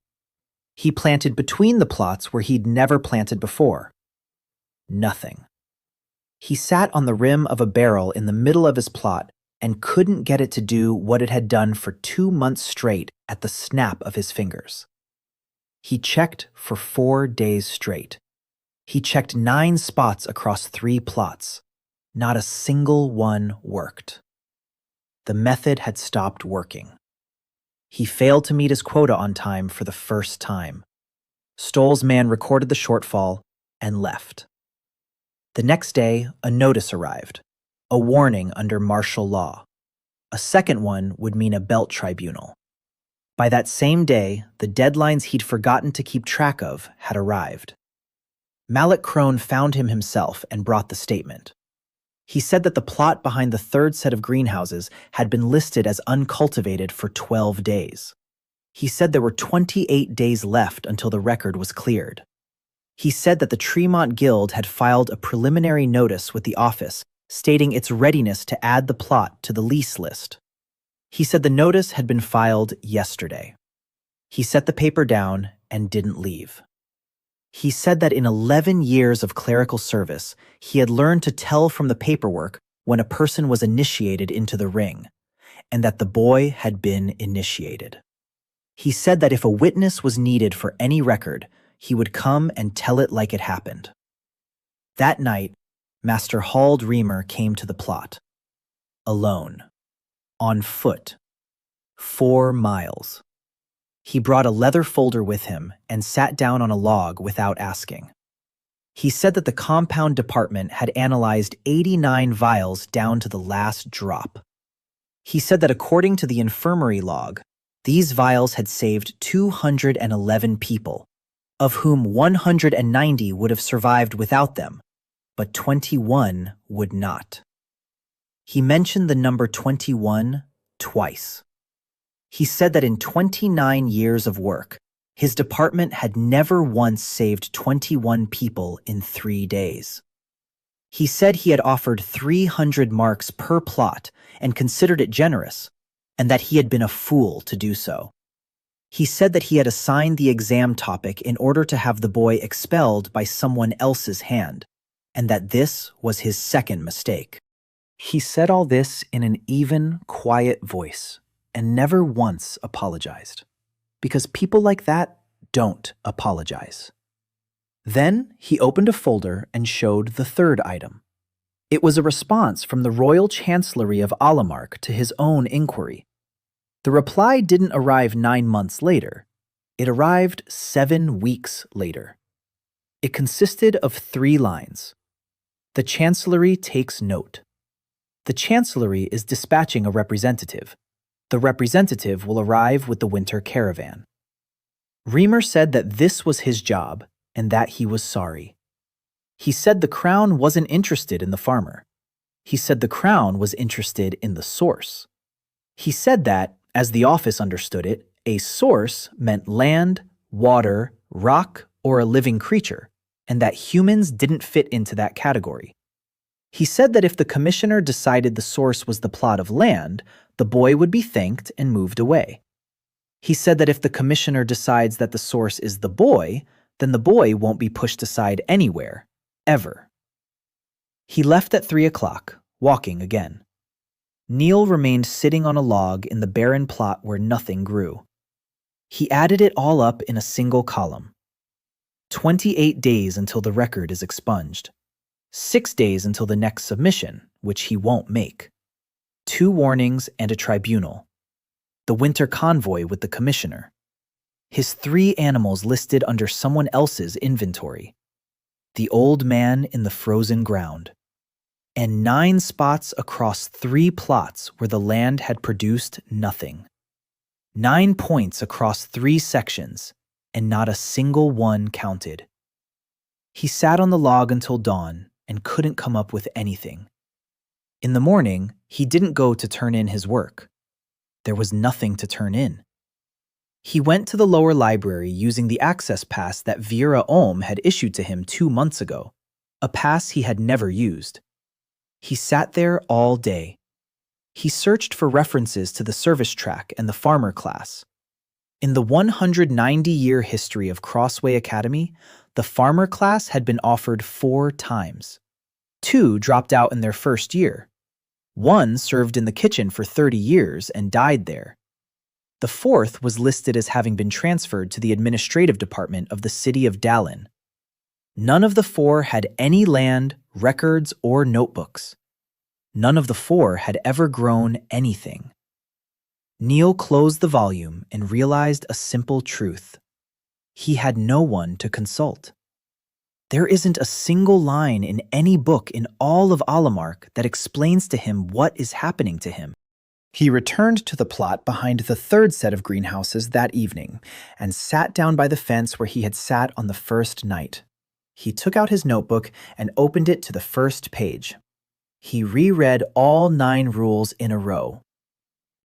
He planted between the plots where he'd never planted before. Nothing. He sat on the rim of a barrel in the middle of his plot and couldn't get it to do what it had done for 2 months straight at the snap of his fingers. He checked for 4 days straight. He checked 9 spots across 3 plots. Not a single one worked. The method had stopped working. He failed to meet his quota on time for the first time. Stoll's man recorded the shortfall and left. The next day, a notice arrived, a warning under martial law. A second one would mean a belt tribunal. By that same day, the deadlines he'd forgotten to keep track of had arrived. Malak Crone found him himself and brought the statement. He said that the plot behind the third set of greenhouses had been listed as uncultivated for 12 days. He said there were 28 days left until the record was cleared. He said that the Tremont Guild had filed a preliminary notice with the office stating its readiness to add the plot to the lease list. He said the notice had been filed yesterday. He set the paper down and didn't leave. He said that in 11 years of clerical service, he had learned to tell from the paperwork when a person was initiated into the ring, and that the boy had been initiated. He said that if a witness was needed for any record, he would come and tell it like it happened. That night, Master Hald Reamer came to the plot. Alone. On foot. 4 miles. He brought a leather folder with him and sat down on a log without asking. He said that the compound department had analyzed 89 vials down to the last drop. He said that according to the infirmary log, these vials had saved 211 people, of whom 190 would have survived without them, but 21 would not. He mentioned the number 21 twice. He said that in 29 years of work, His department had never once saved 21 people in 3 days. He said he had offered 300 marks per plot and considered it generous, and that he had been a fool to do so. He said that he had assigned the exam topic in order to have the boy expelled by someone else's hand, and that this was his second mistake. He said all this in an even, quiet voice, and never once apologized, because people like that don't apologize. Then he opened a folder and showed the third item. It was a response from the Royal Chancellery of Alamark to his own inquiry. The reply didn't arrive 9 months later. It arrived 7 weeks later. It consisted of 3 lines. The Chancellery takes note. The Chancellery is dispatching a representative. The representative will arrive with the winter caravan. Reamer said that this was his job and that he was sorry. He said the crown wasn't interested in the farmer. He said the crown was interested in the source. He said that, as the office understood it, a source meant land, water, rock, or a living creature, and that humans didn't fit into that category. He said that if the commissioner decided the source was the plot of land, the boy would be thanked and moved away. He said that if the commissioner decides that the source is the boy, then the boy won't be pushed aside anywhere, ever. He left at 3 o'clock, walking again. Neil remained sitting on a log in the barren plot where nothing grew. He added it all up in a single column. 28 days until the record is expunged. 6 days until the next submission, which he won't make. 2 warnings and a tribunal. The winter convoy with the commissioner. His 3 animals listed under someone else's inventory. The old man in the frozen ground. And 9 spots across 3 plots where the land had produced nothing. 9 points across 3 sections, and not a single one counted. He sat on the log until dawn and couldn't come up with anything. In the morning, he didn't go to turn in his work. There was nothing to turn in. He went to the lower library using the access pass that Vera Ohm had issued to him 2 months ago, a pass he had never used. He sat there all day. He searched for references to the service track and the farmer class. In the 190-year history of Crossway Academy, the farmer class had been offered 4 times. 2 dropped out in their first year. 1 served in the kitchen for 30 years and died there. The 4th was listed as having been transferred to the administrative department of the city of Dallin. None of the 4 had any land, records, or notebooks. None of the 4 had ever grown anything. Neil closed the volume and realized a simple truth. He had no one to consult. There isn't a single line in any book in all of Alamark that explains to him what is happening to him. He returned to the plot behind the 3rd set of greenhouses that evening and sat down by the fence where he had sat on the first night. He took out his notebook and opened it to the first page. He reread all 9 rules in a row.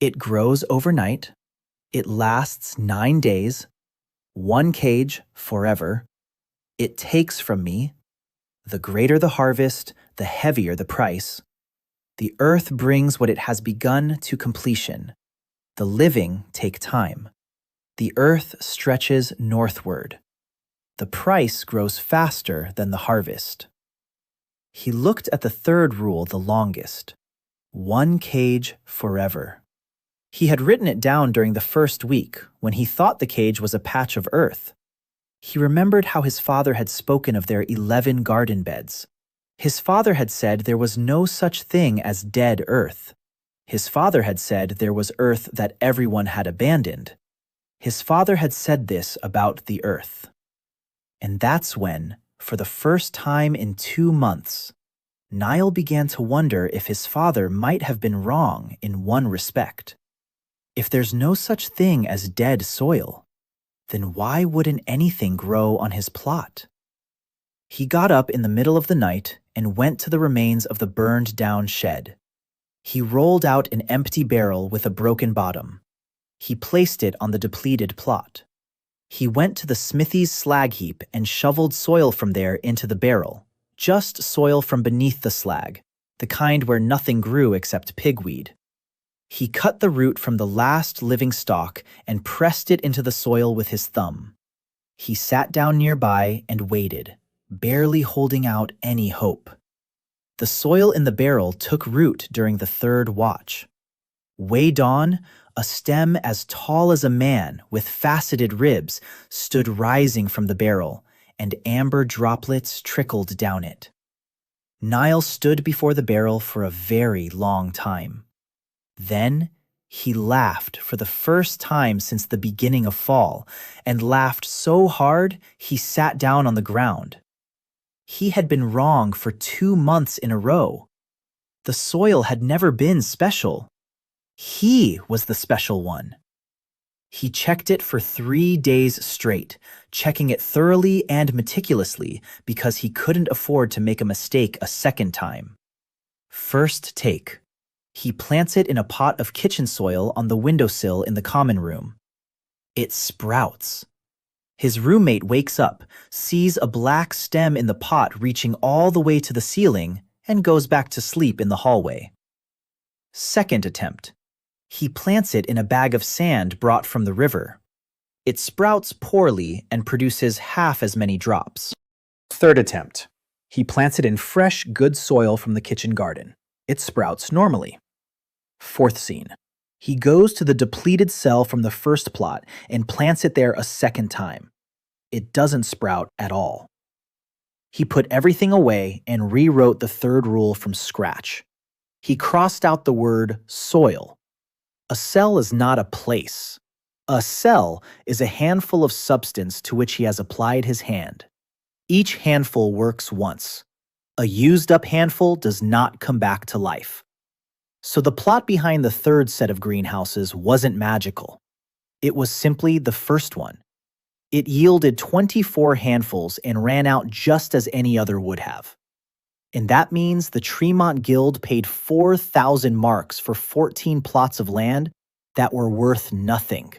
It grows overnight. It lasts 9 days. 1 cage forever. It takes from me. The greater the harvest, the heavier the price. The earth brings what it has begun to completion. The living take time. The earth stretches northward. The price grows faster than the harvest. He looked at the 3rd rule the longest. 1 cage forever. He had written it down during the first week when he thought the cage was a patch of earth. He remembered how his father had spoken of their 11 garden beds. His father had said there was no such thing as dead earth. His father had said there was earth that everyone had abandoned. His father had said this about the earth. And that's when, for the first time in 2 months, Niall began to wonder if his father might have been wrong in one respect. If there's no such thing as dead soil, then why wouldn't anything grow on his plot? He got up in the middle of the night and went to the remains of the burned-down shed. He rolled out an empty barrel with a broken bottom. He placed it on the depleted plot. He went to the smithy's slag heap and shoveled soil from there into the barrel. Just soil from beneath the slag, the kind where nothing grew except pigweed. He cut the root from the last living stalk and pressed it into the soil with his thumb. He sat down nearby and waited, barely holding out any hope. The soil in the barrel took root during the third watch. Way dawn, a stem as tall as a man with faceted ribs stood rising from the barrel, and amber droplets trickled down it. Niall stood before the barrel for a very long time. Then he laughed for the first time since the beginning of fall, and laughed so hard he sat down on the ground. He had been wrong for 2 months in a row. The soil had never been special. He was the special one. He checked it for 3 days straight, checking it thoroughly and meticulously because he couldn't afford to make a mistake a second time. First take. He plants it in a pot of kitchen soil on the windowsill in the common room. It sprouts. His roommate wakes up, sees a black stem in the pot reaching all the way to the ceiling, and goes back to sleep in the hallway. Second attempt. He plants it in a bag of sand brought from the river. It sprouts poorly and produces half as many drops. Third attempt. He plants it in fresh, good soil from the kitchen garden. It sprouts normally. Fourth scene. He goes to the depleted cell from the first plot and plants it there a second time. It doesn't sprout at all. He put everything away and rewrote the third rule from scratch. He crossed out the word soil. A cell is not a place. A cell is a handful of substance to which he has applied his hand. Each handful works once. A used-up handful does not come back to life. So the plot behind the third set of greenhouses wasn't magical. It was simply the first one. It yielded 24 handfuls and ran out just as any other would have. And that means the Tremont Guild paid 4,000 marks for 14 plots of land that were worth nothing.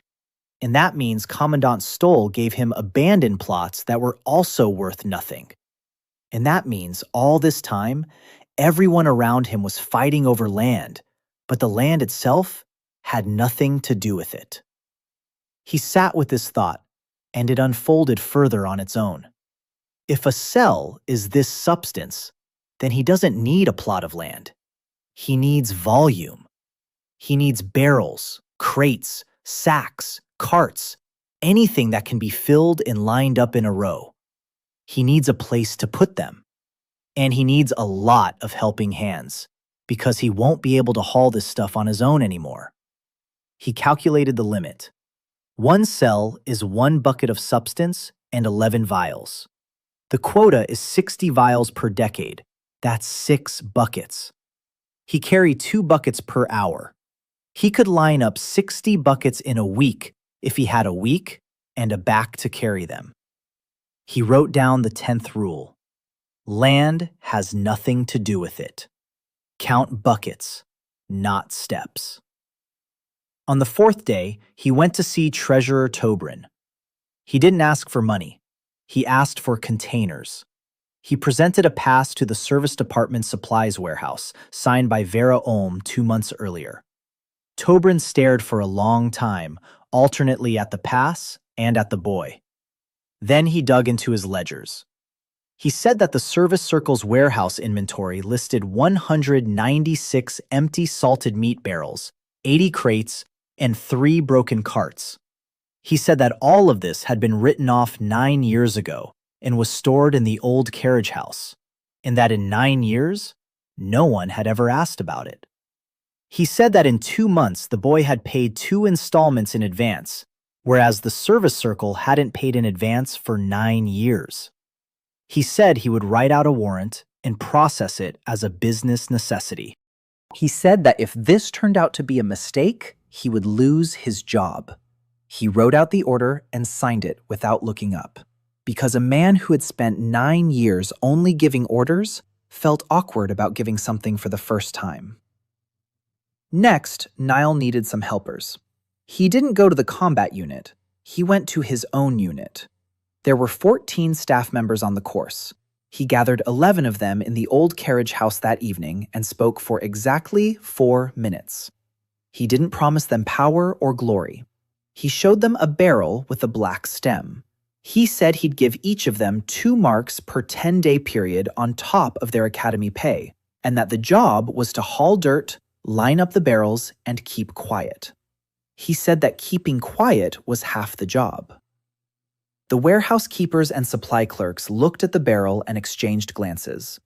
And that means Commandant Stoll gave him abandoned plots that were also worth nothing. And that means all this time, everyone around him was fighting over land, but the land itself had nothing to do with it. He sat with this thought, and it unfolded further on its own. If a cell is this substance, then he doesn't need a plot of land. He needs volume. He needs barrels, crates, sacks, carts, anything that can be filled and lined up in a row. He needs a place to put them. And he needs a lot of helping hands, because he won't be able to haul this stuff on his own anymore. He calculated the limit. 1 cell is 1 bucket of substance and 11 vials. The quota is 60 vials per decade. That's 6 buckets. He carried 2 buckets per hour. He could line up 60 buckets in a week if he had a week and a back to carry them. He wrote down the 10th rule. Land has nothing to do with it. Count buckets, not steps. On the 4th day, he went to see Treasurer Tobrin. He didn't ask for money. He asked for containers. He presented a pass to the Service Department Supplies Warehouse, signed by Vera Olm 2 months earlier. Tobrin stared for a long time, alternately at the pass and at the boy. Then he dug into his ledgers. He said that the Service Circle's warehouse inventory listed 196 empty salted meat barrels, 80 crates, and 3 broken carts. He said that all of this had been written off 9 years ago and was stored in the old carriage house, and that in 9 years, no one had ever asked about it. He said that in 2 months the boy had paid 2 installments in advance, whereas the Service Circle hadn't paid in advance for 9 years. He said he would write out a warrant and process it as a business necessity. He said that if this turned out to be a mistake, he would lose his job. He wrote out the order and signed it without looking up, because a man who had spent 9 years only giving orders felt awkward about giving something for the first time. Next, Niall needed some helpers. He didn't go to the combat unit. he went to his own unit. There were 14 staff members on the course. He gathered 11 of them in the old carriage house that evening and spoke for exactly 4 minutes. He didn't promise them power or glory. He showed them a barrel with a black stem. He said he'd give each of them 2 marks per 10-day period on top of their academy pay, and that the job was to haul dirt, line up the barrels, and keep quiet. He said that keeping quiet was half the job. The warehouse keepers and supply clerks looked at the barrel and exchanged glances.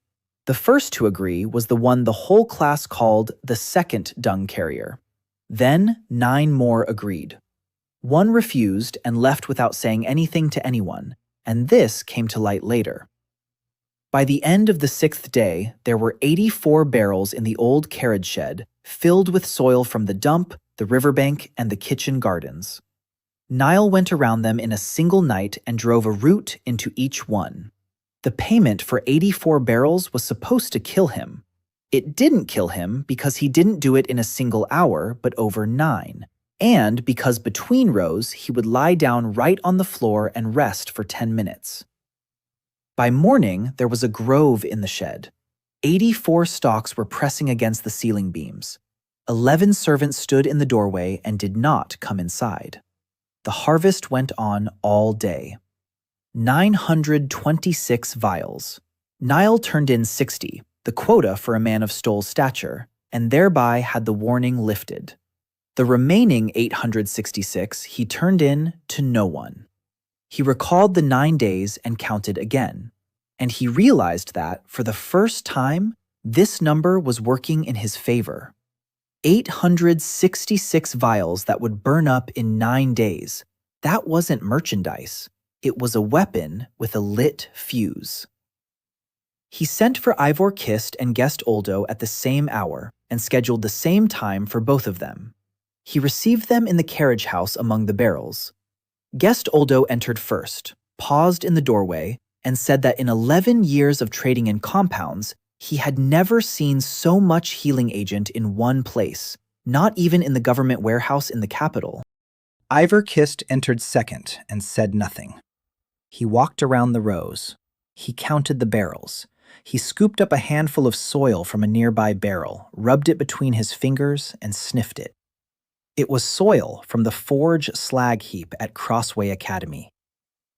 The first to agree was the one the whole class called the second dung carrier. Then 9 more agreed. One refused and left without saying anything to anyone, and this came to light later. By the end of the 6th day, there were 84 barrels in the old carriage shed, filled with soil from the dump, the riverbank, and the kitchen gardens. Niall went around them in a single night and drove a route into each one. The payment for 84 barrels was supposed to kill him. It didn't kill him because he didn't do it in a single hour, but over 9. And because between rows, he would lie down right on the floor and rest for 10 minutes. By morning, there was a grove in the shed. 84 stalks were pressing against the ceiling beams. 11 servants stood in the doorway and did not come inside. The harvest went on all day. 926 vials. Niall turned in 60, the quota for a man of Stoll's stature, and thereby had the warning lifted. The remaining 866 he turned in to no one. He recalled the 9 days and counted again, and he realized that, for the first time, this number was working in his favor. 866 vials that would burn up in 9 days. That wasn't merchandise. It was a weapon with a lit fuse. He sent for Ivor Kist and guest Oldo at the same hour and scheduled the same time for both of them. He received them in the carriage house among the barrels. Guest Oldo entered first, paused in the doorway, and said that in 11 years of trading in compounds, he had never seen so much healing agent in one place, not even in the government warehouse in the capital. Ivor Kist entered second and said nothing. He walked around the rows. He counted the barrels. He scooped up a handful of soil from a nearby barrel, rubbed it between his fingers, and sniffed it. It was soil from the forge slag heap at Crossway Academy.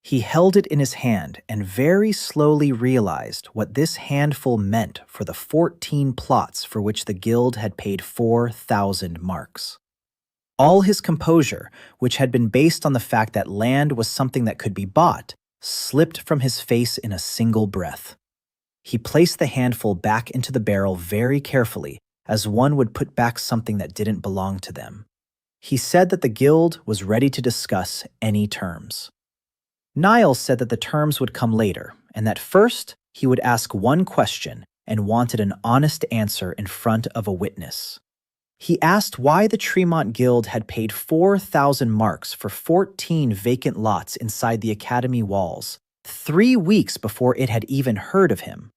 He held it in his hand and very slowly realized what this handful meant for the 14 plots for which the guild had paid 4,000 marks. All his composure, which had been based on the fact that land was something that could be bought, slipped from his face in a single breath. He placed the handful back into the barrel very carefully, as one would put back something that didn't belong to them. He said that the guild was ready to discuss any terms. Niall said that the terms would come later, and that first he would ask one question and wanted an honest answer in front of a witness. He asked why the Tremont Guild had paid 4,000 marks for 14 vacant lots inside the academy walls, 3 weeks before it had even heard of him.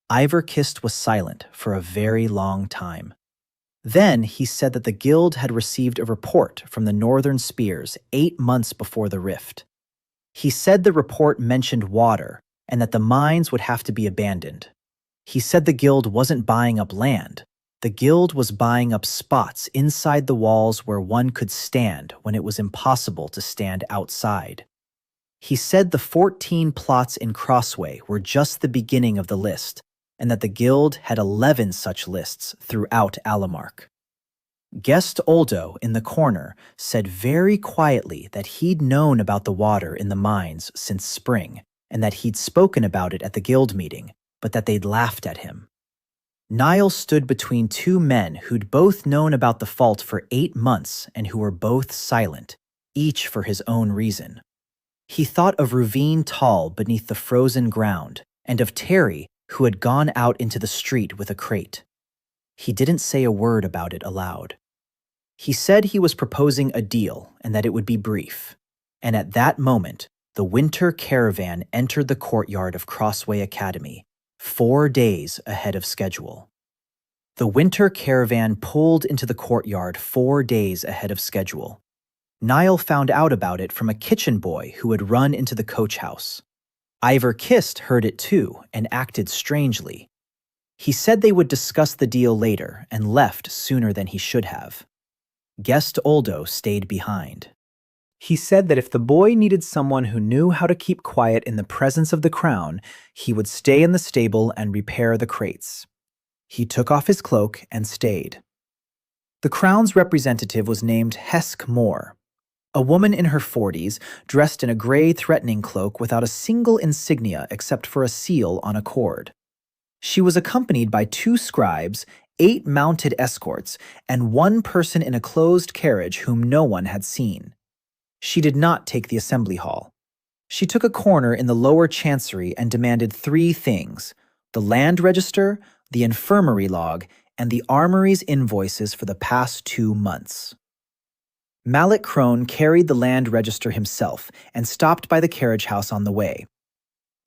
Ivor Kist was silent for a very long time. Then he said that the guild had received a report from the Northern Spears 8 months before the rift. He said the report mentioned water and that the mines would have to be abandoned. He said the guild wasn't buying up land. The guild was buying up spots inside the walls where one could stand when it was impossible to stand outside. He said the 14 plots in Crossway were just the beginning of the list, and that the guild had 11 such lists throughout Alamark. Guest Oldo in the corner said very quietly that he'd known about the water in the mines since spring, and that he'd spoken about it at the guild meeting, but that they'd laughed at him. Niall stood between 2 men who'd both known about the fault for 8 months and who were both silent, each for his own reason. He thought of Ruveen Tall beneath the frozen ground, and of Terry, who had gone out into the street with a crate. He didn't say a word about it aloud. He said he was proposing a deal and that it would be brief. And at that moment, the winter caravan entered the courtyard of Crossway Academy, 4 days ahead of schedule. The winter caravan pulled into the courtyard 4 days ahead of schedule. Niall found out about it from a kitchen boy who had run into the coach house. Ivor Kist heard it too and acted strangely. He said they would discuss the deal later and left sooner than he should have. Guest Oldo stayed behind. He said that if the boy needed someone who knew how to keep quiet in the presence of the crown, he would stay in the stable and repair the crates. He took off his cloak and stayed. The crown's representative was named Hesk Moore, a woman in her 40s, dressed in a gray, threatening cloak without a single insignia except for a seal on a cord. She was accompanied by 2 scribes, 8 mounted escorts, and 1 person in a closed carriage whom no one had seen. She did not take the assembly hall. She took a corner in the lower chancery and demanded 3 things: the land register, the infirmary log, and the armory's invoices for the past 2 months. Mallet Crone carried the land register himself and stopped by the carriage house on the way.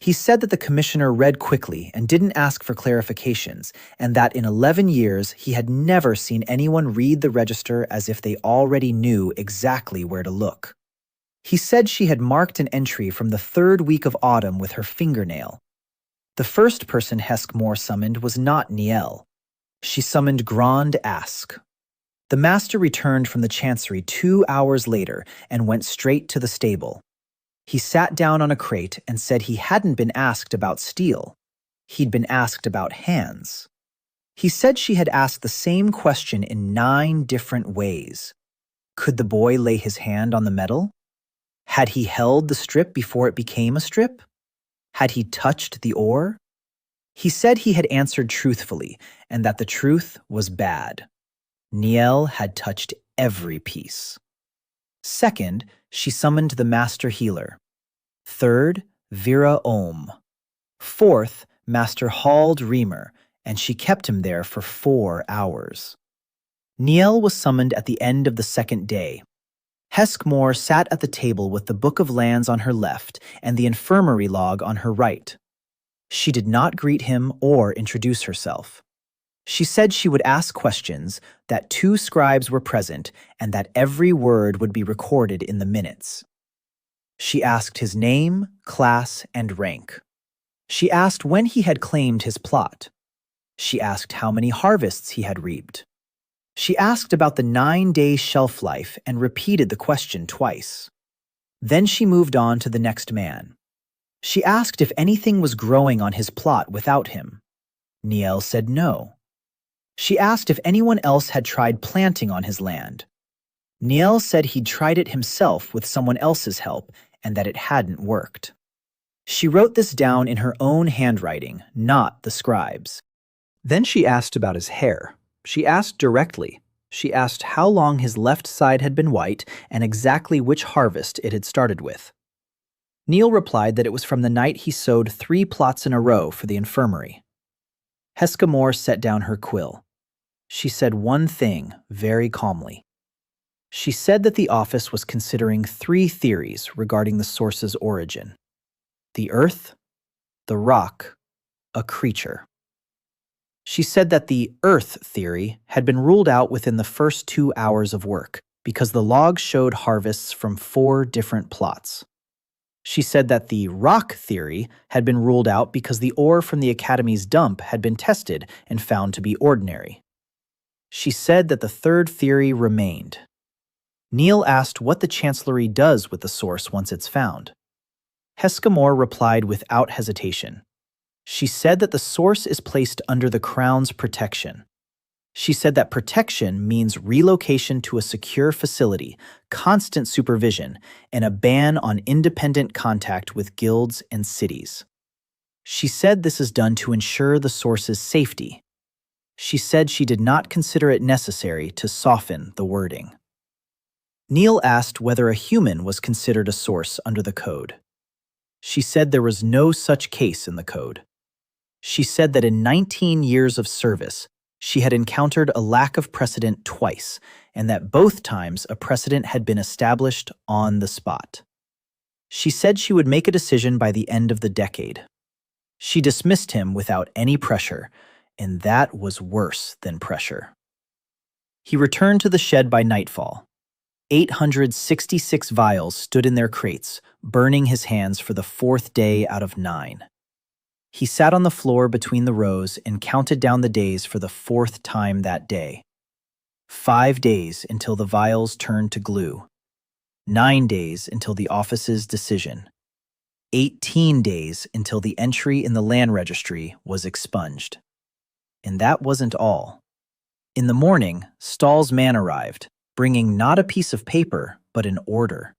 He said that the commissioner read quickly and didn't ask for clarifications, and that in 11 years he had never seen anyone read the register as if they already knew exactly where to look. He said she had marked an entry from the 3rd week of autumn with her fingernail. The first person Hesk Moore summoned was not Niel. She summoned Grand Ask. The master returned from the chancery 2 hours later and went straight to the stable. He sat down on a crate and said he hadn't been asked about steel. He'd been asked about hands. He said she had asked the same question in 9 different ways. Could the boy lay his hand on the metal? Had he held the strip before it became a strip? Had he touched the ore? He said he had answered truthfully and that the truth was bad. Niel had touched every piece. Second, she summoned the master healer. Third, Vera Ohm. Fourth, Master Hald Reamer, and she kept him there for 4 hours. Niel was summoned at the end of the 2nd day. Hesk Moore sat at the table with the Book of Lands on her left and the infirmary log on her right. She did not greet him or introduce herself. She said she would ask questions, that 2 scribes were present, and that every word would be recorded in the minutes. She asked his name, class, and rank. She asked when he had claimed his plot. She asked how many harvests he had reaped. She asked about the 9-day shelf life and repeated the question twice. Then she moved on to the next man. She asked if anything was growing on his plot without him. Niel said no. She asked if anyone else had tried planting on his land. Niel said he'd tried it himself with someone else's help and that it hadn't worked. She wrote this down in her own handwriting, not the scribe's. Then she asked about his hair. She asked directly. She asked how long his left side had been white and exactly which harvest it had started with. Niel replied that it was from the night he sowed 3 plots in a row for the infirmary. Heska Moore set down her quill. She said one thing very calmly. She said that the office was considering 3 theories regarding the source's origin: the earth, the rock, a creature. She said that the earth theory had been ruled out within the first 2 hours of work because the log showed harvests from 4 different plots. She said that the rock theory had been ruled out because the ore from the Academy's dump had been tested and found to be ordinary. She said that the 3rd theory remained. Niel asked what the Chancellery does with the source once it's found. Heska Moore replied without hesitation. She said that the source is placed under the Crown's protection. She said that protection means relocation to a secure facility, constant supervision, and a ban on independent contact with guilds and cities. She said this is done to ensure the source's safety. She said she did not consider it necessary to soften the wording. Niel asked whether a human was considered a source under the code. She said there was no such case in the code. She said that in 19 years of service, she had encountered a lack of precedent twice, and that both times a precedent had been established on the spot. She said she would make a decision by the end of the decade. She dismissed him without any pressure, and that was worse than pressure. He returned to the shed by nightfall. 866 vials stood in their crates, burning his hands for the fourth day out of 9. He sat on the floor between the rows and counted down the days for the fourth time that day. 5 days until the vials turned to glue. 9 days until the office's decision. 18 days until the entry in the land registry was expunged. And that wasn't all. In the morning, Stahl's man arrived, bringing not a piece of paper, but an order.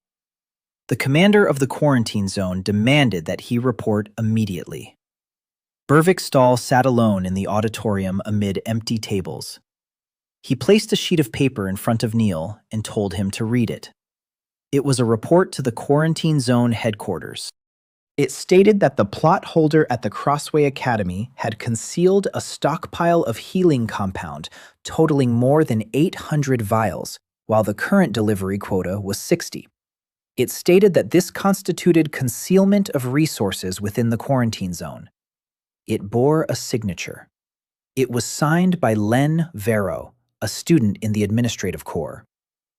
The commander of the quarantine zone demanded that he report immediately. Bervik Stahl sat alone in the auditorium amid empty tables. He placed a sheet of paper in front of Neil and told him to read it. It was a report to the quarantine zone headquarters. It stated that the plot holder at the Crossway Academy had concealed a stockpile of healing compound totaling more than 800 vials, while the current delivery quota was 60. It stated that this constituted concealment of resources within the quarantine zone. It bore a signature. It was signed by Len Vero, a student in the administrative corps,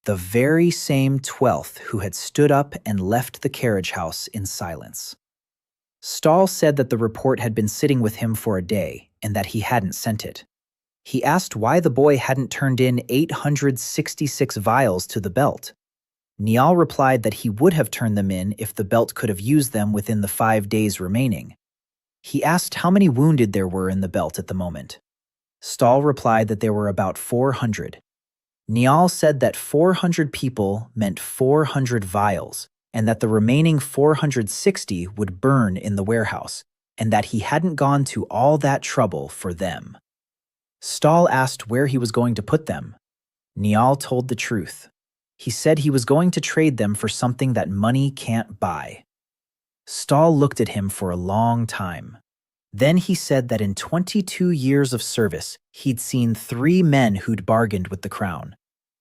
the very same 12th who had stood up and left the carriage house in silence. Stahl said that the report had been sitting with him for a day and that he hadn't sent it. He asked why the boy hadn't turned in 866 vials to the belt. Niall replied that he would have turned them in if the belt could have used them within the 5 days remaining. He asked how many wounded there were in the belt at the moment. Stahl replied that there were about 400. Niall said that 400 people meant 400 vials, and that the remaining 460 would burn in the warehouse, and that he hadn't gone to all that trouble for them. Stahl asked where he was going to put them. Niall told the truth. He said he was going to trade them for something that money can't buy. Stahl looked at him for a long time. Then he said that in 22 years of service, he'd seen 3 men who'd bargained with the crown.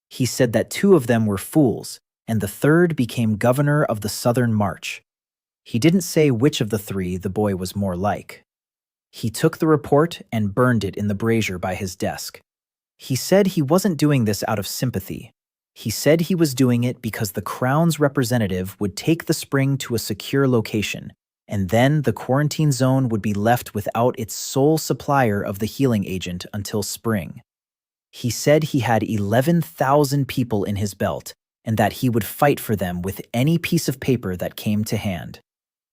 He said that 2 of them were fools, and the 3rd became governor of the Southern March. He didn't say which of the 3 the boy was more like. He took the report and burned it in the brazier by his desk. He said he wasn't doing this out of sympathy. He said he was doing it because the crown's representative would take the spring to a secure location, and then the quarantine zone would be left without its sole supplier of the healing agent until spring. He said he had 11,000 people in his belt, and that he would fight for them with any piece of paper that came to hand.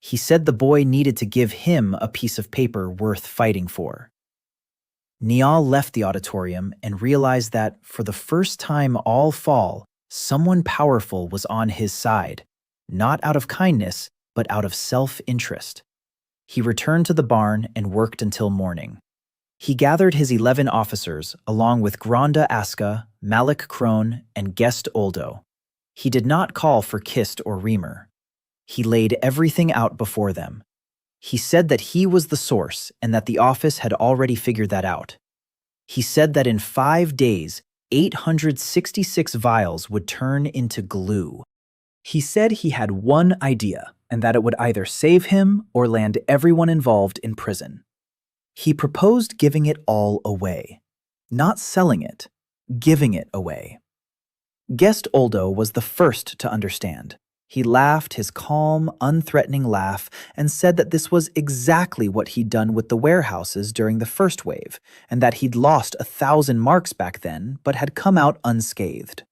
He said the boy needed to give him a piece of paper worth fighting for. Niall left the auditorium and realized that, for the first time all fall, someone powerful was on his side, not out of kindness, but out of self-interest. He returned to the barn and worked until morning. He gathered his 11 officers, along with Granda Aska, Malik Crone, and Gest Oldo. He did not call for Kist or Reamer. He laid everything out before them. He said that he was the source and that the office had already figured that out. He said that in 5 days, 866 vials would turn into glue. He said he had one idea, and that it would either save him or land everyone involved in prison. He proposed giving it all away. Not selling it, giving it away. Gest Oldo was the first to understand. He laughed his calm, unthreatening laugh and said that this was exactly what he'd done with the warehouses during the first wave, and that he'd lost 1,000 marks back then, but had come out unscathed.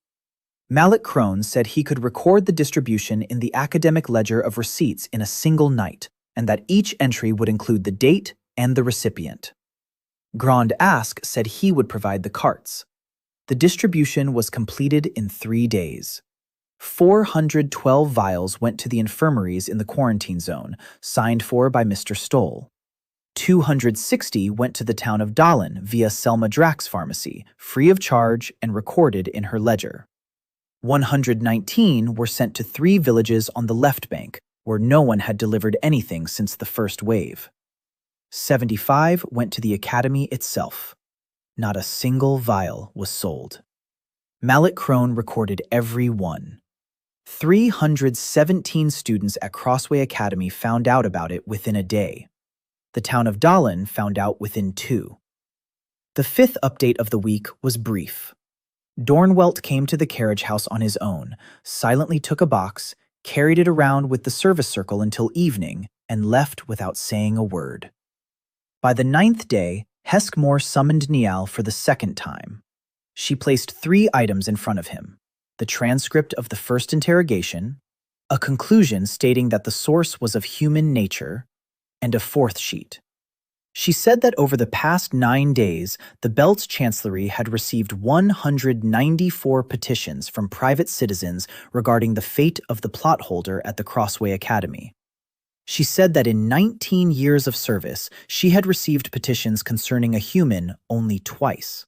Malik Crone said he could record the distribution in the academic ledger of receipts in a single night, and that each entry would include the date and the recipient. Grand Ask said he would provide the carts. The distribution was completed in 3 days. 412 vials went to the infirmaries in the quarantine zone, signed for by Mr. Stoll. 260 went to the town of Dahlen via Selma Drack's pharmacy, free of charge and recorded in her ledger. 119 were sent to 3 villages on the left bank, where no one had delivered anything since the first wave. 75 went to the academy itself. Not a single vial was sold. Malik Crone recorded every one. 317 students at Crossway Academy found out about it within a day. The town of Dahlen found out within 2. The 5th update of the week was brief. Dornwelt came to the carriage house on his own, silently took a box, carried it around with the service circle until evening, and left without saying a word. By the 9th day, Heskmore summoned Niall for the second time. She placed 3 items in front of him: the transcript of the first interrogation, a conclusion stating that the source was of human nature, and a 4th sheet. She said that over the past 9 days, the Belt's Chancellery had received 194 petitions from private citizens regarding the fate of the plot holder at the Crossway Academy. She said that in 19 years of service, she had received petitions concerning a human only twice.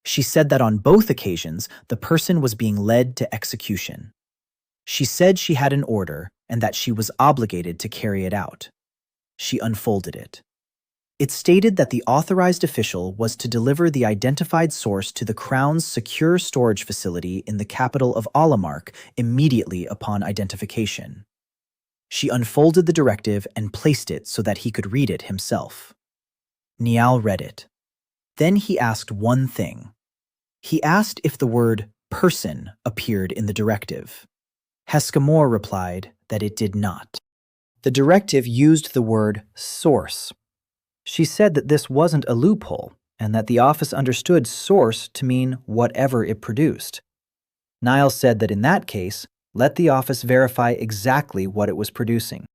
She said that on both occasions, the person was being led to execution. She said she had an order and that she was obligated to carry it out. She unfolded it. It stated that the authorized official was to deliver the identified source to the Crown's secure storage facility in the capital of Alamark immediately upon identification. She unfolded the directive and placed it so that he could read it himself. Niall read it. Then he asked one thing. He asked if the word person appeared in the directive. Heskmore replied that it did not. The directive used the word source. She said that this wasn't a loophole and that the office understood source to mean whatever it produced. Niall said that in that case, let the office verify exactly what it was producing.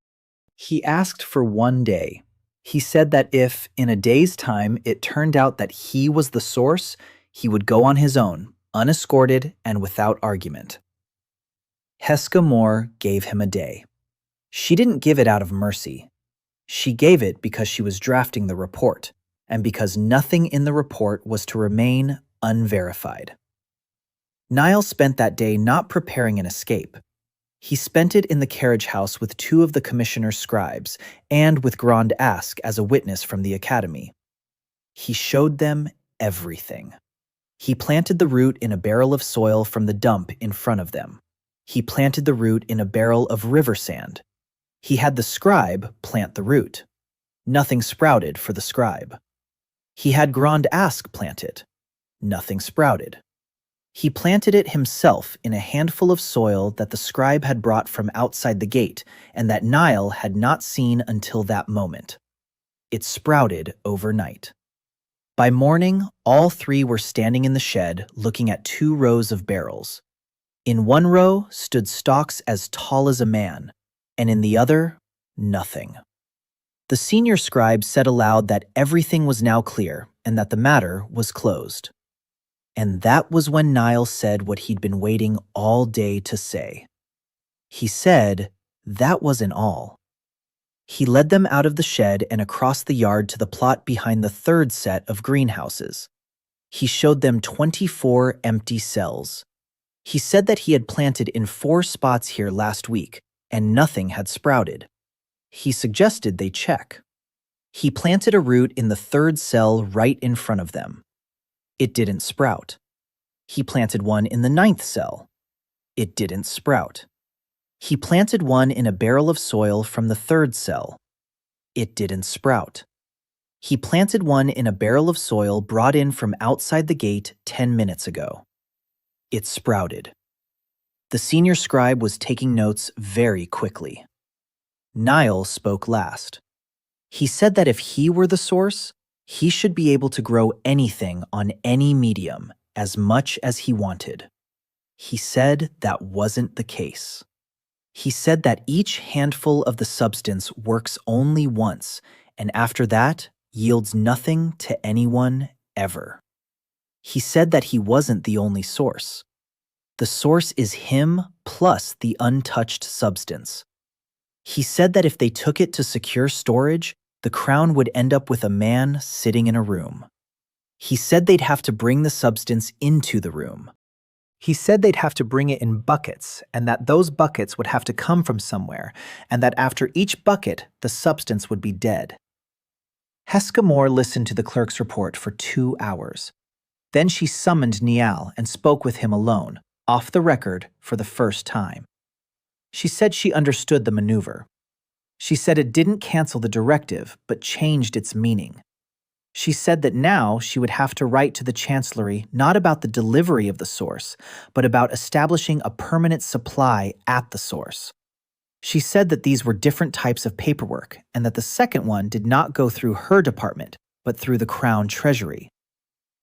He asked for 1 day. He said that if, in a day's time, it turned out that he was the source, he would go on his own, unescorted and without argument. Heskmore gave him a day. She didn't give it out of mercy. She gave it because she was drafting the report, and because nothing in the report was to remain unverified. Niall spent that day not preparing an escape. He spent it in the carriage house with 2 of the commissioner's scribes and with Grand Ask as a witness from the academy. He showed them everything. He planted the root in a barrel of soil from the dump in front of them. He planted the root in a barrel of river sand. He had the scribe plant the root. Nothing sprouted for the scribe. He had Grand Ask plant it. Nothing sprouted. He planted it himself in a handful of soil that the scribe had brought from outside the gate and that Niall had not seen until that moment. It sprouted overnight. By morning, all 3 were standing in the shed looking at 2 rows of barrels. In one row stood stalks as tall as a man, and in the other, nothing. The senior scribe said aloud that everything was now clear and that the matter was closed. And that was when Niall said what he'd been waiting all day to say. He said that wasn't all. He led them out of the shed and across the yard to the plot behind the 3rd set of greenhouses. He showed them 24 empty cells. He said that he had planted in 4 spots here last week, and nothing had sprouted. He suggested they check. He planted a root in the 3rd cell right in front of them. It didn't sprout. He planted one in the 9th cell. It didn't sprout. He planted one in a barrel of soil from the 3rd cell. It didn't sprout. He planted one in a barrel of soil brought in from outside the gate 10 minutes ago. It sprouted. The senior scribe was taking notes very quickly. Niall spoke last. He said that if he were the source, he should be able to grow anything on any medium as much as he wanted. He said that wasn't the case. He said that each handful of the substance works only once, and after that yields nothing to anyone ever. He said that he wasn't the only source. The source is him plus the untouched substance. He said that if they took it to secure storage, the Crown would end up with a man sitting in a room. He said they'd have to bring the substance into the room. He said they'd have to bring it in buckets, and that those buckets would have to come from somewhere, and that after each bucket, the substance would be dead. Heskmore listened to the clerk's report for 2 hours. Then she summoned Niall and spoke with him alone, off the record for the first time. She said she understood the maneuver. She said it didn't cancel the directive, but changed its meaning. She said that now she would have to write to the Chancellery not about the delivery of the source, but about establishing a permanent supply at the source. She said that these were different types of paperwork and that the second one did not go through her department, but through the Crown Treasury.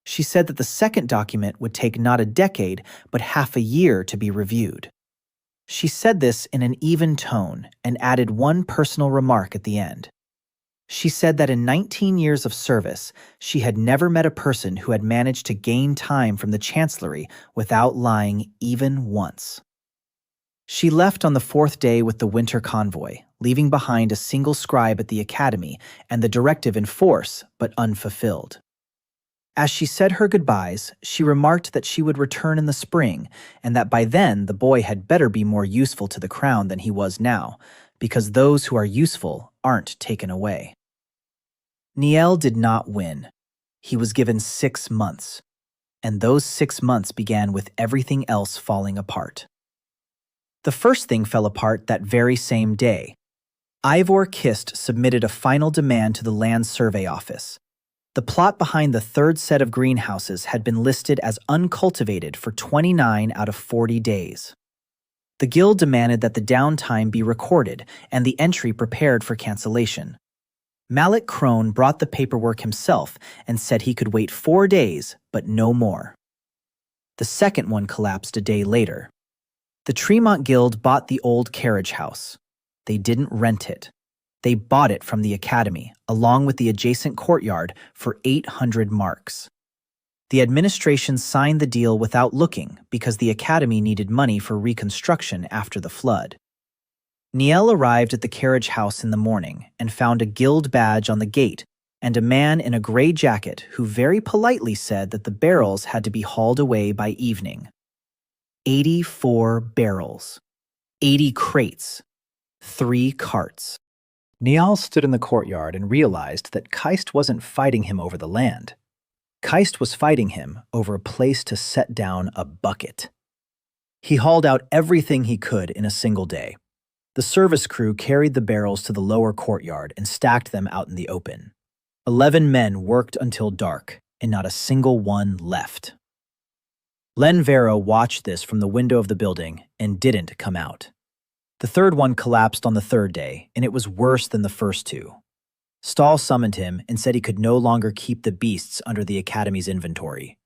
She said that the second document would take not a decade, but half a year to be reviewed. She said this in an even tone and added one personal remark at the end. She said that in 19 years of service, she had never met a person who had managed to gain time from the Chancellery without lying even once. She left on the fourth day with the winter convoy, leaving behind a single scribe at the academy and the directive in force but unfulfilled. As she said her goodbyes, she remarked that she would return in the spring and that by then the boy had better be more useful to the crown than he was now, because those who are useful aren't taken away. Niel did not win. He was given 6 months, and those 6 months began with everything else falling apart. The first thing fell apart that very same day. Ivor Kist submitted a final demand to the Land Survey Office. The plot behind the third set of greenhouses had been listed as uncultivated for 29 out of 40 days. The guild demanded that the downtime be recorded and the entry prepared for cancellation. Malik Crone brought the paperwork himself and said he could wait 4 days, but no more. The second one collapsed a day later. The Tremont Guild bought the old carriage house. They didn't rent it. They bought it from the academy, along with the adjacent courtyard, for 800 marks. The administration signed the deal without looking because the academy needed money for reconstruction after the flood. Niel arrived at the carriage house in the morning and found a guild badge on the gate and a man in a gray jacket who very politely said that the barrels had to be hauled away by evening. 84 barrels. 80 crates. 3 carts. Niall stood in the courtyard and realized that Keist wasn't fighting him over the land. Keist was fighting him over a place to set down a bucket. He hauled out everything he could in a single day. The service crew carried the barrels to the lower courtyard and stacked them out in the open. 11 men worked until dark, and not a single one left. Len Vero watched this from the window of the building and didn't come out. The third one collapsed on the third day, and it was worse than the first 2. Stahl summoned him and said he could no longer keep the beasts under the Academy's inventory.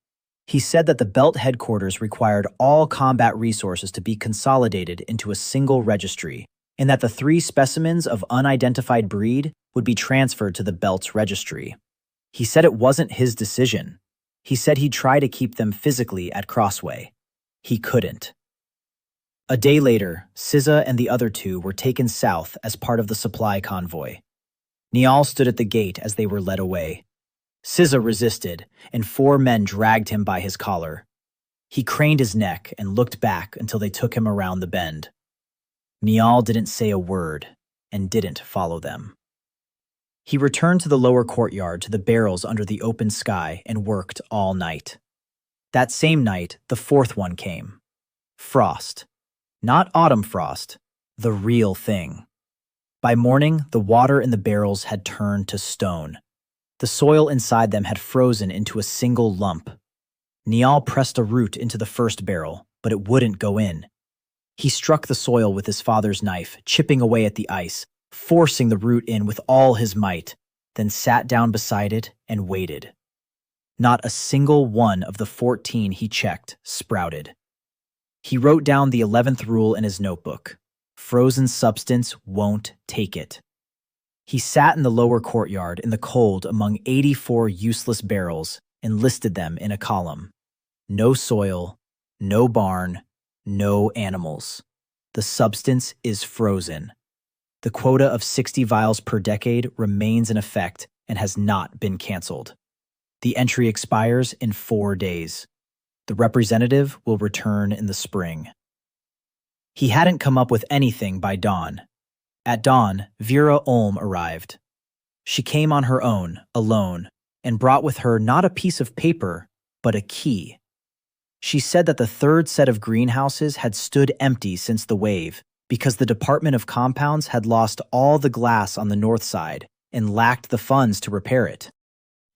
He said that the Belt headquarters required all combat resources to be consolidated into a single registry, and that the 3 specimens of unidentified breed would be transferred to the Belt's registry. He said it wasn't his decision. He said he'd try to keep them physically at Crossway. He couldn't. A day later, SZA and the other 2 were taken south as part of the supply convoy. Niall stood at the gate as they were led away. SZA resisted, and 4 men dragged him by his collar. He craned his neck and looked back until they took him around the bend. Niall didn't say a word and didn't follow them. He returned to the lower courtyard to the barrels under the open sky and worked all night. That same night, the 4th one came. Frost. Not autumn frost, the real thing. By morning, the water in the barrels had turned to stone. The soil inside them had frozen into a single lump. Niall pressed a root into the first barrel, but it wouldn't go in. He struck the soil with his father's knife, chipping away at the ice, forcing the root in with all his might, then sat down beside it and waited. Not a single one of the 14 he checked sprouted. He wrote down the 11th rule in his notebook. Frozen substance won't take it. He sat in the lower courtyard in the cold among 84 useless barrels and listed them in a column. No soil, no barn, no animals. The substance is frozen. The quota of 60 vials per decade remains in effect and has not been canceled. The entry expires in 4 days. The representative will return in the spring. He hadn't come up with anything by dawn. At dawn, Vera Olm arrived. She came on her own, alone, and brought with her not a piece of paper, but a key. She said that the third set of greenhouses had stood empty since the wave because the Department of Compounds had lost all the glass on the north side and lacked the funds to repair it.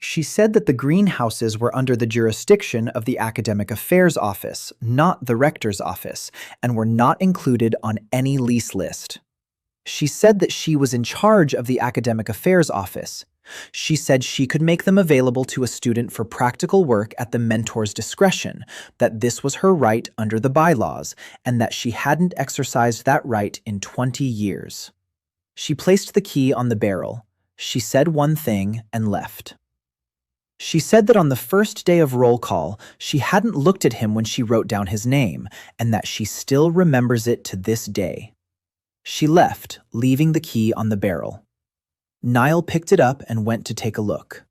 She said that the greenhouses were under the jurisdiction of the Academic Affairs Office, not the Rector's office, and were not included on any lease list. She said that she was in charge of the Academic Affairs Office. She said she could make them available to a student for practical work at the mentor's discretion, that this was her right under the bylaws, and that she hadn't exercised that right in 20 years. She placed the key on the barrel. She said one thing and left. She said that on the first day of roll call, she hadn't looked at him when she wrote down his name, and that she still remembers it to this day. She left, leaving the key on the barrel. Niall picked it up and went to take a look.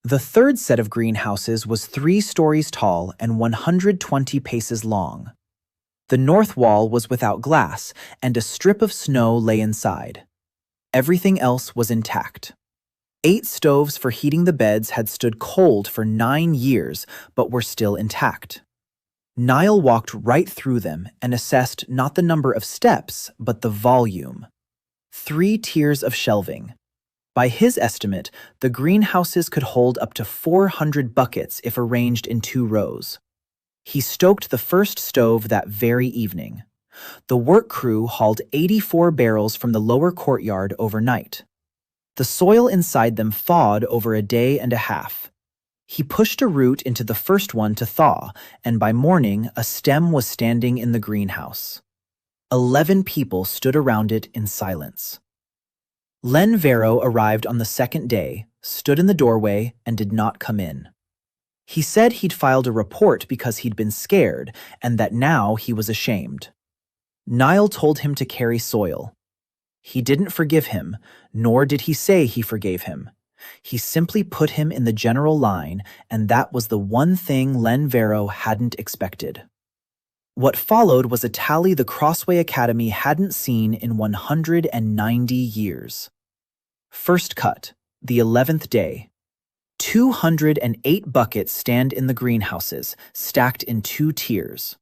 The third set of greenhouses was 3 stories tall and 120 paces long. The north wall was without glass, and a strip of snow lay inside. Everything else was intact. 8 stoves for heating the beds had stood cold for 9 years, but were still intact. Niall walked right through them and assessed not the number of steps, but the volume. 3 tiers of shelving. By his estimate, the greenhouses could hold up to 400 buckets if arranged in 2 rows. He stoked the first stove that very evening. The work crew hauled 84 barrels from the lower courtyard overnight. The soil inside them thawed over a day and a half. He pushed a root into the first one to thaw, and by morning a stem was standing in the greenhouse. 11 people stood around it in silence. Len Vero arrived on the second day, stood in the doorway, and did not come in. He said he'd filed a report because he'd been scared, and that now he was ashamed. Niall told him to carry soil. He didn't forgive him, nor did he say he forgave him. He simply put him in the general line, and that was the one thing Len Vero hadn't expected. What followed was a tally the Crossway Academy hadn't seen in 190 years. First cut, the 11th day. 208 buckets stand in the greenhouses, stacked in 2 tiers.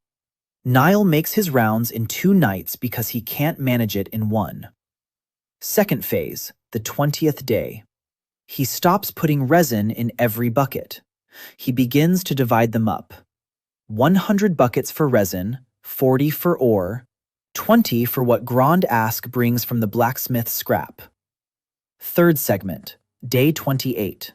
Niall makes his rounds in 2 nights because he can't manage it in 1. Second phase, the 20th day. He stops putting resin in every bucket. He begins to divide them up. 100 buckets for resin, 40 for ore, 20 for what Grand Ask brings from the blacksmith's scrap. Third segment, day 28.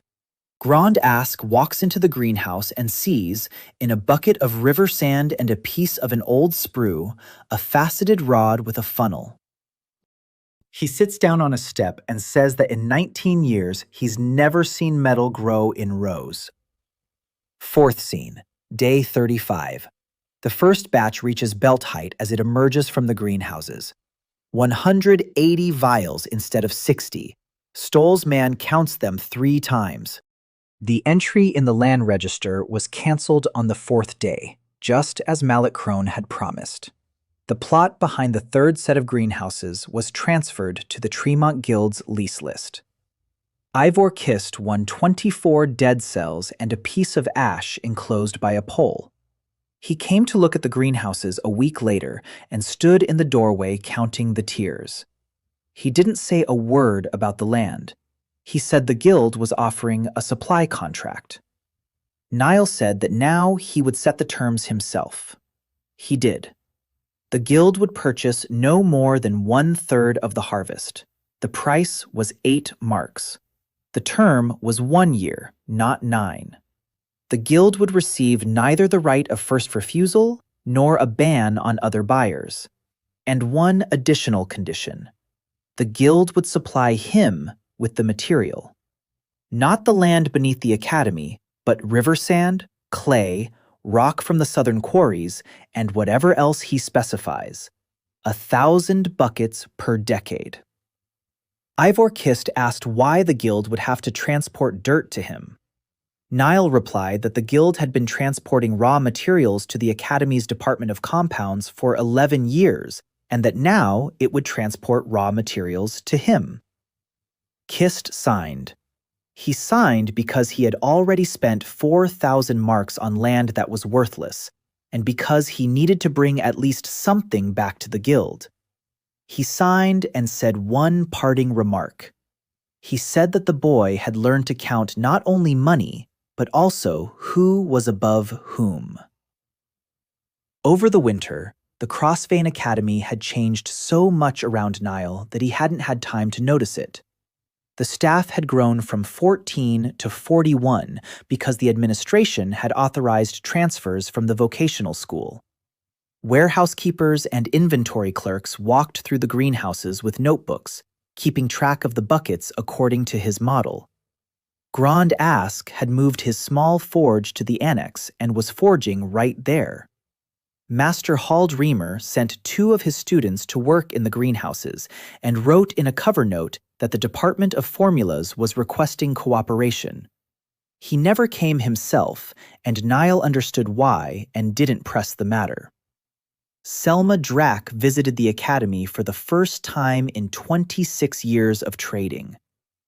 Grand Ask walks into the greenhouse and sees, in a bucket of river sand and a piece of an old sprue, a faceted rod with a funnel. He sits down on a step and says that in 19 years he's never seen metal grow in rows. Fourth scene, day 35. The first batch reaches belt height as it emerges from the greenhouses. 180 vials instead of 60. Stoll's man counts them 3 times. The entry in the land register was cancelled on the 4th day, just as Mallet Crone had promised. The plot behind the third set of greenhouses was transferred to the Tremont Guild's lease list. Ivor Kist won 24 dead cells and a piece of ash enclosed by a pole. He came to look at the greenhouses a week later and stood in the doorway counting the tiers. He didn't say a word about the land. He said the guild was offering a supply contract. Niall said that now he would set the terms himself. He did. The guild would purchase no more than 1/3 of the harvest. The price was 8 marks. The term was 1 year, not 9. The guild would receive neither the right of first refusal nor a ban on other buyers. And one additional condition. The guild would supply him with the material. Not the land beneath the academy, but river sand, clay, rock from the southern quarries, and whatever else he specifies. 1,000 buckets per decade. Ivor Kist asked why the guild would have to transport dirt to him. Niall replied that the guild had been transporting raw materials to the Academy's Department of Compounds for 11 years, and that now it would transport raw materials to him. Kist signed. He signed because he had already spent 4,000 marks on land that was worthless, and because he needed to bring at least something back to the guild. He signed and said one parting remark. He said that the boy had learned to count not only money, but also who was above whom. Over the winter, the Crossvein Academy had changed so much around Niall that he hadn't had time to notice it. The staff had grown from 14 to 41 because the administration had authorized transfers from the vocational school. Warehouse keepers and inventory clerks walked through the greenhouses with notebooks, keeping track of the buckets according to his model. Grand Ask had moved his small forge to the annex and was forging right there. Master Hald Reamer sent 2 of his students to work in the greenhouses and wrote in a cover note that the Department of Formulas was requesting cooperation. He never came himself, and Niall understood why and didn't press the matter. Selma Drack visited the academy for the first time in 26 years of trading.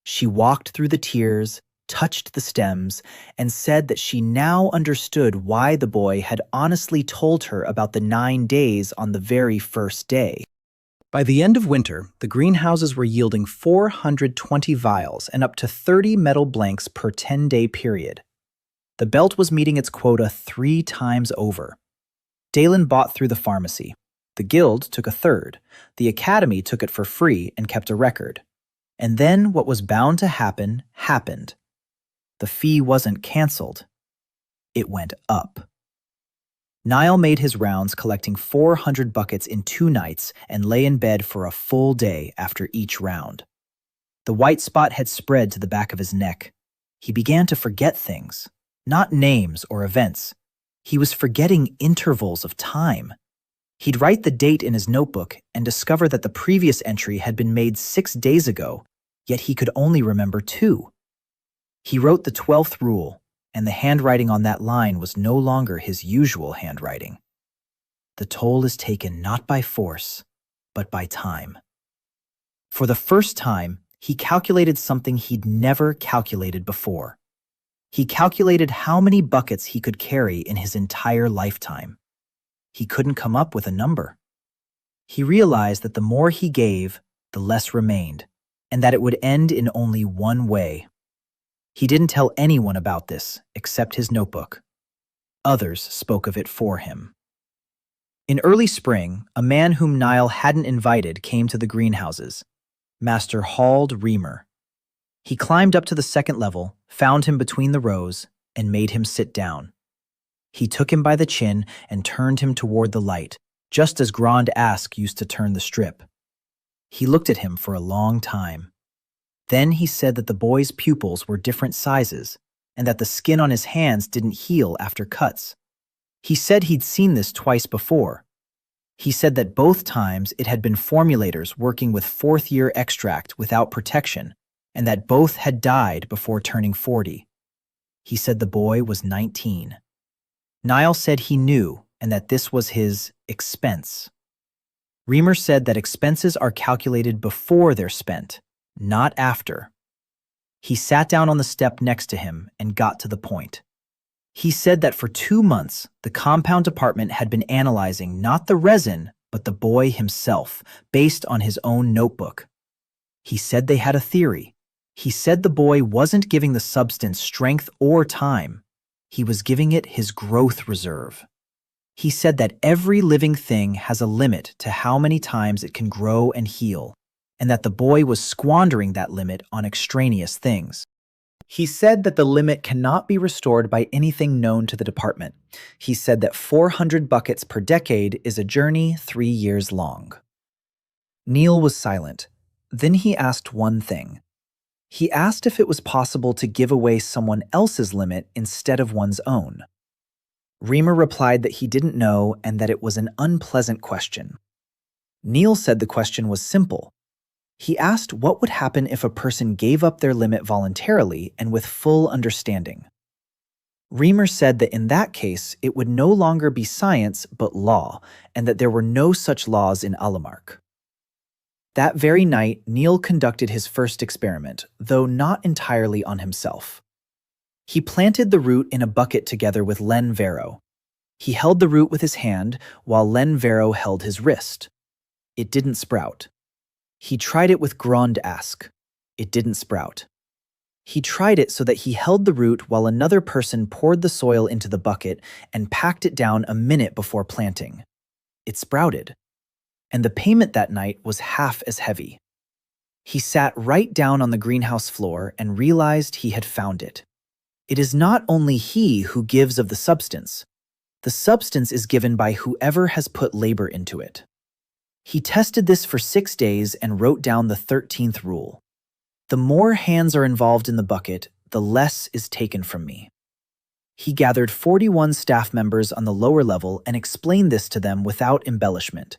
She walked through the tiers, touched the stems, and said that she now understood why the boy had honestly told her about the 9 days on the very first day. By the end of winter, the greenhouses were yielding 420 vials and up to 30 metal blanks per 10-day period. The belt was meeting its quota 3 times over. Dalen bought through the pharmacy. The guild took a third. The academy took it for free and kept a record. And then what was bound to happen, happened. The fee wasn't canceled. It went up. Niall made his rounds collecting 400 buckets in 2 nights and lay in bed for a full day after each round. The white spot had spread to the back of his neck. He began to forget things, not names or events. He was forgetting intervals of time. He'd write the date in his notebook and discover that the previous entry had been made 6 days ago, yet he could only remember 2. He wrote the 12th rule, and the handwriting on that line was no longer his usual handwriting. The toll is taken not by force, but by time. For the first time, he calculated something he'd never calculated before. He calculated how many buckets he could carry in his entire lifetime. He couldn't come up with a number. He realized that the more he gave, the less remained, and that it would end in only one way. He didn't tell anyone about this except his notebook. Others spoke of it for him. In early spring, a man whom Niall hadn't invited came to the greenhouses, Master Hald Reamer. He climbed up to the 2nd level, found him between the rows, and made him sit down. He took him by the chin and turned him toward the light, just as Grand Ask used to turn the strip. He looked at him for a long time. Then he said that the boy's pupils were different sizes, and that the skin on his hands didn't heal after cuts. He said he'd seen this twice before. He said that both times it had been formulators working with 4th-year extract without protection, and that both had died before turning 40. He said the boy was 19. Niall said he knew and that this was his expense. Reamer said that expenses are calculated before they're spent, not after. He sat down on the step next to him and got to the point. He said that for 2 months, the compound department had been analyzing not the resin, but the boy himself, based on his own notebook. He said they had a theory. He said the boy wasn't giving the substance strength or time. He was giving it his growth reserve. He said that every living thing has a limit to how many times it can grow and heal, and that the boy was squandering that limit on extraneous things. He said that the limit cannot be restored by anything known to the department. He said that 400 buckets per decade is a journey 3 years long. Neil was silent. Then he asked one thing. He asked if it was possible to give away someone else's limit instead of one's own. Reamer replied that he didn't know and that it was an unpleasant question. Neil said the question was simple. He asked what would happen if a person gave up their limit voluntarily and with full understanding. Reamer said that in that case, it would no longer be science but law, and that there were no such laws in Alamark. That very night, Neil conducted his first experiment, though not entirely on himself. He planted the root in a bucket together with Len Vero. He held the root with his hand, while Len Vero held his wrist. It didn't sprout. He tried it with Grand Ask. it didn't sprout. He tried it so that he held the root while another person poured the soil into the bucket and packed it down a minute before planting. It sprouted, and the payment that night was half as heavy. He sat right down on the greenhouse floor and realized he had found it. It is not only he who gives of the substance is given by whoever has put labor into it. He tested this for 6 days and wrote down the 13th rule. The more hands are involved in the bucket, the less is taken from me. He gathered 41 staff members on the lower level and explained this to them without embellishment.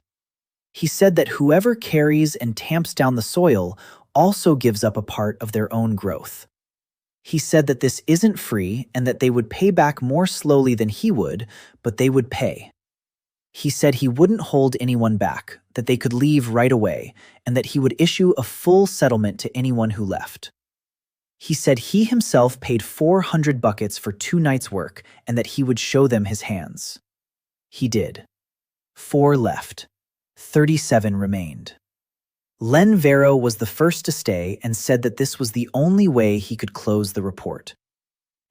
He said that whoever carries and tamps down the soil also gives up a part of their own growth. He said that this isn't free and that they would pay back more slowly than he would, but they would pay. He said he wouldn't hold anyone back, that they could leave right away, and that he would issue a full settlement to anyone who left. He said he himself paid 400 buckets for 2 nights' work and that he would show them his hands. He did. 4 left. 37 remained. Len Vero was the first to stay and said that this was the only way he could close the report.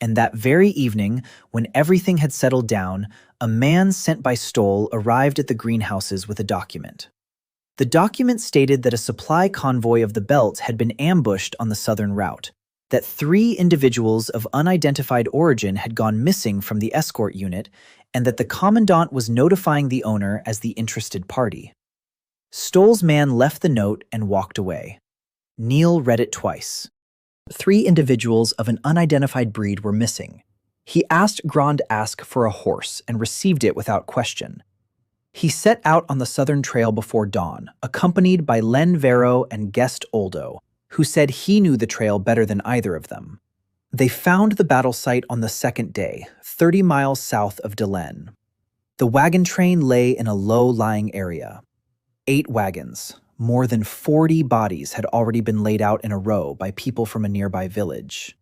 And that very evening, when everything had settled down, a man sent by Stoll arrived at the greenhouses with a document. The document stated that a supply convoy of the belt had been ambushed on the southern route, that 3 individuals of unidentified origin had gone missing from the escort unit, and that the commandant was notifying the owner as the interested party. Stoll's man left the note and walked away. Neil read it twice. 3 individuals of an unidentified breed were missing. He asked Grand Ask for a horse and received it without question. He set out on the southern trail before dawn, accompanied by Len Vero and Guest Oldo, who said he knew the trail better than either of them. They found the battle site on the 2nd day, 30 miles south of Delen. The wagon train lay in a low-lying area. 8 wagons, more than 40 bodies had already been laid out in a row by people from a nearby village.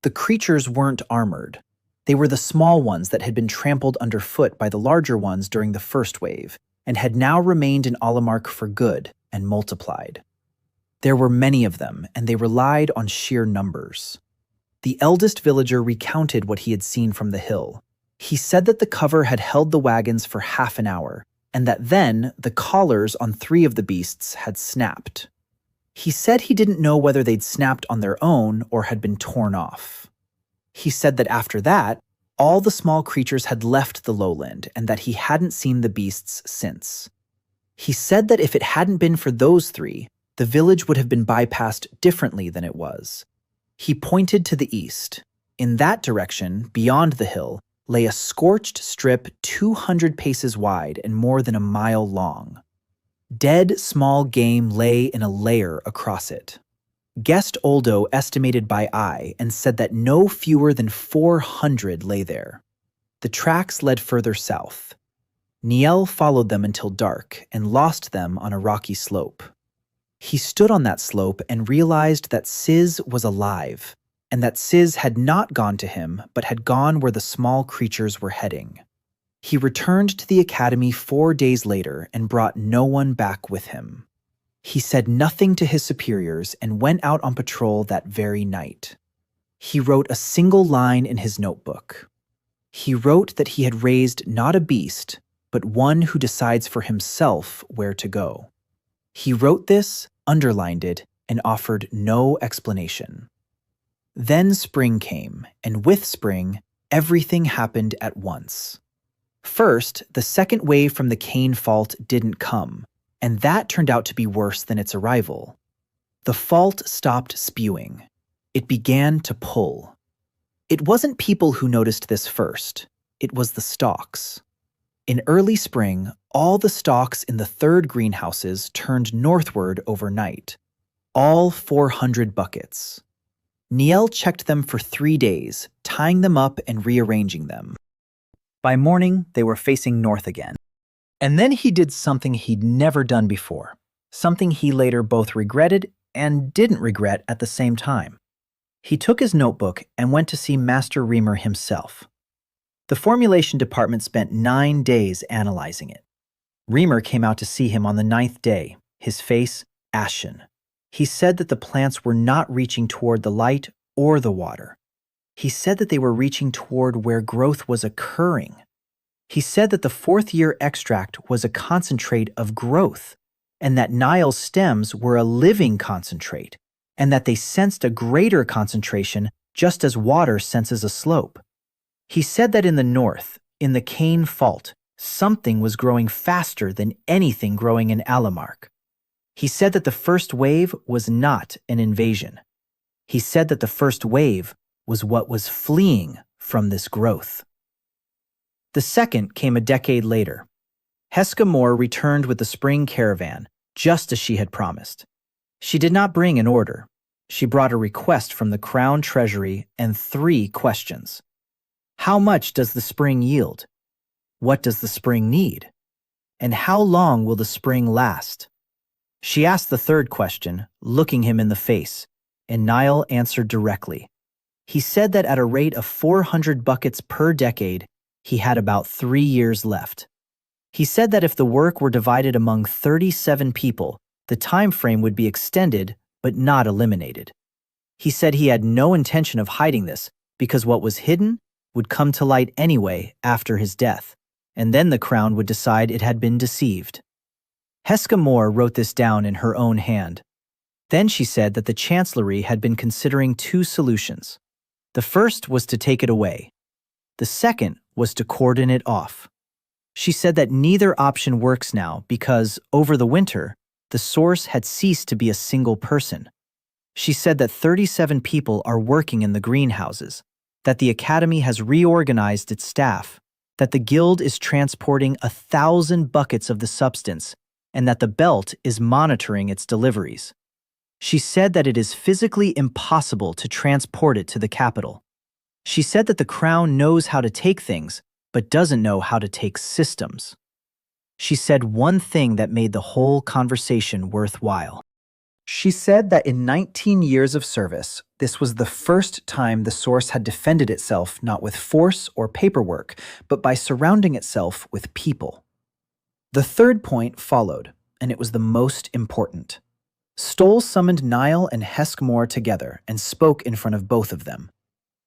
The creatures weren't armored. They were the small ones that had been trampled underfoot by the larger ones during the first wave, and had now remained in Alamark for good and multiplied. There were many of them, and they relied on sheer numbers. The eldest villager recounted what he had seen from the hill. He said that the cover had held the wagons for half an hour, and that then the collars on 3 of the beasts had snapped. He said he didn't know whether they'd snapped on their own or had been torn off. He said that after that, all the small creatures had left the lowland and that he hadn't seen the beasts since. He said that if it hadn't been for those 3, the village would have been bypassed differently than it was. He pointed to the east. In that direction, beyond the hill, lay a scorched strip 200 paces wide and more than a mile long. Dead small game lay in a layer across it. Guest Oldo estimated by eye and said that no fewer than 400 lay there. The tracks led further south. Niel followed them until dark and lost them on a rocky slope. He stood on that slope and realized that Sis was alive, and that Sis had not gone to him but had gone where the small creatures were heading. He returned to the academy 4 days later and brought no one back with him. He said nothing to his superiors and went out on patrol that very night. He wrote a single line in his notebook. He wrote that he had raised not a beast, but one who decides for himself where to go. He wrote this, underlined it, and offered no explanation. Then spring came, and with spring, everything happened at once. First, the second wave from the Cane Fault didn't come, and that turned out to be worse than its arrival. The fault stopped spewing. It began to pull. It wasn't people who noticed this first. It was the stalks. In early spring, all the stalks in the 3rd greenhouses turned northward overnight. All 400 buckets. Niel checked them for 3 days, tying them up and rearranging them. By morning, they were facing north again. And then he did something he'd never done before, something he later both regretted and didn't regret at the same time. He took his notebook and went to see Master Reamer himself. The formulation department spent 9 days analyzing it. Reamer came out to see him on the 9th day, his face ashen. He said that the plants were not reaching toward the light or the water. He said that they were reaching toward where growth was occurring. He said that the fourth-year extract was a concentrate of growth, and that Nile's stems were a living concentrate, and that they sensed a greater concentration just as water senses a slope. He said that in the north, in the Cane Fault, something was growing faster than anything growing in Alamark. He said that the first wave was not an invasion. He said that the first wave was what was fleeing from this growth. The second came a decade later. Heska Moore returned with the spring caravan, just as she had promised. She did not bring an order. She brought a request from the Crown Treasury and 3 questions. How much does the spring yield? What does the spring need? And how long will the spring last? She asked the third question, looking him in the face, and Nile answered directly. He said that at a rate of 400 buckets per decade, he had about 3 years left. He said that if the work were divided among 37 people, the time frame would be extended but not eliminated. He said he had no intention of hiding this because what was hidden would come to light anyway after his death, and then the crown would decide it had been deceived. Heska Moore wrote this down in her own hand. Then she said that the Chancellery had been considering 2 solutions. The first was to take it away. The second was to cordon it off. She said that neither option works now because, over the winter, the source had ceased to be a single person. She said that 37 people are working in the greenhouses, that the Academy has reorganized its staff, that the Guild is transporting 1,000 buckets of the substance, and that the Belt is monitoring its deliveries. She said that it is physically impossible to transport it to the capital. She said that the Crown knows how to take things, but doesn't know how to take systems. She said one thing that made the whole conversation worthwhile. She said that in 19 years of service, this was the first time the source had defended itself not with force or paperwork, but by surrounding itself with people. The third point followed, and it was the most important. Stoll summoned Nile and Hesk Moore together and spoke in front of both of them.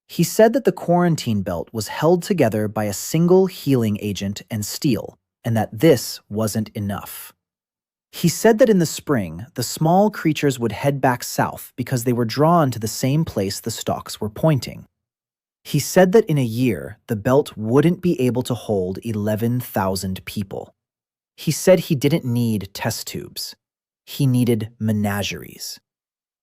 He said that the quarantine belt was held together by a single healing agent and steel, and that this wasn't enough. He said that in the spring, the small creatures would head back south because they were drawn to the same place the stalks were pointing. He said that in a year, the belt wouldn't be able to hold 11,000 people. He said he didn't need test tubes. He needed menageries.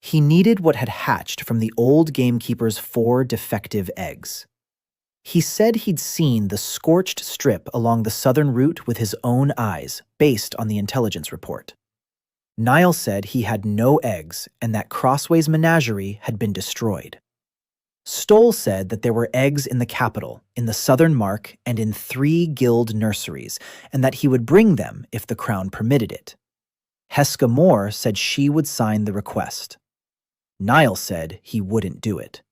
He needed what had hatched from the old gamekeeper's 4 defective eggs. He said he'd seen the scorched strip along the southern route with his own eyes, based on the intelligence report. Nile said he had no eggs and that Crossway's menagerie had been destroyed. Stoll said that there were eggs in the capital, in the Southern Mark, and in 3 guild nurseries, and that he would bring them if the crown permitted it. Heska Moore said she would sign the request. Nile said he wouldn't do it.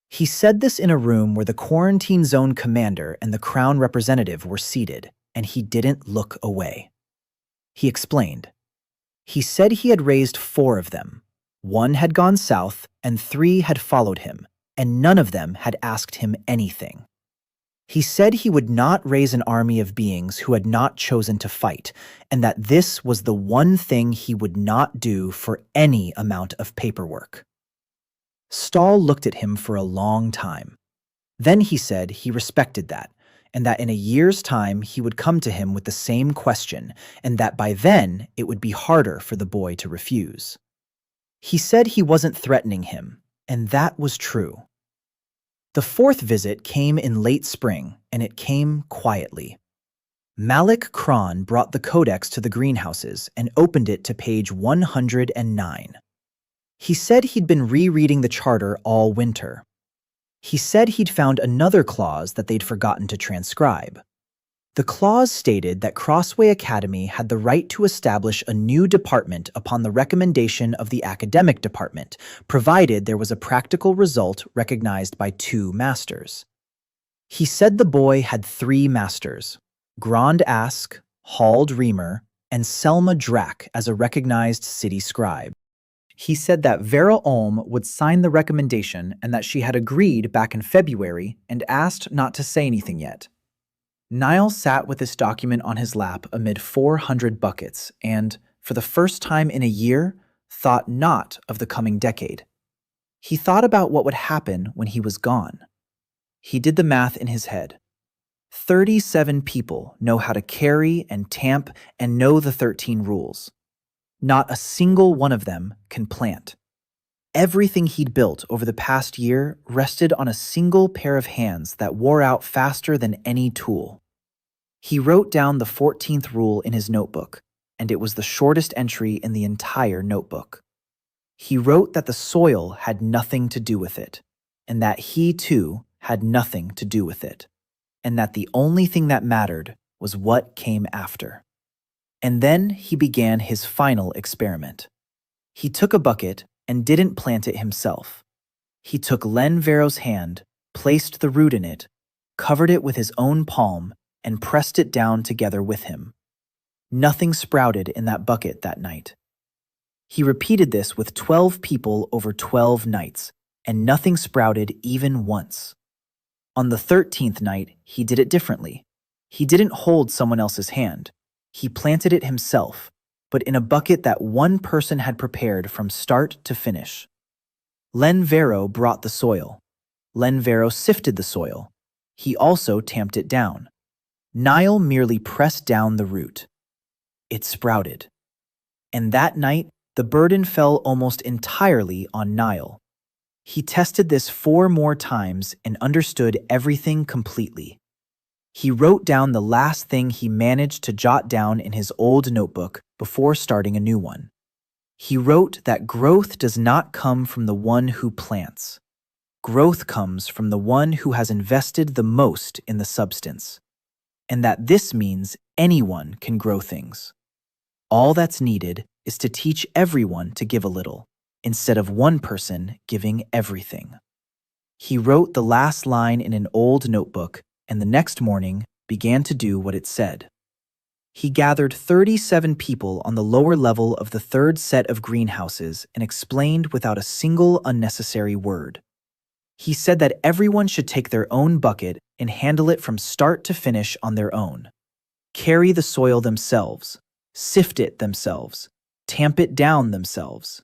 He said this in a room where the quarantine zone commander and the crown representative were seated, and he didn't look away. He explained. He said he had raised 4 of them. 1 had gone south, and 3 had followed him, and none of them had asked him anything. He said he would not raise an army of beings who had not chosen to fight, and that this was the one thing he would not do for any amount of paperwork. Stoll looked at him for a long time. Then he said he respected that, and that in a year's time he would come to him with the same question, and that by then it would be harder for the boy to refuse. He said he wasn't threatening him, and that was true. The 4th visit came in late spring, and it came quietly. Malik Kron brought the codex to the greenhouses and opened it to page 109. He said he'd been rereading the charter all winter. He said he'd found another clause that they'd forgotten to transcribe. The clause stated that Crossway Academy had the right to establish a new department upon the recommendation of the academic department, provided there was a practical result recognized by 2 masters. He said the boy had 3 masters, Grand Ask, Hald Reamer, and Selma Drack as a recognized city scribe. He said that Vera Olm would sign the recommendation and that she had agreed back in February and asked not to say anything yet. Niall sat with this document on his lap amid 400 buckets and, for the first time in a year, thought not of the coming decade. He thought about what would happen when he was gone. He did the math in his head. 37 people know how to carry and tamp and know the 13 rules. Not a single one of them can plant. Everything he'd built over the past year rested on a single pair of hands that wore out faster than any tool. He wrote down the 14th rule in his notebook, and it was the shortest entry in the entire notebook. He wrote that the soil had nothing to do with it, and that he, too, had nothing to do with it, and that the only thing that mattered was what came after. And then he began his final experiment. He took a bucket and didn't plant it himself. He took Len Vero's hand, placed the root in it, covered it with his own palm, and pressed it down together with him. Nothing sprouted in that bucket that night. He repeated this with 12 people over 12 nights, and nothing sprouted even once. On the 13th night, he did it differently. He didn't hold someone else's hand. He planted it himself, but in a bucket that one person had prepared from start to finish. Len Vero brought the soil. Len Vero sifted the soil. He also tamped it down. Niall merely pressed down the root. It sprouted. And that night, the burden fell almost entirely on Niall. He tested this 4 more times and understood everything completely. He wrote down the last thing he managed to jot down in his old notebook before starting a new one. He wrote that growth does not come from the one who plants. Growth comes from the one who has invested the most in the substance, and that this means anyone can grow things. All that's needed is to teach everyone to give a little, instead of one person giving everything. He wrote the last line in an old notebook and the next morning began to do what it said. He gathered 37 people on the lower level of the 3rd set of greenhouses and explained without a single unnecessary word. He said that everyone should take their own bucket and handle it from start to finish on their own. Carry the soil themselves, sift it themselves, tamp it down themselves.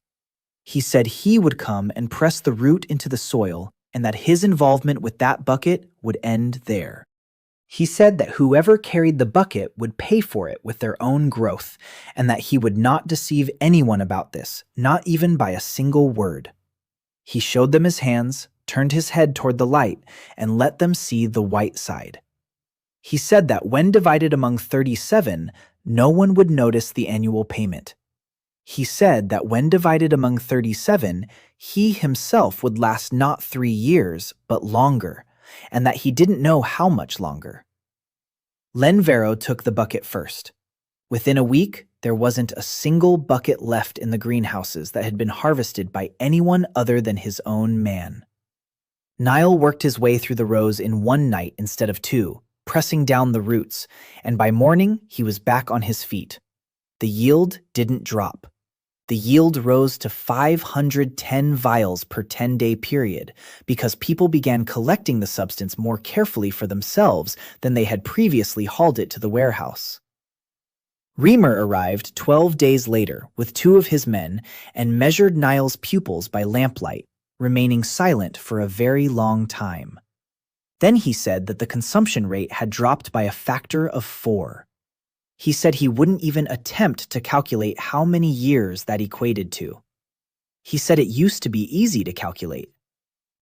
He said he would come and press the root into the soil and that his involvement with that bucket would end there. He said that whoever carried the bucket would pay for it with their own growth, and that he would not deceive anyone about this, not even by a single word. He showed them his hands, turned his head toward the light, and let them see the white side. He said that when divided among 37, no one would notice the annual payment. He said that when divided among 37, he himself would last not 3 years, but longer, and that he didn't know how much longer. Len Vero took the bucket first. Within a week, there wasn't a single bucket left in the greenhouses that had been harvested by anyone other than his own man. Niall worked his way through the rows in 1 night instead of 2, pressing down the roots, and by morning he was back on his feet. The yield didn't drop. The yield rose to 510 vials per 10-day period because people began collecting the substance more carefully for themselves than they had previously hauled it to the warehouse. Reamer arrived 12 days later with 2 of his men and measured Niall's pupils by lamplight, remaining silent for a very long time. Then he said that the consumption rate had dropped by a factor of 4. He said he wouldn't even attempt to calculate how many years that equated to. He said it used to be easy to calculate.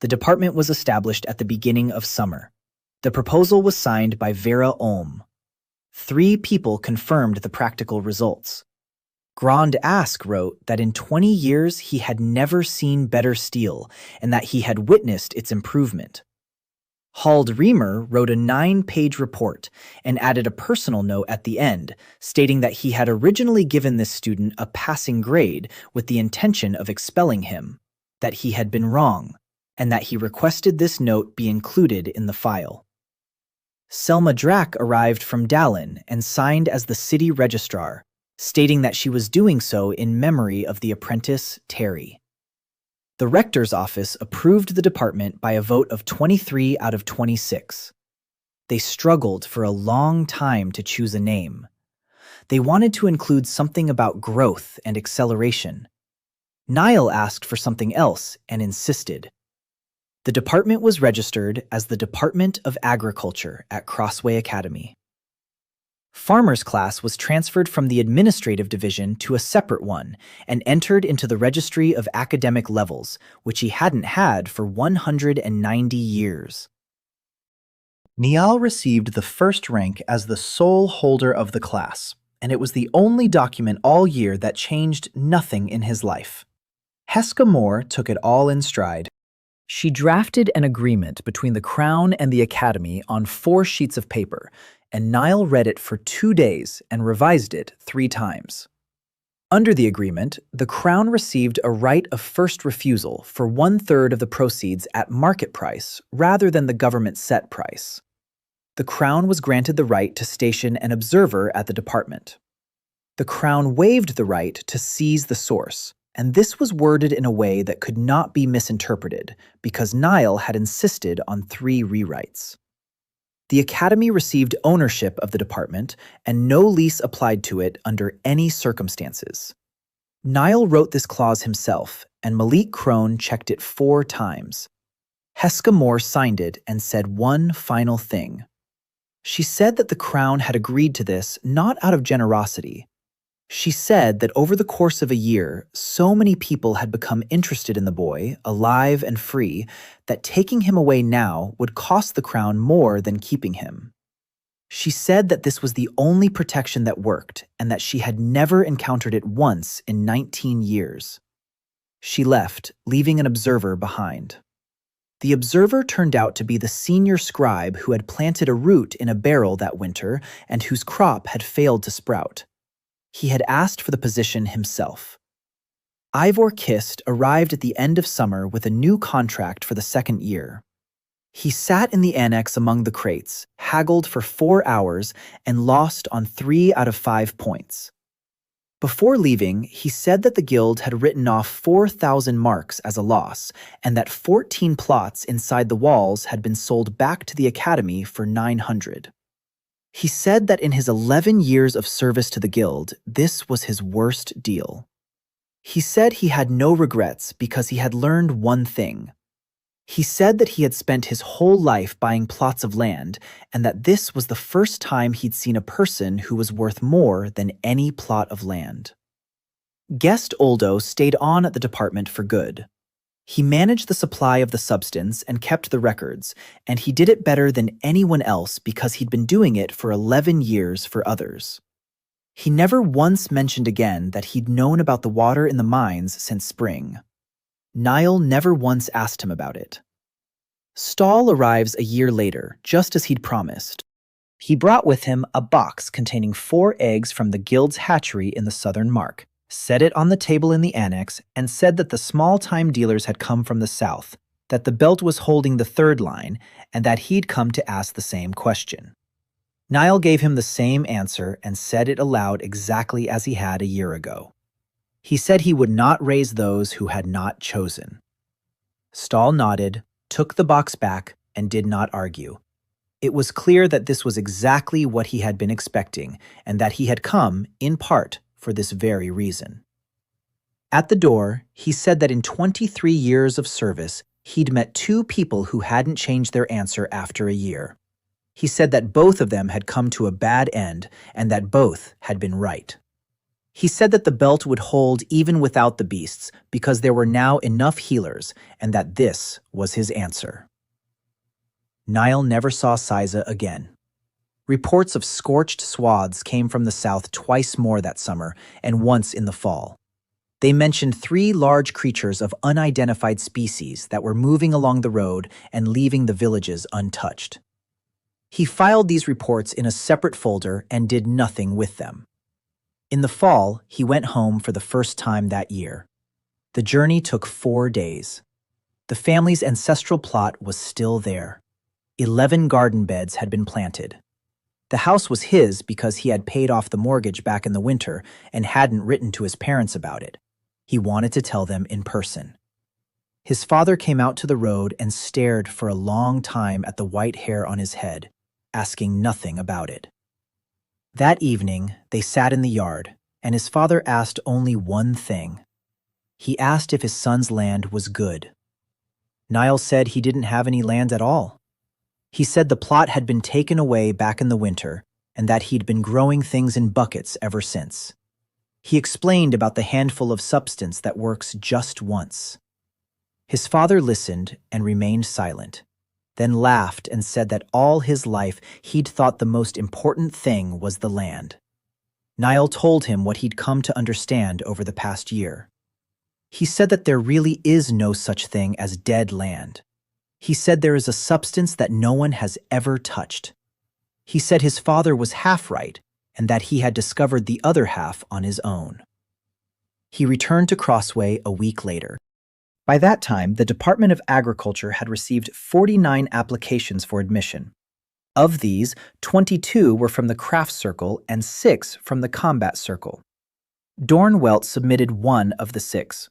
The department was established at the beginning of summer. The proposal was signed by Vera Olm. 3 people confirmed the practical results. Grand Ask wrote that in 20 years he had never seen better steel and that he had witnessed its improvement. Hald Reamer wrote a 9-page report and added a personal note at the end, stating that he had originally given this student a passing grade with the intention of expelling him, that he had been wrong, and that he requested this note be included in the file. Selma Drack arrived from Dallin and signed as the city registrar. stating that she was doing so in memory of the apprentice, Terry. The rector's office approved the department by a vote of 23 out of 26. They struggled for a long time to choose a name. They wanted to include something about growth and acceleration. Niall asked for something else and insisted. The department was registered as the Department of Agriculture at Crossway Academy. Farmer's class was transferred from the administrative division to a separate one and entered into the registry of academic levels, which he hadn't had for 190 years. Niall received the first rank as the sole holder of the class, and it was the only document all year that changed nothing in his life. Heska Moore took it all in stride. She drafted an agreement between the Crown and the Academy on 4 sheets of paper, and Niall read it for 2 days and revised it 3 times. Under the agreement, the Crown received a right of first refusal for 1/3 of the proceeds at market price rather than the government set price. The Crown was granted the right to station an observer at the department. The Crown waived the right to seize the source, and this was worded in a way that could not be misinterpreted because Niall had insisted on 3 rewrites. The Academy received ownership of the department, and no lease applied to it under any circumstances. Niall wrote this clause himself, and Malik Crone checked it 4 times. Heska Moore signed it and said one final thing. She said that the Crown had agreed to this not out of generosity. She said that over the course of a year, so many people had become interested in the boy, alive and free, that taking him away now would cost the Crown more than keeping him. She said that this was the only protection that worked and that she had never encountered it once in 19 years. She left, leaving an observer behind. The observer turned out to be the senior scribe who had planted a root in a barrel that winter and whose crop had failed to sprout. He had asked for the position himself. Ivor Kist arrived at the end of summer with a new contract for the 2nd year. He sat in the annex among the crates, haggled for 4 hours, and lost on 3 out of 5 points. Before leaving, he said that the guild had written off 4,000 marks as a loss, and that 14 plots inside the walls had been sold back to the Academy for 900. He said that in his 11 years of service to the guild, this was his worst deal. He said he had no regrets because he had learned one thing. He said that he had spent his whole life buying plots of land, and that this was the first time he'd seen a person who was worth more than any plot of land. Guest Oldo stayed on at the department for good. He managed the supply of the substance and kept the records, and he did it better than anyone else because he'd been doing it for 11 years for others. He never once mentioned again that he'd known about the water in the mines since spring. Niall never once asked him about it. Stahl arrives a year later, just as he'd promised. He brought with him a box containing 4 eggs from the guild's hatchery in the Southern Mark, set it on the table in the annex, and said that the small-time dealers had come from the south, that the belt was holding the 3rd line, and that he'd come to ask the same question. Niall gave him the same answer and said it aloud exactly as he had a year ago. He said he would not raise those who had not chosen. Stahl nodded, took the box back, and did not argue. It was clear that this was exactly what he had been expecting, and that he had come, in part, for this very reason. At the door, he said that in 23 years of service, he'd met 2 people who hadn't changed their answer after a year. He said that both of them had come to a bad end, and that both had been right. He said that the belt would hold even without the beasts because there were now enough healers, and that this was his answer. Niall never saw Siza again. Reports of scorched swaths came from the south twice more that summer and once in the fall. They mentioned 3 large creatures of unidentified species that were moving along the road and leaving the villages untouched. He filed these reports in a separate folder and did nothing with them. In the fall, he went home for the first time that year. The journey took 4 days. The family's ancestral plot was still there. 11 garden beds had been planted. The house was his because he had paid off the mortgage back in the winter and hadn't written to his parents about it. He wanted to tell them in person. His father came out to the road and stared for a long time at the white hair on his head, asking nothing about it. That evening, they sat in the yard, and his father asked only one thing. He asked if his son's land was good. Niall said he didn't have any land at all. He said the plot had been taken away back in the winter and that he'd been growing things in buckets ever since. He explained about the handful of substance that works just once. His father listened and remained silent, then laughed and said that all his life he'd thought the most important thing was the land. Niall told him what he'd come to understand over the past year. He said that there really is no such thing as dead land. He said there is a substance that no one has ever touched. He said his father was half right and that he had discovered the other half on his own. He returned to Crossway a week later. By that time, the Department of Agriculture had received 49 applications for admission. Of these, 22 were from the craft circle and 6 from the combat circle. Dornwelt submitted one of the 6.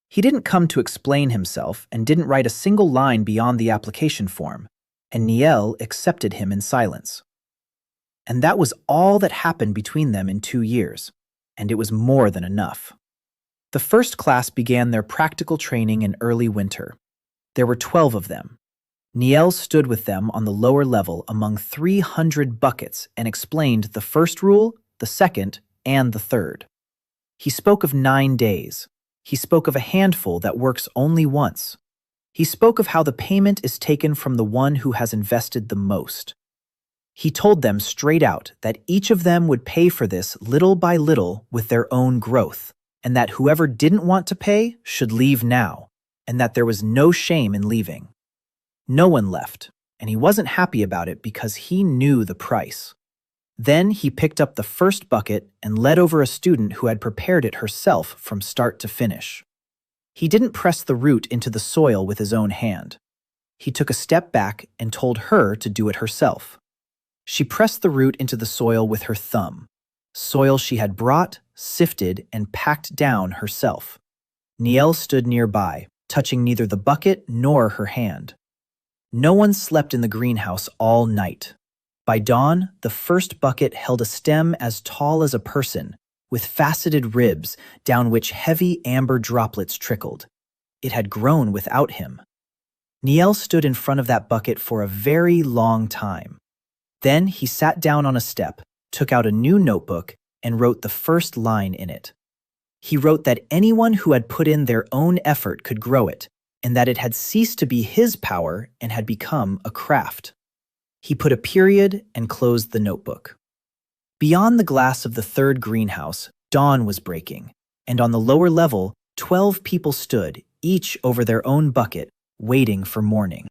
He didn't come to explain himself and didn't write a single line beyond the application form, and Niall accepted him in silence. And that was all that happened between them in 2 years, and it was more than enough. The first class began their practical training in early winter. There were 12 of them. Niall stood with them on the lower level among 300 buckets and explained the first rule, the second, and the third. He spoke of 9 days. He spoke of a handful that works only once. He spoke of how the payment is taken from the one who has invested the most. He told them straight out that each of them would pay for this little by little with their own growth, and that whoever didn't want to pay should leave now, and that there was no shame in leaving. No one left, and he wasn't happy about it because he knew the price. Then he picked up the first bucket and led over a student who had prepared it herself from start to finish. He didn't press the root into the soil with his own hand. He took a step back and told her to do it herself. She pressed the root into the soil with her thumb, soil she had brought, sifted, and packed down herself. Niall stood nearby, touching neither the bucket nor her hand. No one slept in the greenhouse all night. By dawn, the first bucket held a stem as tall as a person, with faceted ribs down which heavy amber droplets trickled. It had grown without him. Niall stood in front of that bucket for a very long time. Then he sat down on a step, took out a new notebook, and wrote the first line in it. He wrote that anyone who had put in their own effort could grow it, and that it had ceased to be his power and had become a craft. He put a period and closed the notebook. Beyond the glass of the third greenhouse, dawn was breaking, and on the lower level, 12 people stood, each over their own bucket, waiting for morning.